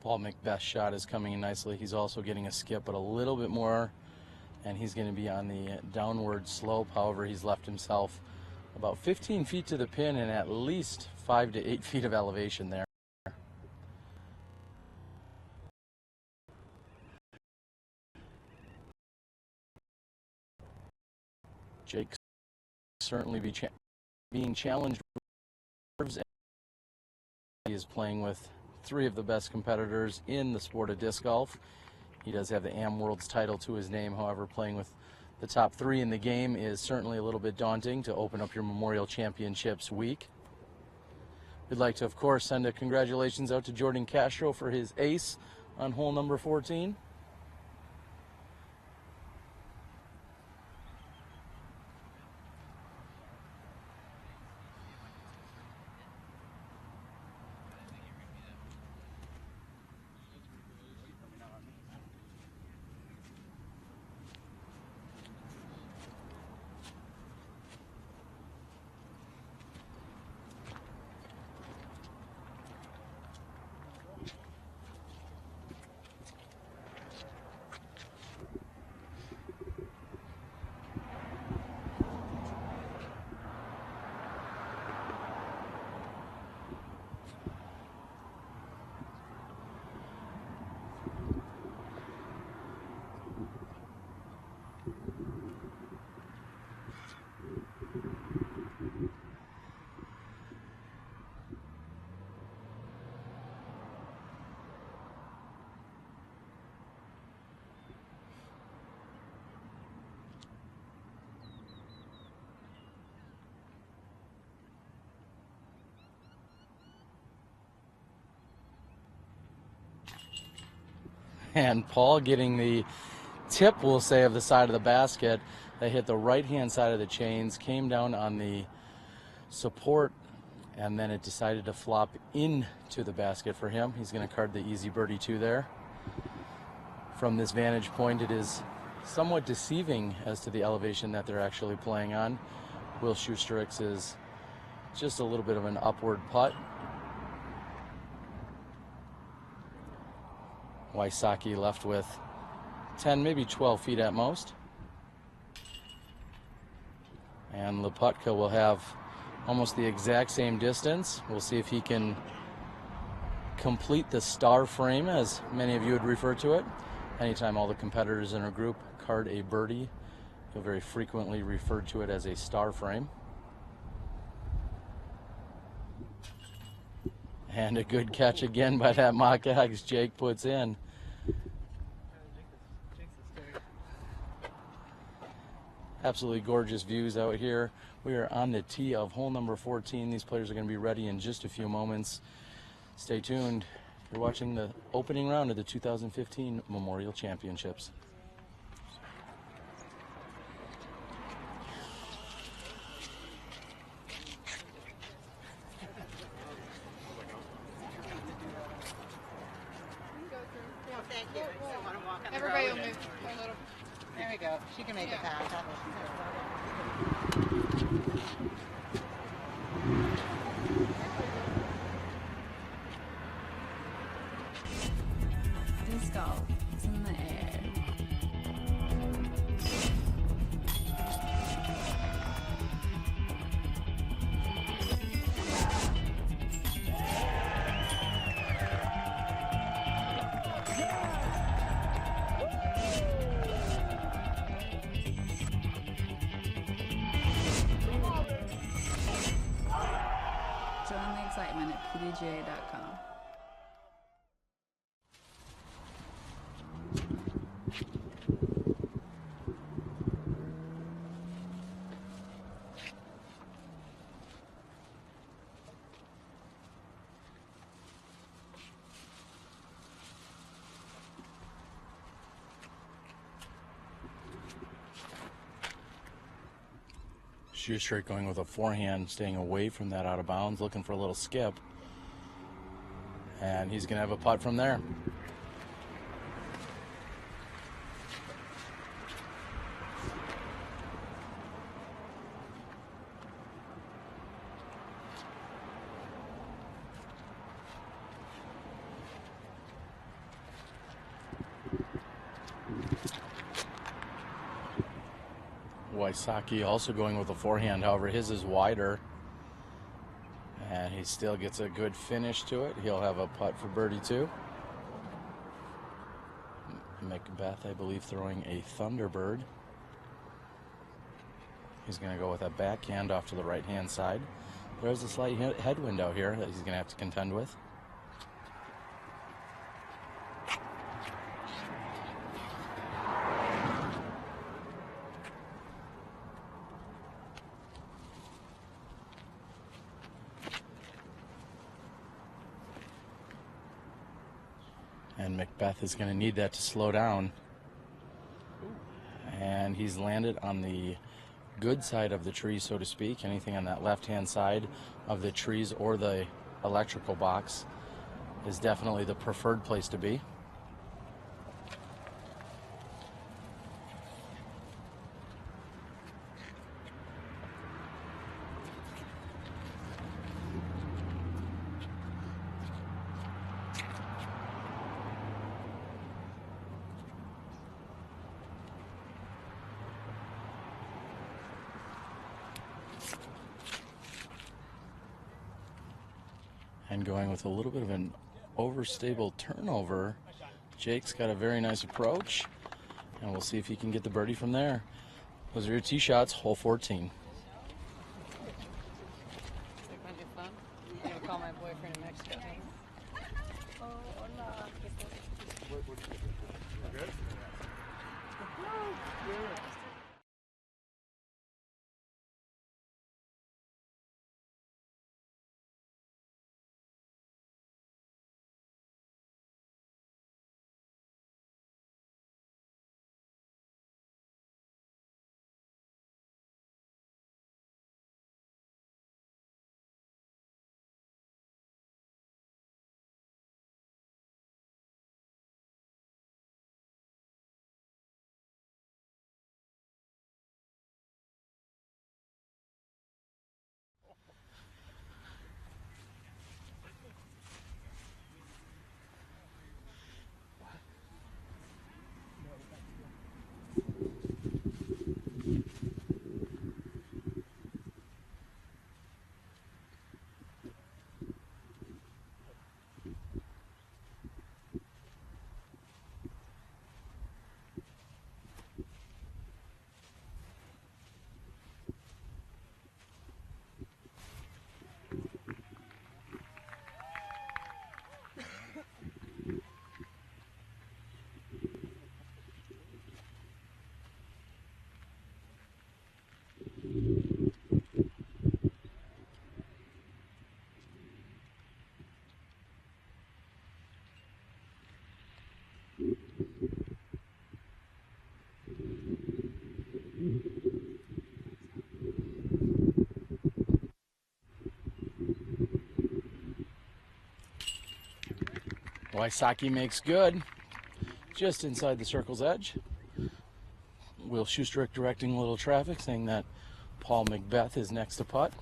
Paul McBeth's shot is coming in nicely. He's also getting a skip, but a little bit more, and he's going to be on the downward slope. However, he's left himself about 15 feet to the pin and at least 5 to 8 feet of elevation there. Jake certainly being challenged. He is playing with three of the best competitors in the sport of disc golf. He does have the Am World's title to his name. However, playing with the top three in the game is certainly a little bit daunting to open up your Memorial Championships week. We'd like to, of course, send a congratulations out to Jordan Castro for his ace on hole number 14. And Paul getting the tip, we'll say, of the side of the basket. They hit the right-hand side of the chains, came down on the support, and then it decided to flop into the basket for him. He's going to card the easy birdie 2 there. From this vantage point, it is somewhat deceiving as to the elevation that they're actually playing on. Will Schusterick's is just a little bit of an upward putt. Wysocki left with 10, maybe 12 feet at most. And Laputka will have almost the exact same distance. We'll see if he can complete the star frame, as many of you would refer to it. Anytime all the competitors in a group card a birdie, you'll very frequently refer to it as a star frame. And a good catch again by that mock Axe Jake puts in. Absolutely gorgeous views out here. We are on the tee of hole number 14. These players are going to be ready in just a few moments. Stay tuned. You're watching the opening round of the 2015 Memorial Championships. Everybody will move a little. There we go. She can make a pass. Disc golf is in the air. Join the excitement at pdga.com. Schusterick going with a forehand, staying away from that out of bounds, looking for a little skip. And he's going to have a putt from there. Wysocki also going with a forehand, however his is wider, and he still gets a good finish to it. He'll have a putt for birdie 2. McBeth, I believe, throwing a Thunderbird. He's going to go with a backhand off to the right hand side. There's a slight headwind out here that he's going to have to contend with. And McBeth is going to need that to slow down. And he's landed on the good side of the tree, so to speak. Anything on that left-hand side of the trees or the electrical box is definitely the preferred place to be. And going with a little bit of an overstable turnover, Jake's got a very nice approach, and we'll see if he can get the birdie from there. Those are your tee shots, hole 14. I'm gonna call my boyfriend in Mexico. Wysocki makes good, just inside the circle's edge. Will Schusterick directing a little traffic, saying that Paul McBeth is next to putt.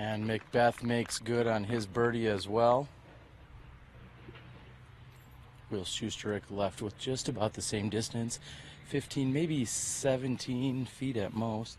And McBeth makes good on his birdie as well. Will Schusterick left with just about the same distance, 15, maybe 17 feet at most.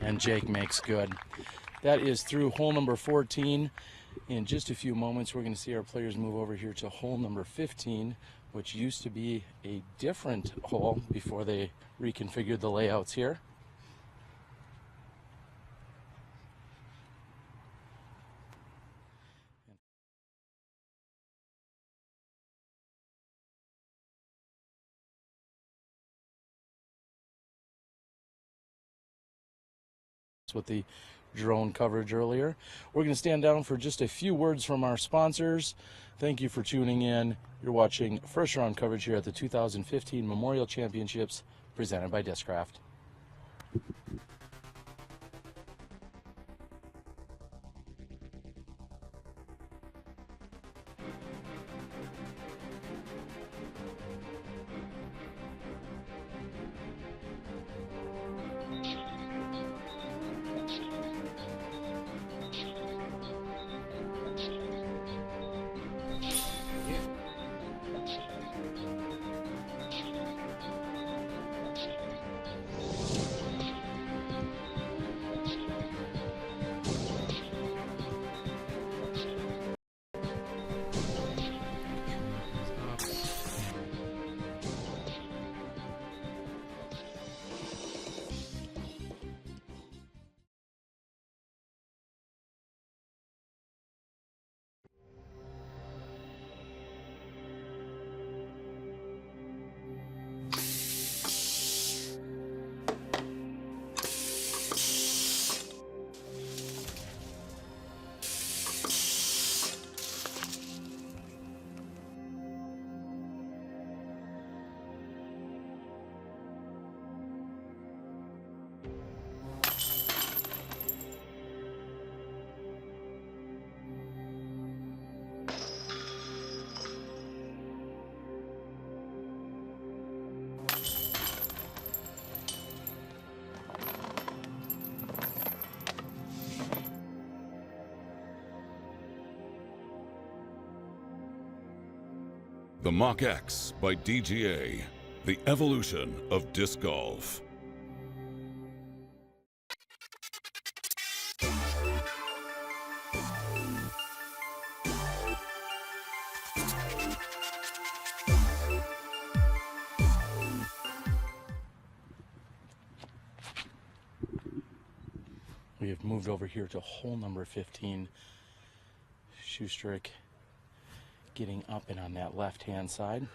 And Jake makes good. That is through hole number 14. In just a few moments, we're going to see our players move over here to hole number 15, which used to be a different hole before they reconfigured the layouts here. With the drone coverage earlier. We're going to stand down for just a few words from our sponsors. Thank you for tuning in. You're watching first round coverage here at the 2015 Memorial Championships presented by Discraft. The Mach X by DGA, the evolution of disc golf. We have moved over here to hole number 15. Schusterick getting up and on that left-hand side.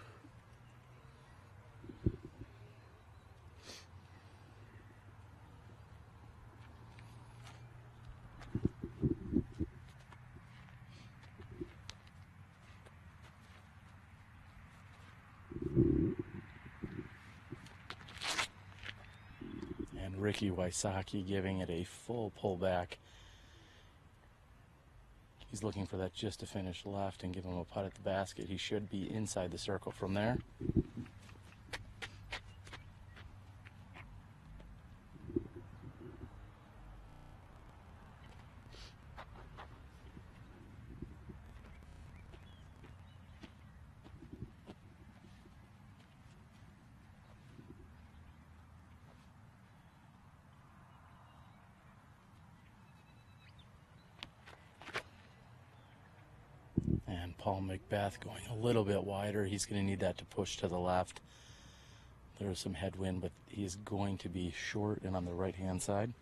Ricky Wysocki giving it a full pullback. He's looking for that just to finish left and give him a putt at the basket. He should be inside the circle from there. And Paul McBeth going a little bit wider. He's going to need that to push to the left. There is some headwind, but he's going to be short and on the right-hand side.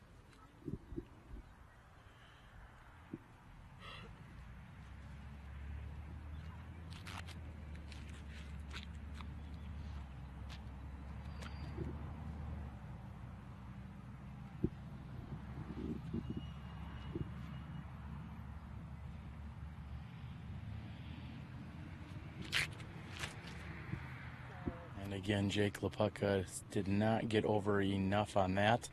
And again, Jake Laputka did not get over enough on that.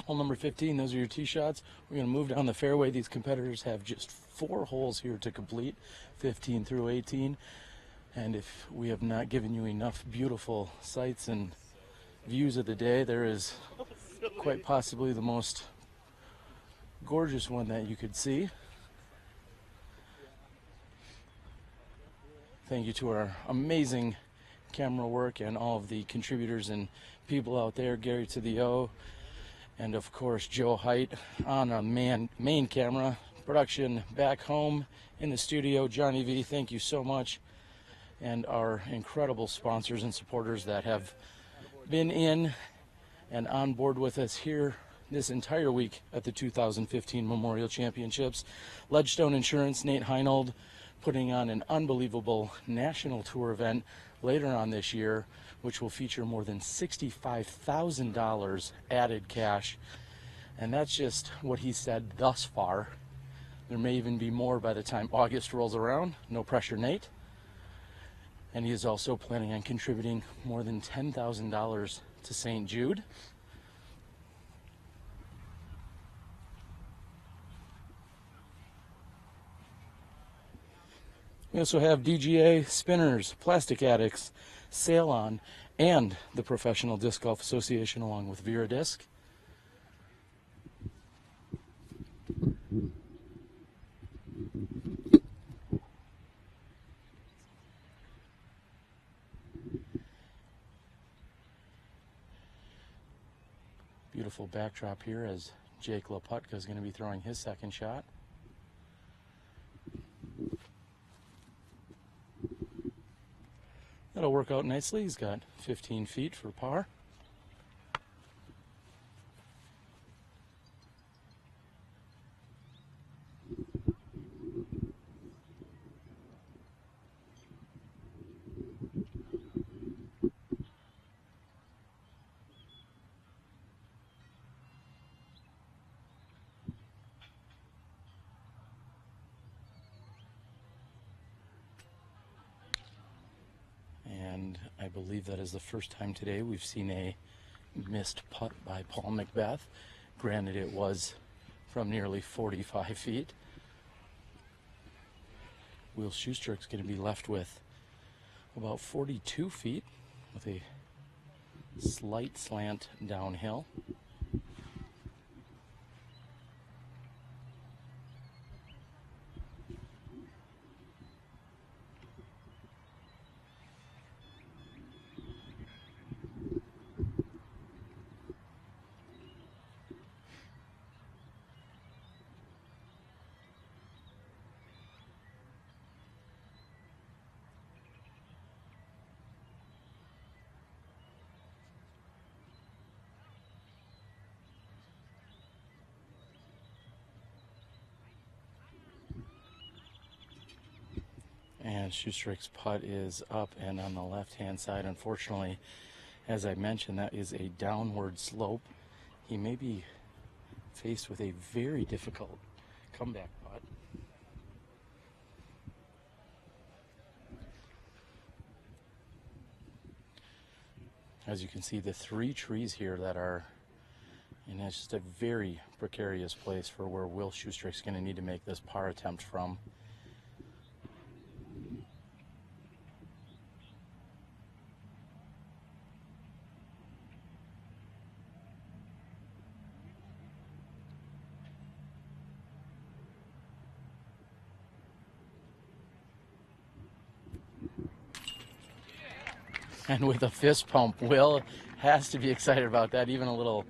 Hole number 15, those are your tee shots. We're going to move down the fairway. These competitors have just 4 holes here to complete, 15 through 18. And if we have not given you enough beautiful sights and views of the day, there is quite possibly the most gorgeous one that you could see. Thank you to our amazing camera work and all of the contributors and people out there, Gary to the O, and of course Joe Height on our main camera, production back home in the studio, Johnny V, thank you so much, and our incredible sponsors and supporters that have been in and on board with us here this entire week at the 2015 Memorial Championships. Ledgestone Insurance, Nate Heinold, putting on an unbelievable national tour event later on this year, which will feature more than $65,000 added cash. And that's just what he said thus far. There may even be more by the time August rolls around. No pressure, Nate. And he is also planning on contributing more than $10,000 to St. Jude. We also have DGA, Spinners, Plastic Addicts, Sail On, and the Professional Disc Golf Association along with Vera Disc. Beautiful backdrop here as Jake Laputka is going to be throwing his second shot. That'll work out nicely. He's got 15 feet for par. I believe that is the first time today we've seen a missed putt by Paul McBeth. Granted, it was from nearly 45 feet. Will Schusterick's going to be left with about 42 feet with a slight slant downhill. And Schusterick's putt is up and on the left-hand side. Unfortunately, as I mentioned, that is a downward slope. He may be faced with a very difficult comeback putt. As you can see, the 3 trees here that are, and it's just a very precarious place for where Will Schusterick's going to need to make this par attempt from. And with a fist pump, Will has to be excited about that. Even a little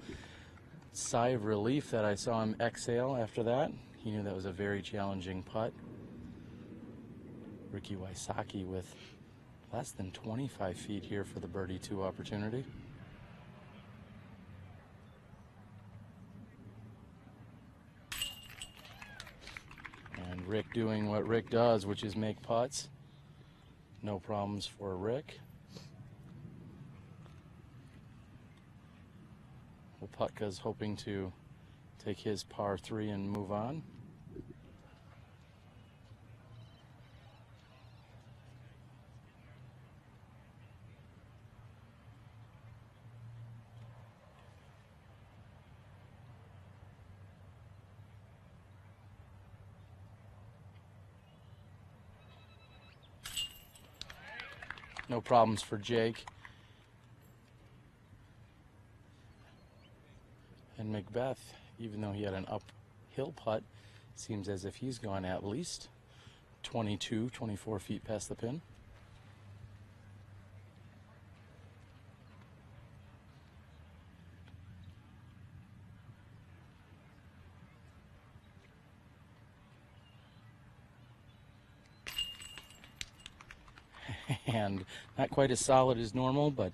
sigh of relief that I saw him exhale after that. He knew that was a very challenging putt. Ricky Wysocki with less than 25 feet here for the birdie 2 opportunity. And Rick doing what Rick does, which is make putts. No problems for Rick. Laputka's hoping to take his par 3 and move on. No problems for Jake. And McBeth, even though he had an uphill putt, seems as if he's gone at least 22, 24 feet past the pin. And not quite as solid as normal, but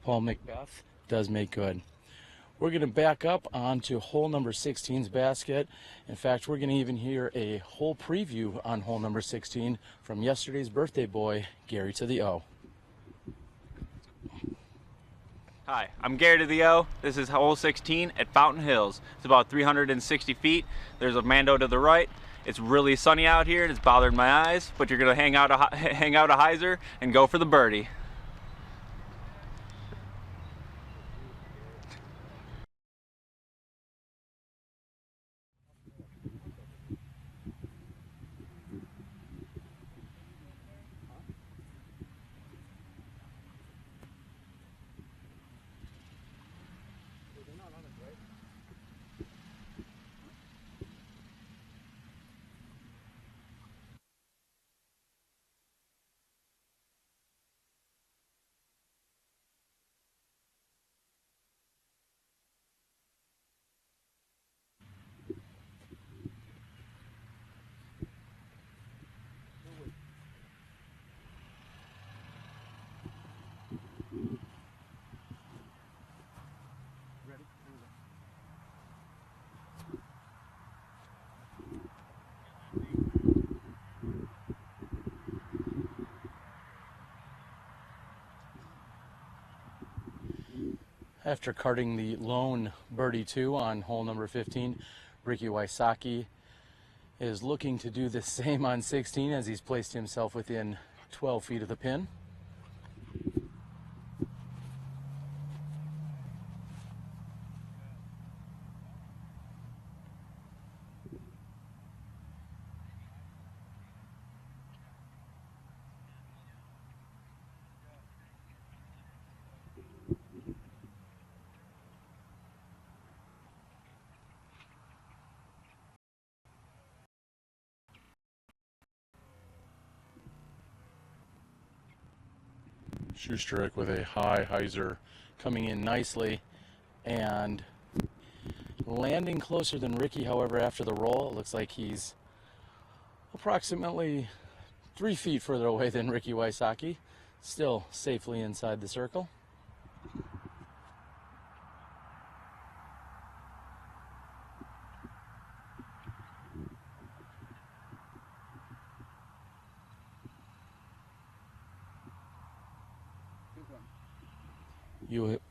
Paul McBeth does make good. We're going to back up onto hole number 16's basket. In fact, we're going to even hear a hole preview on hole number 16 from yesterday's birthday boy, Gary to the O. Hi, I'm Gary to the O. This is hole 16 at Fountain Hills. It's about 360 feet. There's a Mando to the right. It's really sunny out here and it's bothering my eyes, but you're going to hang out a hyzer and go for the birdie. After carding the lone birdie 2 on hole number 15, Ricky Wysocki is looking to do the same on 16 as he's placed himself within 12 feet of the pin. Schusterick with a high hyzer coming in nicely and landing closer than Ricky. However, after the roll, it looks like he's approximately 3 feet further away than Ricky Wysocki, still safely inside the circle.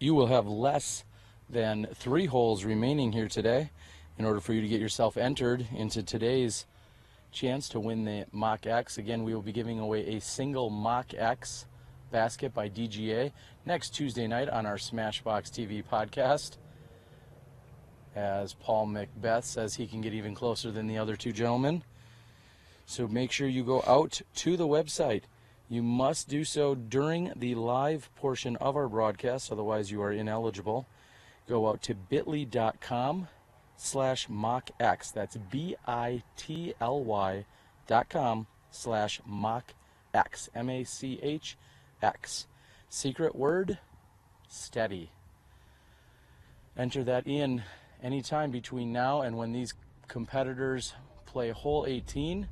You will have less than 3 holes remaining here today in order for you to get yourself entered into today's chance to win the Mach X. Again, we will be giving away a single Mach X basket by DGA next Tuesday night on our SmashBoxxTV podcast. As Paul McBeth says he can get even closer than the other two gentlemen. So make sure you go out to the website. You must do so during the live portion of our broadcast, otherwise you are ineligible. Go out to bit.ly/mockx. That's bitly.com/mockx. MACHX. Secret word, steady. Enter that in anytime between now and when these competitors play hole 18,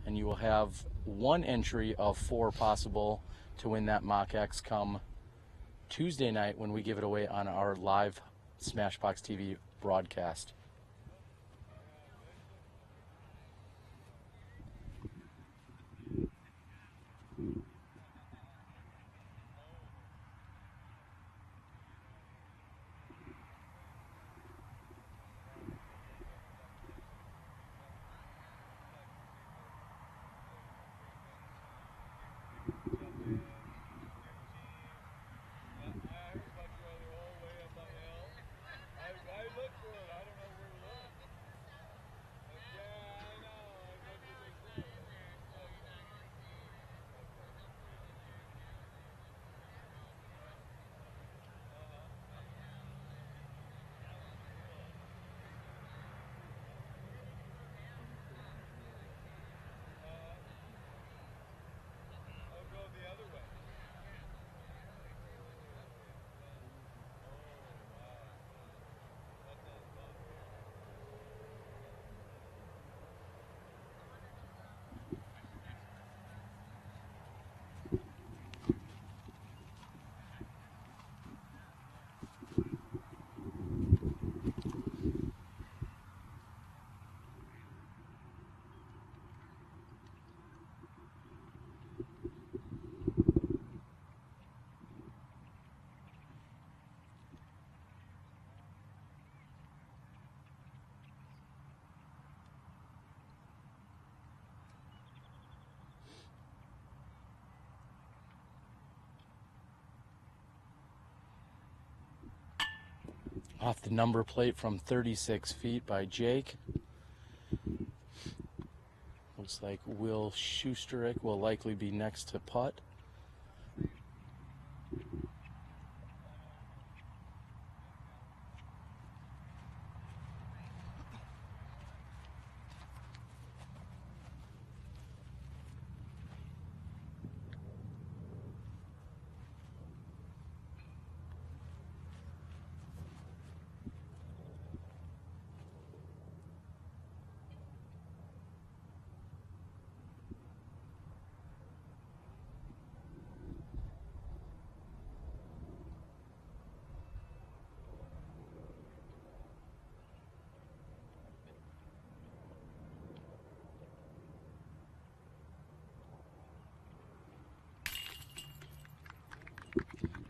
and you will have one entry of 4 possible to win that MockX come Tuesday night when we give it away on our live SmashBoxxTV broadcast. Off the number plate from 36 feet by Jake. Looks like Will Schusterick will likely be next to putt.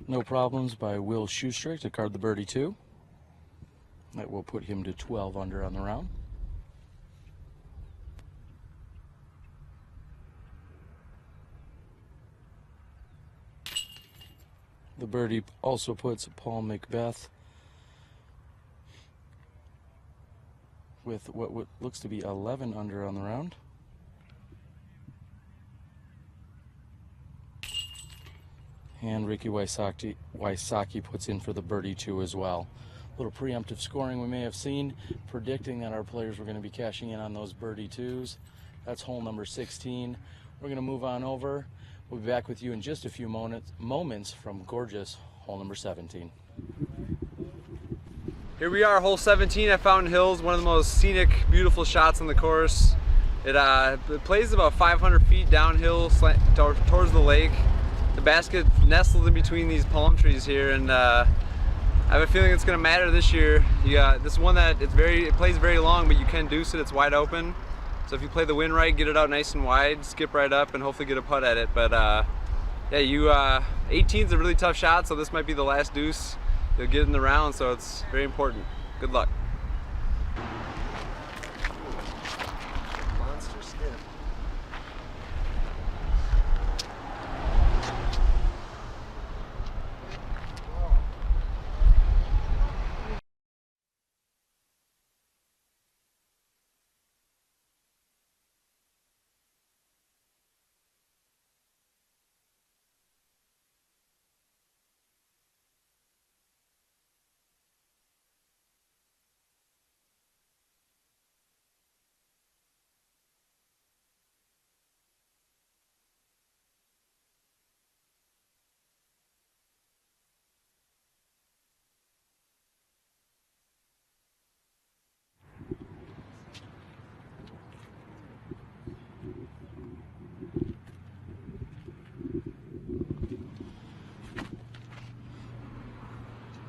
No problems by Will Schusterick to card the birdie 2. That will put him to 12 under on the round. The birdie also puts Paul McBeth with what looks to be 11 under on the round. And Ricky Wysocki puts in for the birdie 2 as well. A little preemptive scoring we may have seen, predicting that our players were going to be cashing in on those birdie 2s. That's hole number 16. We're going to move on over. We'll be back with you in just a few moments from gorgeous hole number 17. Here we are, hole 17 at Fountain Hills, one of the most scenic, beautiful shots on the course. It plays about 500 feet downhill towards the lake. The basket nestled in between these palm trees here, and I have a feeling it's going to matter this year. This is one that it plays very long, but you can deuce it. It's wide open. So if you play the wind right, get it out nice and wide, skip right up, and hopefully get a putt at it. But yeah, 18's a really tough shot, so this might be the last deuce you'll get in the round. So it's very important. Good luck. Monster skip.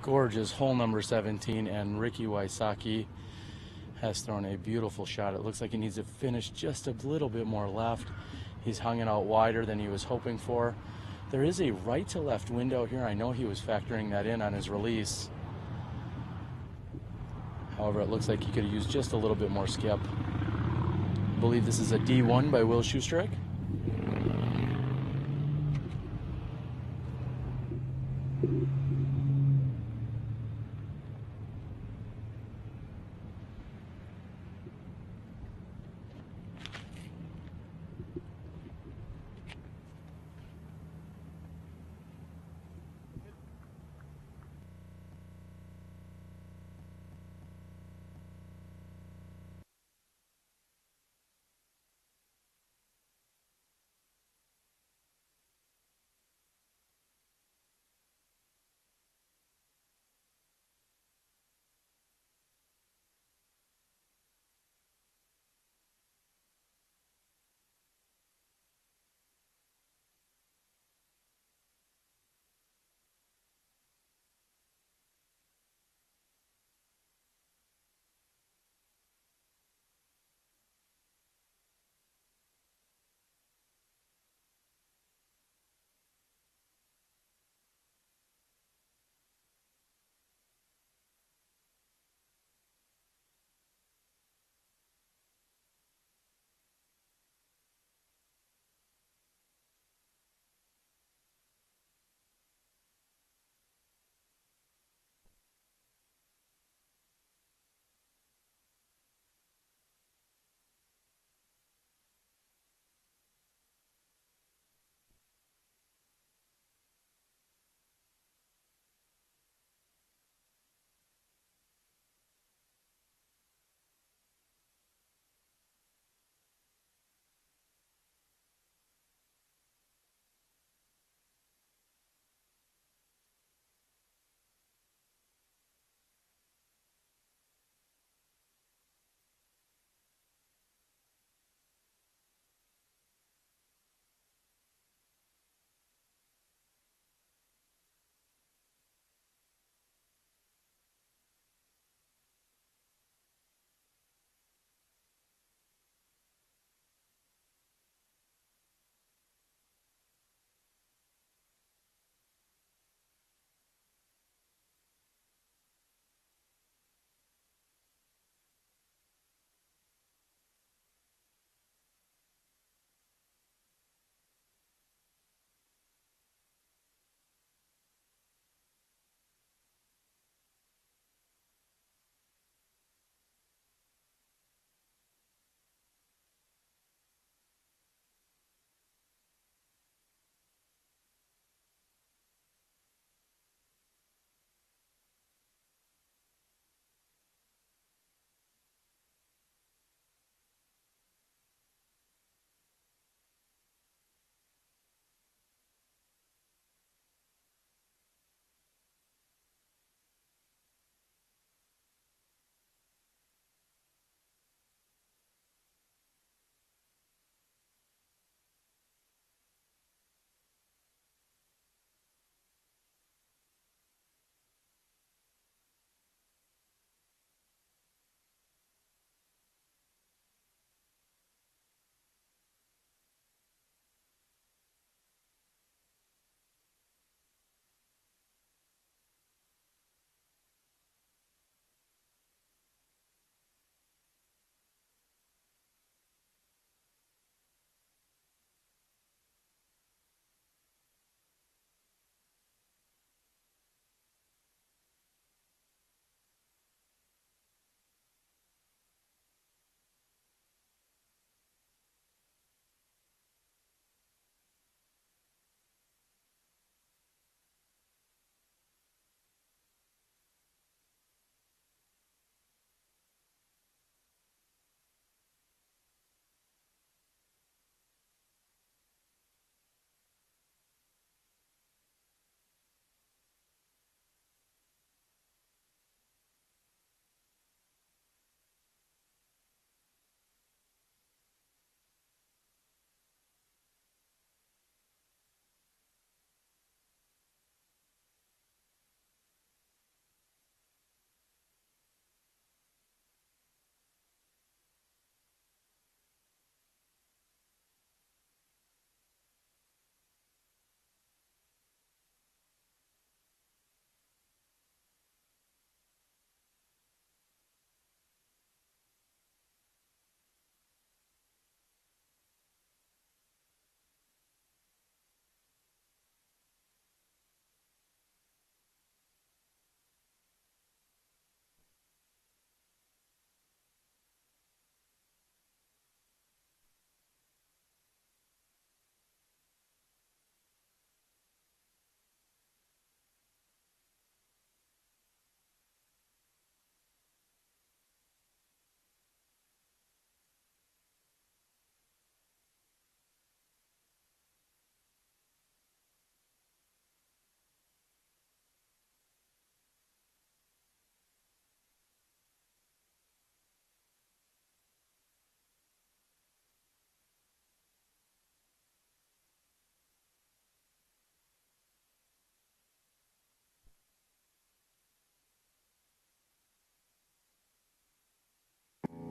gorgeous hole number 17, and Ricky Wysocki has thrown a beautiful shot. It looks like he needs to finish just a little bit more left. He's hung it out wider than he was hoping for. There is a right to left window here. I know he was factoring that in on his release. However, it looks like he could have used just a little bit more skip. I believe this is a D1 by Will Schusterick.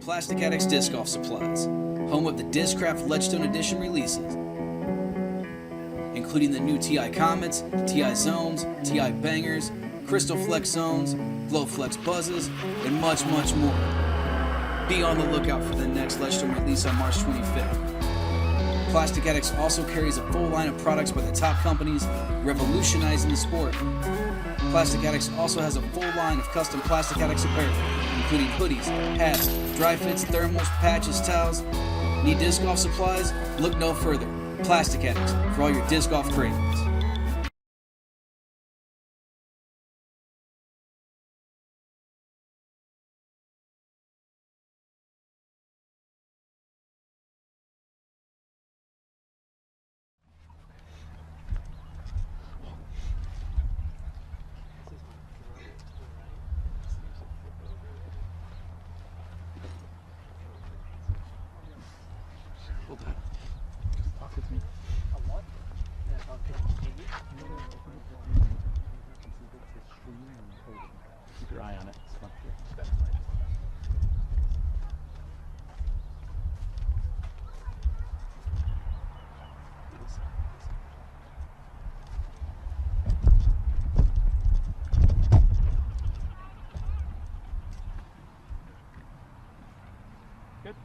Plastic Addicts Disc Golf Supplies, home of the Discraft Ledgestone Edition releases, including the new TI Comets, TI Zones, TI Bangers, Crystal Flex Zones, Glow Flex Buzzes, and much, much more. Be on the lookout for the next Ledgestone release on March 25th. Plastic Addicts also carries a full line of products by the top companies revolutionizing the sport. Plastic Addicts also has a full line of custom Plastic Addicts apparel, including hoodies, hats, dry fits, thermals, patches, towels. Need disc golf supplies? Look no further. Plastic Addicts for all your disc golf cravings. Hold on. Talk with me. Keep your eye on it. Come up here. Good.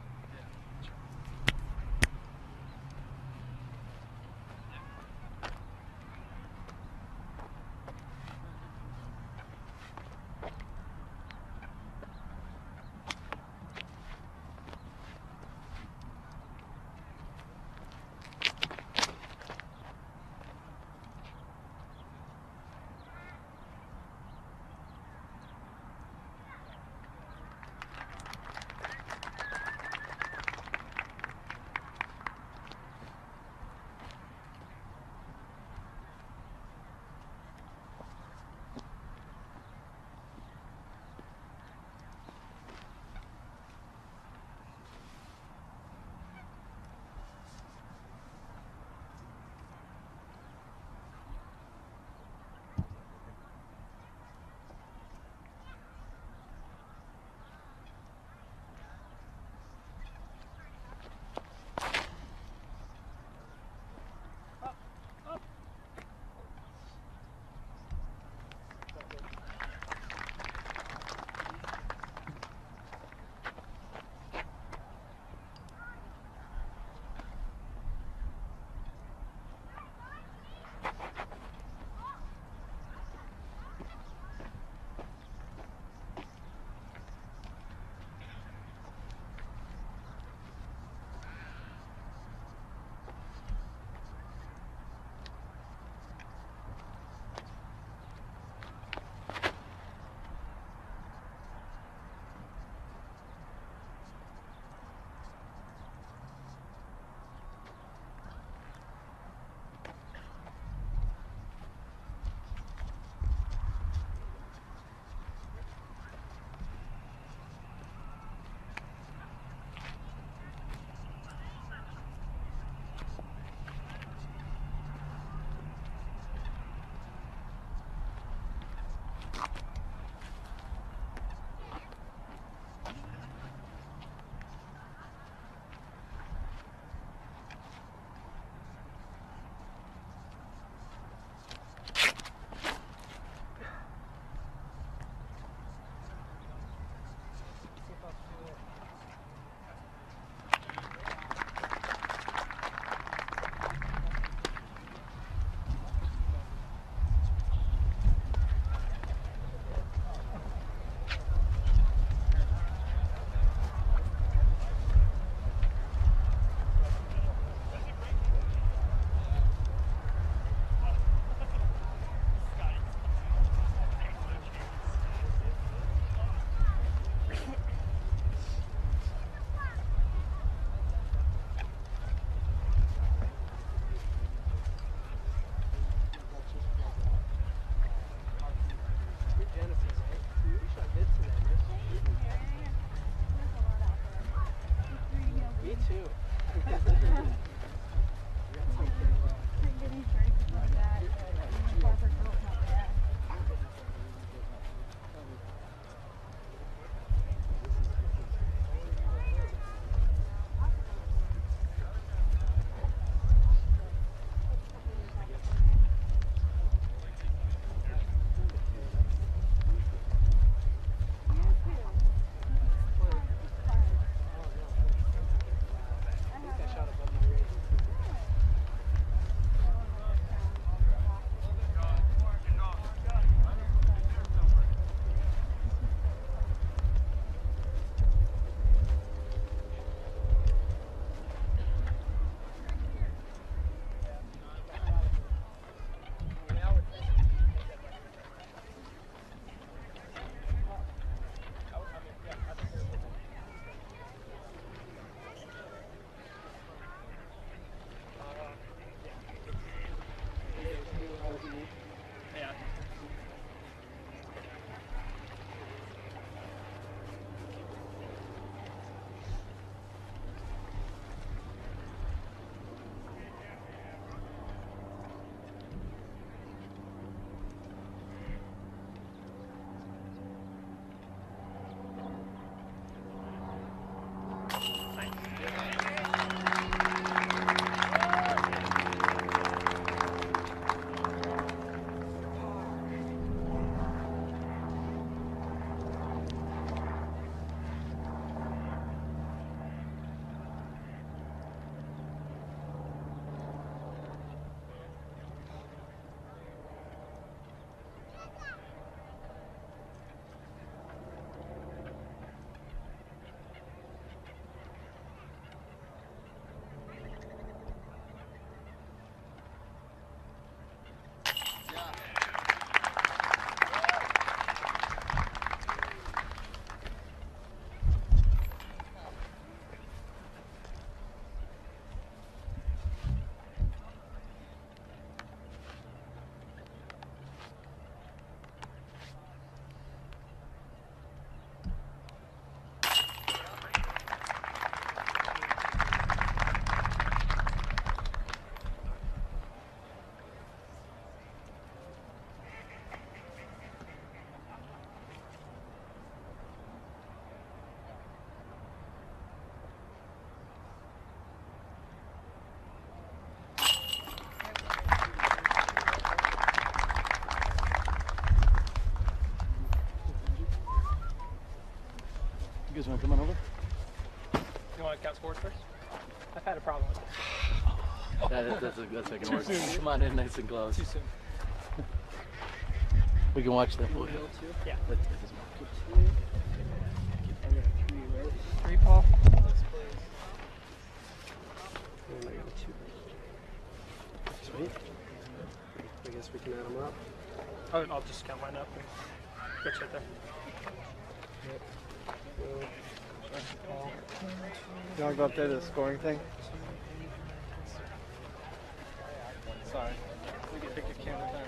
guys want to come on over? You want to count scores first? I've had a problem with this. That's making it worse. Come on in nice and close. Too soon. We can watch that. Yeah. Three, Paul. Sweet. I guess we can add them up. Oh, I'll just count mine up and fix right there. Yep. You want to go up there to the scoring thing? Sorry. We can pick your camera down.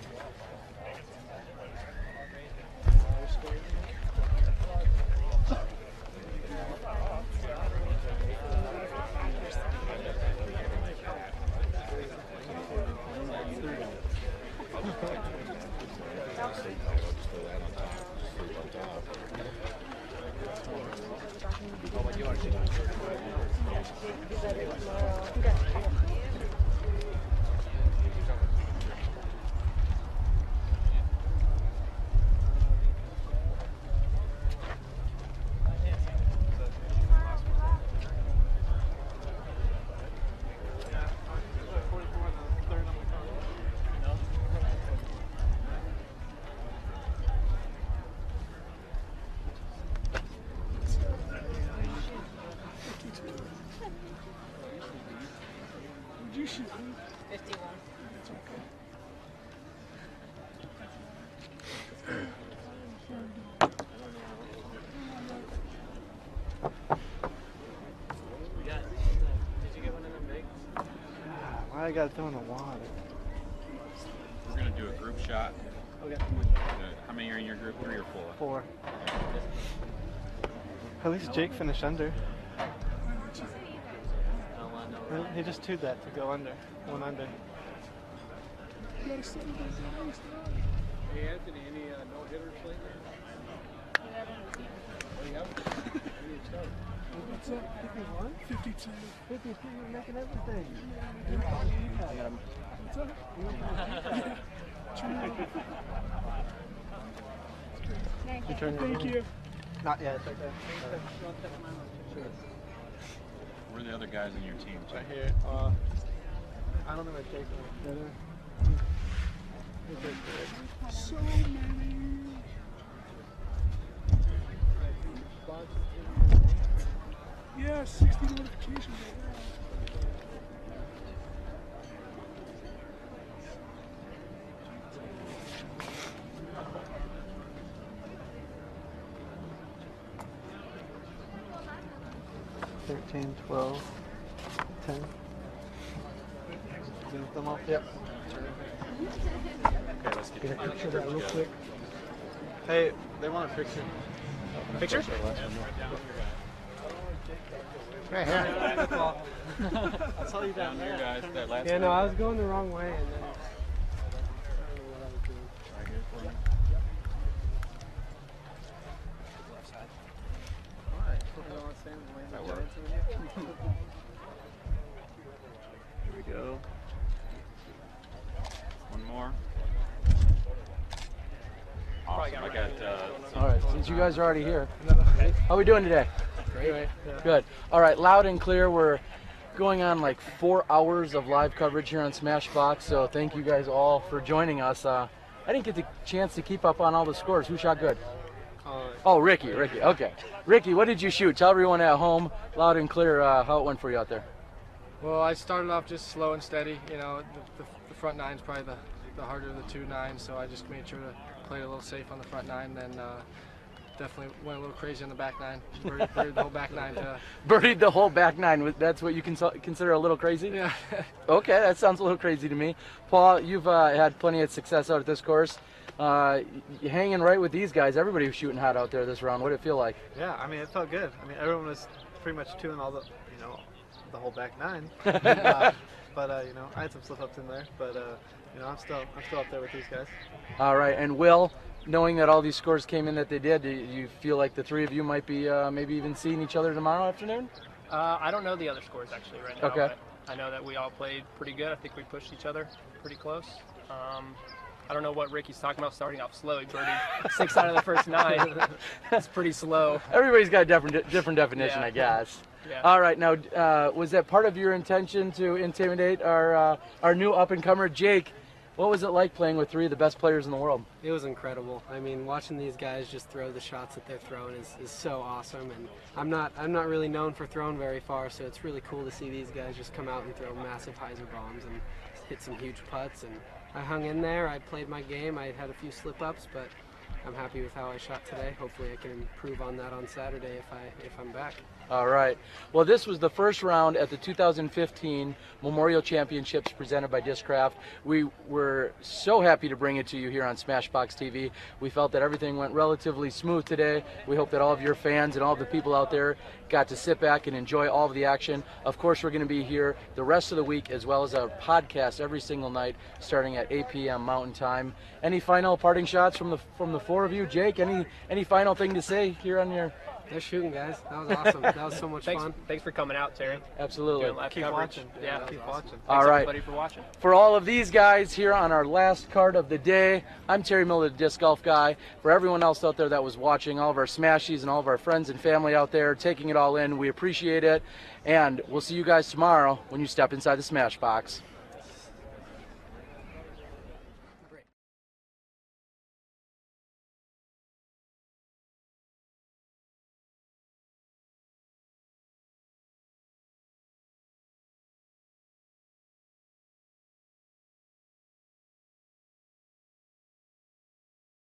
Would you shoot? 51. That's okay. Did you get one of them big? Why I got thrown in the water? We're going to do a group shot. Okay. How many are in your group? 3 or 4? 4. At least Jake finished under. He just 2'd that to go under. 1 under. Hey Anthony, any no-hitters lately? Oh, you haven't? What's up? 51? 52. 52, you're making everything. What's up? Your turn. Thank you. Not yet, it's right there. Where are the other guys in your team? Right here. I don't know where Jake is. So many. Yeah, 60 notifications right now. $13, $12, $10. Zoom them all? Yep. Okay, let's get a picture of that real quick. Hey, they want a picture. Picture? Right here. I'll tell you down there. Guys, that last Yeah, no, I was going the wrong way and then That works. Here we go. One more. Awesome. I got. All right, since you guys are already here, how are we doing today? Great. Good. All right, loud and clear. We're going on like 4 hours of live coverage here on SmashBoxx, so thank you guys all for joining us. I didn't get the chance to keep up on all the scores. Who shot good? Oh, Ricky. Okay. Ricky, what did you shoot? Tell everyone at home, loud and clear, how it went for you out there. Well, I started off just slow and steady. You know, the front nine's probably the harder of the 2 nines, so I just made sure to play a little safe on the front 9. Then definitely went a little crazy on the back 9. Buried the whole back 9. Buried the whole back 9. That's what you consider a little crazy? Yeah. Okay, that sounds a little crazy to me. Paul, you've had plenty of success out at this course. You're hanging right with these guys. Everybody was shooting hot out there this round. What did it feel like? Yeah, I mean, it felt good. I mean, everyone was pretty much 2 in all the, the whole back 9. But I had some slip-ups in there. But I'm still up there with these guys. All right, and Will, knowing that all these scores came in that they did, do you feel like the 3 of you might be maybe even seeing each other tomorrow afternoon? I don't know the other scores actually right now. Okay. But I know that we all played pretty good. I think we pushed each other pretty close. I don't know what Ricky's talking about starting off slow. He birdied 6 out of the first 9. That's pretty slow. Everybody's got a different definition, Yeah. I guess. Yeah. All right, now was that part of your intention to intimidate our new up-and-comer, Jake? What was it like playing with 3 of the best players in the world? It was incredible. I mean, watching these guys just throw the shots that they're throwing is so awesome. And I'm not really known for throwing very far, so it's really cool to see these guys just come out and throw massive hyzer bombs and hit some huge putts. And I hung in there. I played my game. I had a few slip-ups, but I'm happy with how I shot today. Hopefully I can improve on that on Saturday if I'm back. All right. Well, this was the first round at the 2015 Memorial Championships presented by Discraft. We were so happy to bring it to you here on SmashBoxxTV. We felt that everything went relatively smooth today. We hope that all of your fans and all of the people out there got to sit back and enjoy all of the action. Of course, we're going to be here the rest of the week, as well as a podcast every single night starting at 8 p.m. Mountain Time. Any final parting shots from the 4 of you? Jake, any final thing to say here on your... Nice shooting, guys. That was awesome. That was so much fun. Thanks for coming out, Terry. Absolutely. Doing live Keep coverage. watching. Yeah, Keep watching. Thanks All right. everybody for watching. For all of these guys here on our last card of the day, I'm Terry Miller, the Disc Golf Guy. For everyone else out there that was watching, all of our Smashies and all of our friends and family out there taking it all in, we appreciate it. And we'll see you guys tomorrow when you step inside the Smash Box.